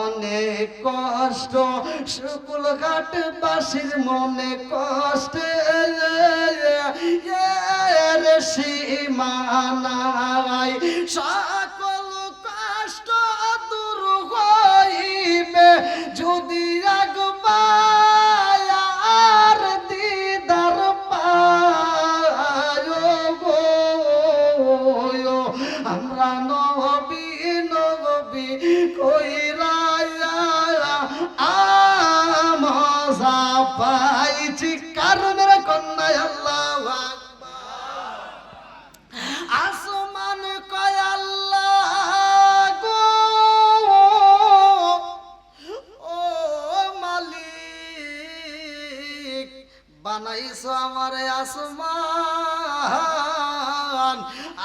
অনেক কষ্ট শুকুল ঘাট বাসির মনে কষ্ট সীমানাই। সকল কষ্ট দূর হইবে যদি একবার দিদার পায় গো। আমরা নবী নবী কইরা মজা পাইছি, কারণের কন্যা আল্লাহু আকবার। আসমান কয় আল্লাহ গো, ও মালিক বানাইছো আমার আসমান,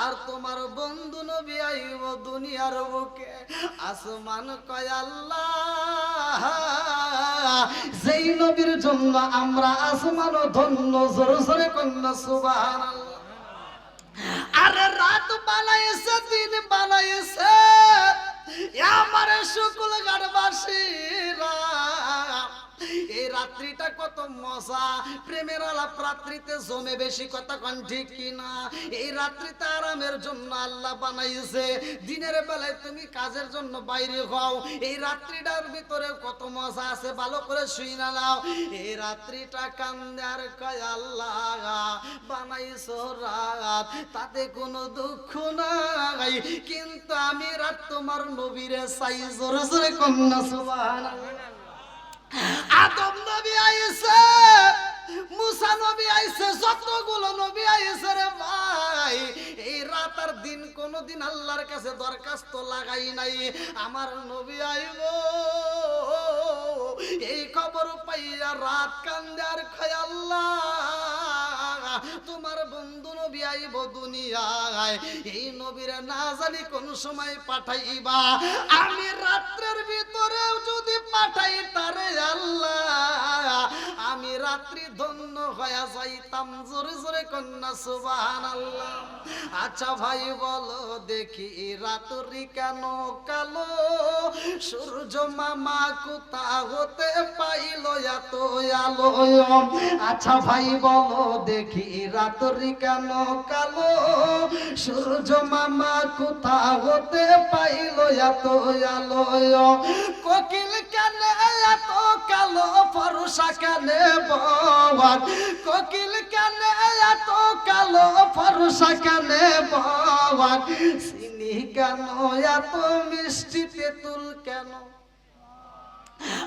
আর আর তোমার বন্ধু নবী আইব দুনিয়ার বুকে। আসমান কয় আল্লাহ, যেই নবীর জন্য আমরা আসমানও ধন্য, জোরে জোরে কন্যা সুবহানাল্লাহ। আরে রাত বানাইছে, দিন বানাইছে, আমার শুকুল গাড়বাসীরা, এই রাত্রিটা কত মজা, প্রেমের আলাপ রাত্রিতে জমে বেশি, কথা কোন ঠিক কিনা? এই রাত্রিতে আরামের জন্য আল্লাহ বানাইছে, দিনের বেলায় তুমি কাজের জন্য বাইরে হও, এই রাত্রিটার ভিতরে কত মজা আছে, ভালো করে শুই না নাও। এই রাত্রিটা কান্দে আর কয় আল্লাহ বানাইছো রাত, তাতে কোনো দুঃখ নাই, কিন্তু আমি রাত তোমার নবীরে চাই, জোরে জোরে কন্যা সুবহানাল্লাহ। আদম নবী আইছে, মুসা নবী আইছে, যতগুলো নবী আইছে রে ভাই, এই রাত আর দিন কোনদিন আল্লাহর কাছে দরখাস্ত লাগাই নাই, আমার নবী আইব এই খবর পাইয়া রাত কান্দে আর কয় আল্লাহ তোমার বন্ধু নবী আইব দুনিয়ায়, এই নবীরে না জানি কোন সময় পাঠাইবা, আমি রাত্রের ভিতরে যদি পাঠাই তারে আল্লাহ, আমি রাত্রি ধন্য হয়ে যাইতাম, জোরে জোরে কন্যা সুবহানাল্লাহ। আচ্ছা ভাই বলো দেখি রাত্রি কেন কালো, সূর্য মামা কোথা হতে পাইল এত আলো? আচ্ছা ভাই বলো দেখি রাত্রি কেন কালো, সূর্য মামা কোথা হতে পাইল এত আলো? কোকিল কেন এত কালো, ফরসা কেন বওয়ান, কোকিল কেন এত কালো, ফরসা কেন বওয়ান, চিনি কেন এত মিষ্টি, তেঁতুল কেন?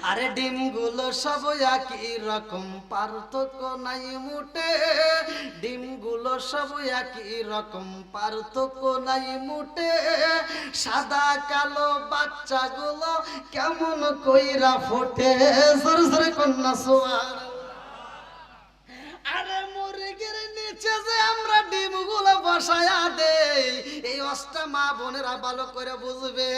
আরে ডিমগুলো সব একই রকম, পার্থক্য নাই মুটে, ডিমগুলো সব একই রকম, পার্থক্য নাই মুটে, সাদা কালো বাচ্চাগুলো কেমন কইরা ফোটে, জোরে জোরে কন্যা সুবহানাল্লাহ। আরে মুরগির নিচে যে আমরা ডিমগুলো বসায়া দেই, এই অষ্টা মা বোনেরা ভালো করে বুঝবে,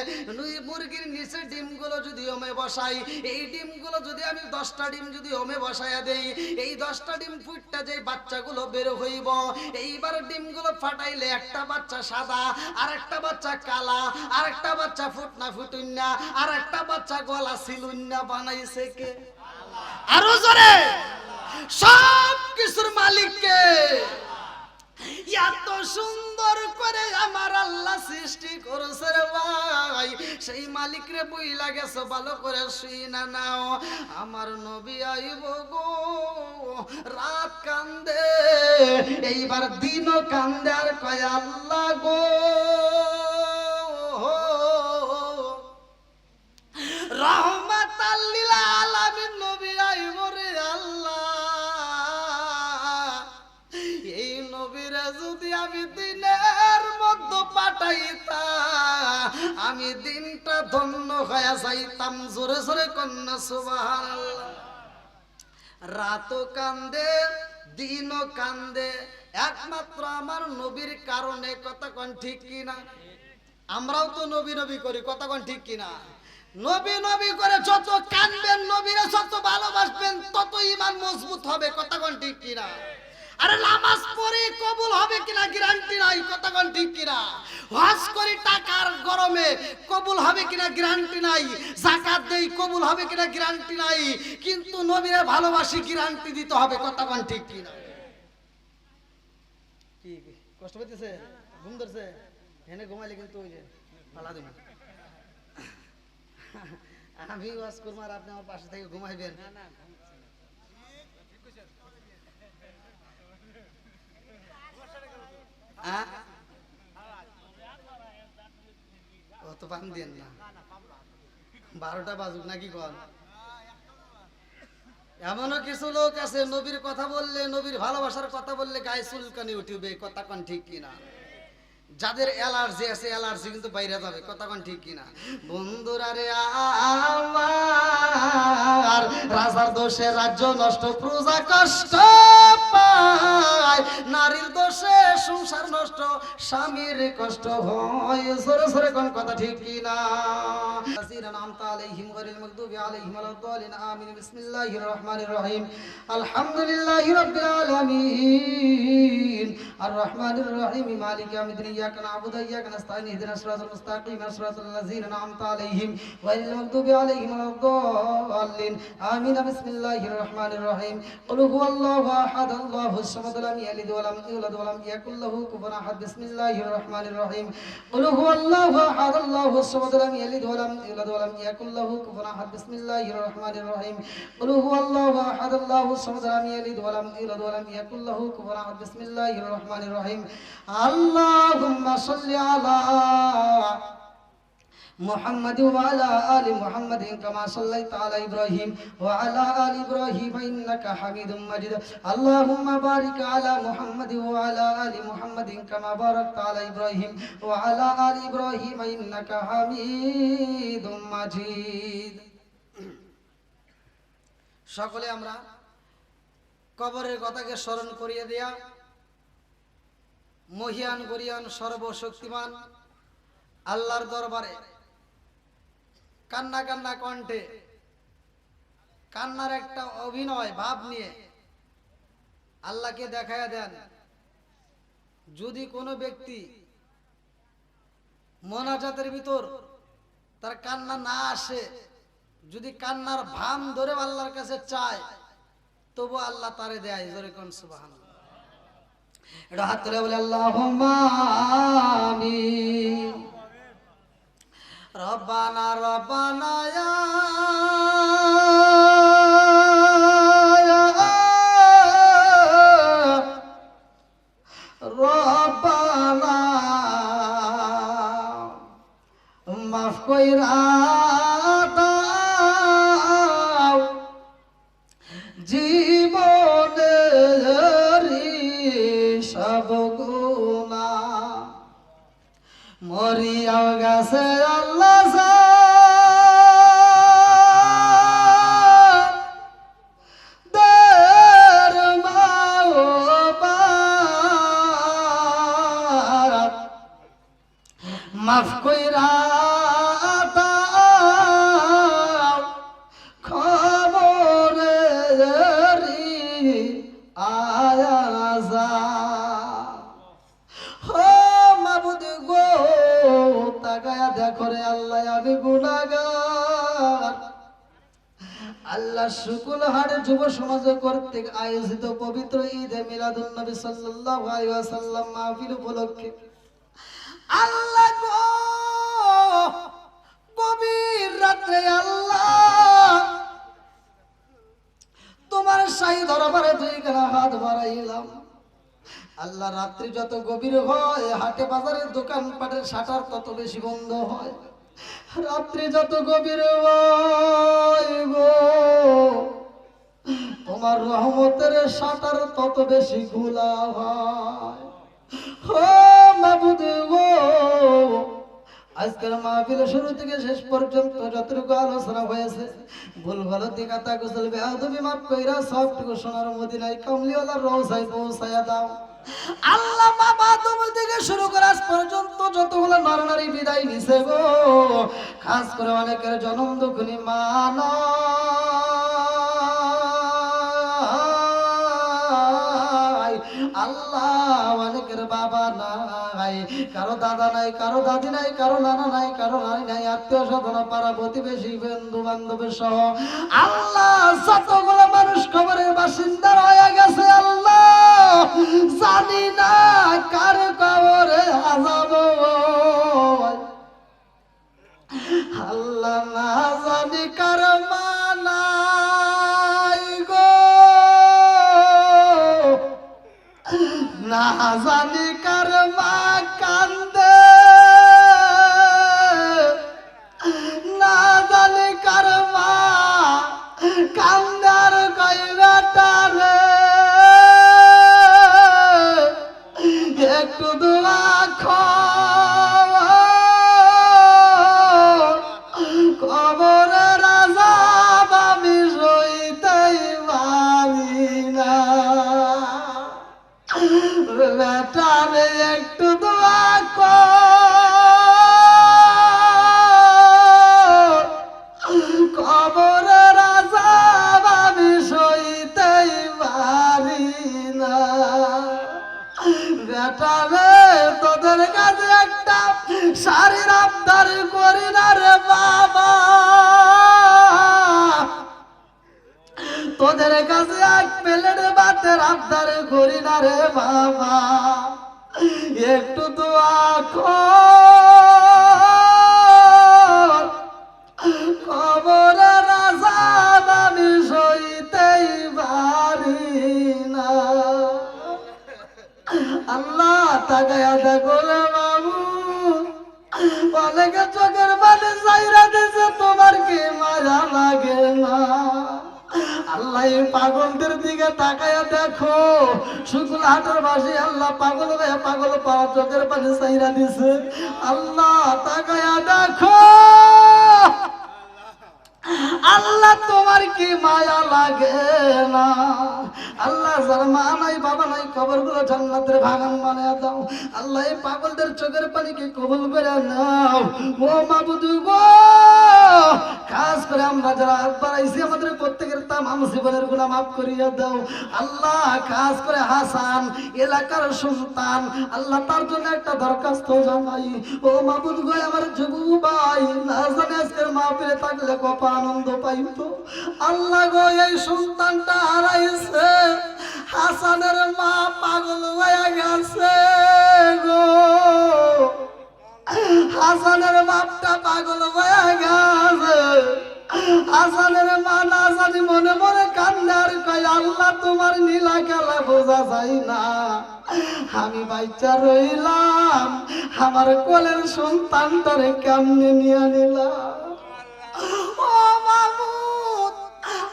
মুরগির নিচে ডিমগুলো যদি ওমে বসাই, এই ডিমগুলো যদি আমি 10টা ডিম যদি ওমে বসায়া দেই, এই 10টা ডিম ফুটটা যে বাচ্চাগুলো বের হইব, এইবার ডিমগুলো ফাটাইলে একটা বাচ্চা সাদা, আর একটা বাচ্চা কালা, আর একটা বাচ্চা ফুটনা ফুটুন্না, আর একটা বাচ্চা গলা সিলুন্না বানাইছে কে? আরো জোরে, সব কিছুর মালিককে। এত সুন্দর করে আমার আল্লাহ সৃষ্টি করেছে রে ভাই, সেই মালিক রে বইলা গেছে, ভালো করে শুই না নাও, আমার নবী আইব গো রাত কান্দে, এইবার দিনও কান্দে আর কয় আল্লাহ গো রহমাতাল লিল আলামিন নবী আইব রে আল্লাহ, এই নবীরে যদি আমি দিনের মধ্যে পাঠাইতাম, আমি দিনটা ধন্য হয়ে যাইতাম, জোরে জোরে কন্যা সুবহানাল্লাহ। রাতও কান্দে দিনও কান্দে, একমাত্র আমার নবীর কারণে, কথা কোন ঠিক কিনা? আমরাও তো নবী নবী করি, কথা কোন ঠিক কিনা? নবী নবী করে যত কাঁদবেন, নবীরে যত ভালোবাসবেন, তত ঈমান মজবুত হবে, কথা কোন ঠিক কিনা? আরে নামাজ পড়ে কবুল হবে কিনা গ্যারান্টি নাই, কথা কোন ঠিক কিনা? হজ করি টাকার গরমে কবুল হবে কিনা গ্যারান্টি নাই, যাকাত দেই কবুল হবে কিনা গ্যারান্টি নাই, কিন্তু নবীরে ভালোবাসি গ্যারান্টি দিতে হবে, কথা কোন ঠিক কিনা? কি কষ্ট পেতেছে, ঘুম ধরছে, হেনে ঘুমাইলে কিন্তু ওই যে পালা দেব, আমি ওয়াজ করবো আর আপনি আমার পাশে থেকে ঘুমাইবেন। অত পান দেন না, 12টা বাজুক নাকি কন? এমনও কিছু লোক আছে নবীর কথা বললে, নবীর ভালোবাসার কথা বললে গায়ে চুলকানি উঠবে, কথা কোন ঠিক কিনা? যাদের অ্যালার্জি আছে অ্যালার্জি কিন্তু বাইরে যাবে, কথা কোন ঠিক কিনা? বন্ধুরা রে আমার, রাজার দোষে রাজ্য নষ্ট, প্রজা কষ্ট পায়, নারীর দোষে সংসার নষ্ট, স্বামীর কষ্ট হয়। সরে সরে কোন কথা ঠিক কি না? الذين أنعمت عليهم غير المغضوب عليهم ولا الضالين آمين. بسم الله الرحمن الرحيم. الحمد لله رب العالمين الرحمن الرحيم مالك يوم الدين إياك نعبد وإياك نستعين اهدنا الصراط المستقيم صراط الذين أنعمت عليهم غير المغضوب عليهم ولا الضالين آمين. بسم الله الرحمن الرحيم. قل هو الله أحد الله الصمد لم يلد ولم يولد ولم يكن له كفوا أحد. بسم الله الرحمن الرحيم. قل هو الله أحد الله الصمد لم يلد ولم يولد ولم يكن له كفوا أحد. بسم الله الرحمن الرحيم. قل هو الله أحد الله الصمد لم يلد ولم يولد ولم يكن له كفوا أحد. بسم الله الرحمن الرحيم. اللهم صل على محمد وعلى آل محمد كما صليت على إبراهيم وعلى آل إبراهيم إنك حميد مجيد. اللهم بارك على محمد وعلى آل محمد كما باركت على إبراهيم وعلى آل إبراهيم إنك حميد مجيد. সকলে আমরা কবরের কথাকে স্মরণ করিয়ে দেয়া মহিয়ান গরিয়ান সর্বশক্তিমান আল্লাহর দরবারে কান্না কান্না কণ্ঠে, কান্নার একটা অভিনয় ভাব নিয়ে আল্লাহকে দেখায়া দেন। যদি কোনো ব্যক্তি মোনাজাতের ভিতর তার কান্না না আসে, যদি কান্নার ভাম ধরে আল্লাহর কাছে চায়, তবু আল্লাহ তারে দেয়। জোরে কোন সুবহানাল্লাহ। এটা হাত তুলে বলে আল্লাহুম্মা আমিন। রব্বানা রব্বানা ইয়া রব্বানা মাফ কইরা দাও জীবনের সব গুনাহ, মরিয়া গেছে আল্লাহ দের মাফ কইরা দাও খবরেরি আয়াজা। ও মাবুদ গো, তাকায়া দেখো রে আল্লাহ, আমি গুনাহগার। আল্লাহ শুকুলহাট যুব সমাজ কর্তৃক আয়োজিত পবিত্র ঈদে মিলাদুন নবী সাল্লাল্লাহু আলাইহি ওয়াসাল্লাম মাহফিল উপলক্ষে আল্লাহ গো, গভীর রাত্রে আল্লাহ তোমার শাহী দরবারে দুই খানা হাত বাড়াইলাম। আল্লাহ, রাত্রি যত গভীর হয়, হাটে বাজারের দোকানপাটের শাটার তত বেশি বন্ধ হয়। রাত্রি যত গভীর হয় গো, তোমার রহমতের শাটার তত বেশি খোলা হয়। ও মাবুদ গো, আজকের মাহফিল শুরু থেকে শেষ পর্যন্ত যতটুকু আলোচনা হয়েছে, ভুল ভালো দিকাতা গোসল বেয়াদবি মাফ কইরা সবটুকু সোনার মদিনায় কামলিওয়ালার রওজায় পৌঁছায়া দাও। আল্লাহ, বাবা তুমি থেকে শুরু করে আজ পর্যন্ত যতগুলো নরনারী বিদায় নিছে গো, খাস করে অনেকের জনম দুঃখনী মা নাই, আল্লাহ অনেকের বাবা নাই, কারো দাদা নাই, কারো দাদি নাই, কারো নানা নাই, কারো নানি নাই, আত্মীয় স্বজন পাড়া প্রতিবেশী বন্ধু বান্ধবের সহ আল্লাহ যতগুলো মানুষ খবরের বাসিন্দা হয়ে গেছে, আল্লাহ জানি না কার কবরে আযাব, আল্লাহ না জানি কার মা নাই গো, না জানি কার মা কান্দে, না জানি কার মা কান্দার কইরাটারে একটু দোয়া কবরের আযাব আমি সইতেই পারি না। আবদার করি না রে বাবা, একটু দোয়া কর, কবরের আযাব আমি সইতেই পারি না। আল্লাহ তাকায়া দেখো রে বাবু, অনেকে চোখের পানি চাইরা দিছে, তোমার কি মায়া লাগে না? আল্লাহ এই পাগলদের দিকে তাকায়া দেখো, শুকুল হাটের বাসী আল্লাহ পাগল হয়ে পাগল পাওয়া চোখের পানি চাইরা দিছে। আল্লাহ তাকায়া দেখো, আল্লাহ তোমার কি মায়া লাগে না? আল্লাহ যার মা নাই বাবা নাই কবরগুলো জান্নাতের বাগান বানায়া দাও। আল্লাহ এই পাগলদের চোখের পানিকে কবুল করে নাও। ও মাবুদ গো, খাস করে আমরা যারা হাত বাড়াইছি আমাদের প্রত্যেকের তামাম জীবনের গুনাহ মাফ করিয়া দাও। আল্লাহ খাস করে হাসান এলাকার সন্তান, আল্লাহ তার জন্য একটা দরখাস্ত জানাই। ও মাবুদ গো, আমার যুবক ভাই না জানে আজকের মাহফিলে থাকলে কত আনন্দ পাইতো। আল্লাহ গো, এই সন্তানটা হারাইছে, হাসানের মা পাগল হয়ে গেছে গো, হাসানের বাপটা পাগল হয়ে গেছে। হাসানের মা না জানি মনে মনে কান্নার কয়, আল্লাহ তোমার নীলা খেলা বোঝা যায় না, আমি বাচ্চা রইলাম, আমার কোলের সন্তানটারে কেমনে নিয়ে নিলাম। ও মাহমুদ,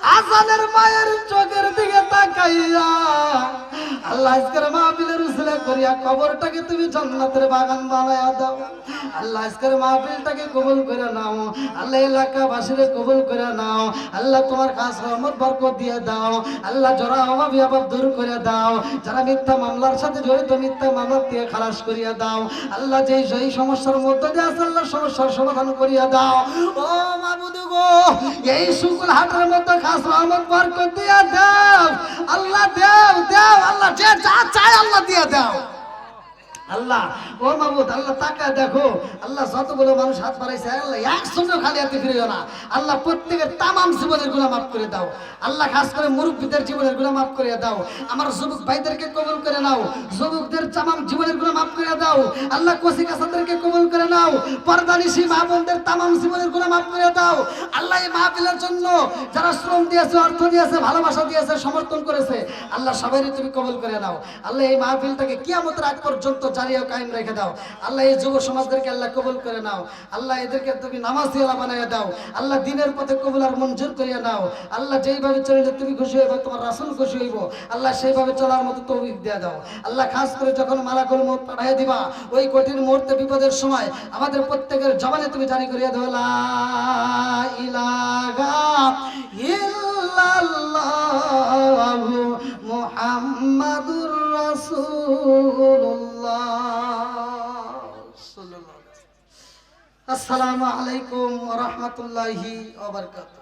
হাসানের মায়ের চোখের দিকে তাকাইয়া আল্লাহ আজকের মাহফিলের উসিলা করিয়া কবরটাকে তুমি জান্নাতের বাগান বানায়া দাও। আল্লাহ আজকের মাহফিলটাকে কবুল করে নাও। আল্লাহ এলাকাবাসীরে কবুল করে নাও। আল্লাহ তোমার খাস রহমত বরকত দিয়ে দাও। আল্লাহ যারা অভাবী অভাব দূর করে দাও, যারা মিথ্যা মামলার সাথে জড়িত মিথ্যা মামলা দিয়ে খালাস করিয়া দাও। আল্লাহ যেই সমস্যার মধ্যে দিয়ে আছে আল্লাহ সমস্যার সমাধান করিয়া দাও। ও মাবুদ গো, এই শুকুল হাটের মধ্যে খাস রহমত বরকত দিয়া দাও। আল্লাহ দেও দেও, আল্লাহ যে যা চায় আল্লাহ দিয়ে দাও। আল্লাহ ও মাবুদ, আল্লাহ তাকায় দেখো, আল্লাহ যতগুলো মানুষ হাত বাড়াইছে আল্লাহ একসঙ্গে খালি হাতে ফিরিও না। আল্লাহ প্রত্যেকের তামাম জীবনের গুনাহ মাফ করে দাও। আল্লাহ খাস করে মুরব্বীদের জীবনের গুনাহ মাফ করে দাও। আমার যুবক ভাইদেরকে কবুল করে নাও, যুবকদের তামাম জীবনের গুনাহ মাফ করে দাও। আল্লাহ কচি কাঁচাদেরকে কবুল করে নাও, পর্দানিশী মা বোনদের তামাম জীবনের গুনাহ মাফ করে দাও। আল্লাহ এই মাহফিলের জন্য যারা শ্রম দিয়েছে, অর্থ দিয়েছে, ভালোবাসা দিয়েছে, সমর্থন করেছে, আল্লাহ সবাইকে তুমি কবুল করে নাও। আল্লাহ এই মাহফিলটাকে কিয়ামতের আগ পর্যন্ত জারিয়া কায়েম রেখে দাও। আল্লাহ এই যুব সমাজদেরকে আল্লাহ কবুল করে নাও। আল্লাহ এদেরকে তুমি নামাজিওয়ালা বানাইয়া দাও। আল্লাহ দিনের পথে কবুল আর মঞ্জুর করিয়া নাও। আল্লাহ যেইভাবে চললে তুমি খুশি হইব, তোমার রাসূল খুশি হইব, আল্লাহ সেইভাবে চলার মতো তৌফিক দিয়ে দাও। আল্লাহ খাস করে যখন মালাকুল মউত পাঠিয়ে দিবা, ওই কঠিন মুহূর্তে বিপদের সময় আমাদের প্রত্যেকের জবানে তুমি জারি করিয়া দাও, লা ইলাহা ইল্লাল্লাহু মুহাম্মাদুর রাসূলুল্লাহ। আসসালামু আলাইকুম ওয়া রাহমাতুল্লাহি ওয়া বারাকাতুহু।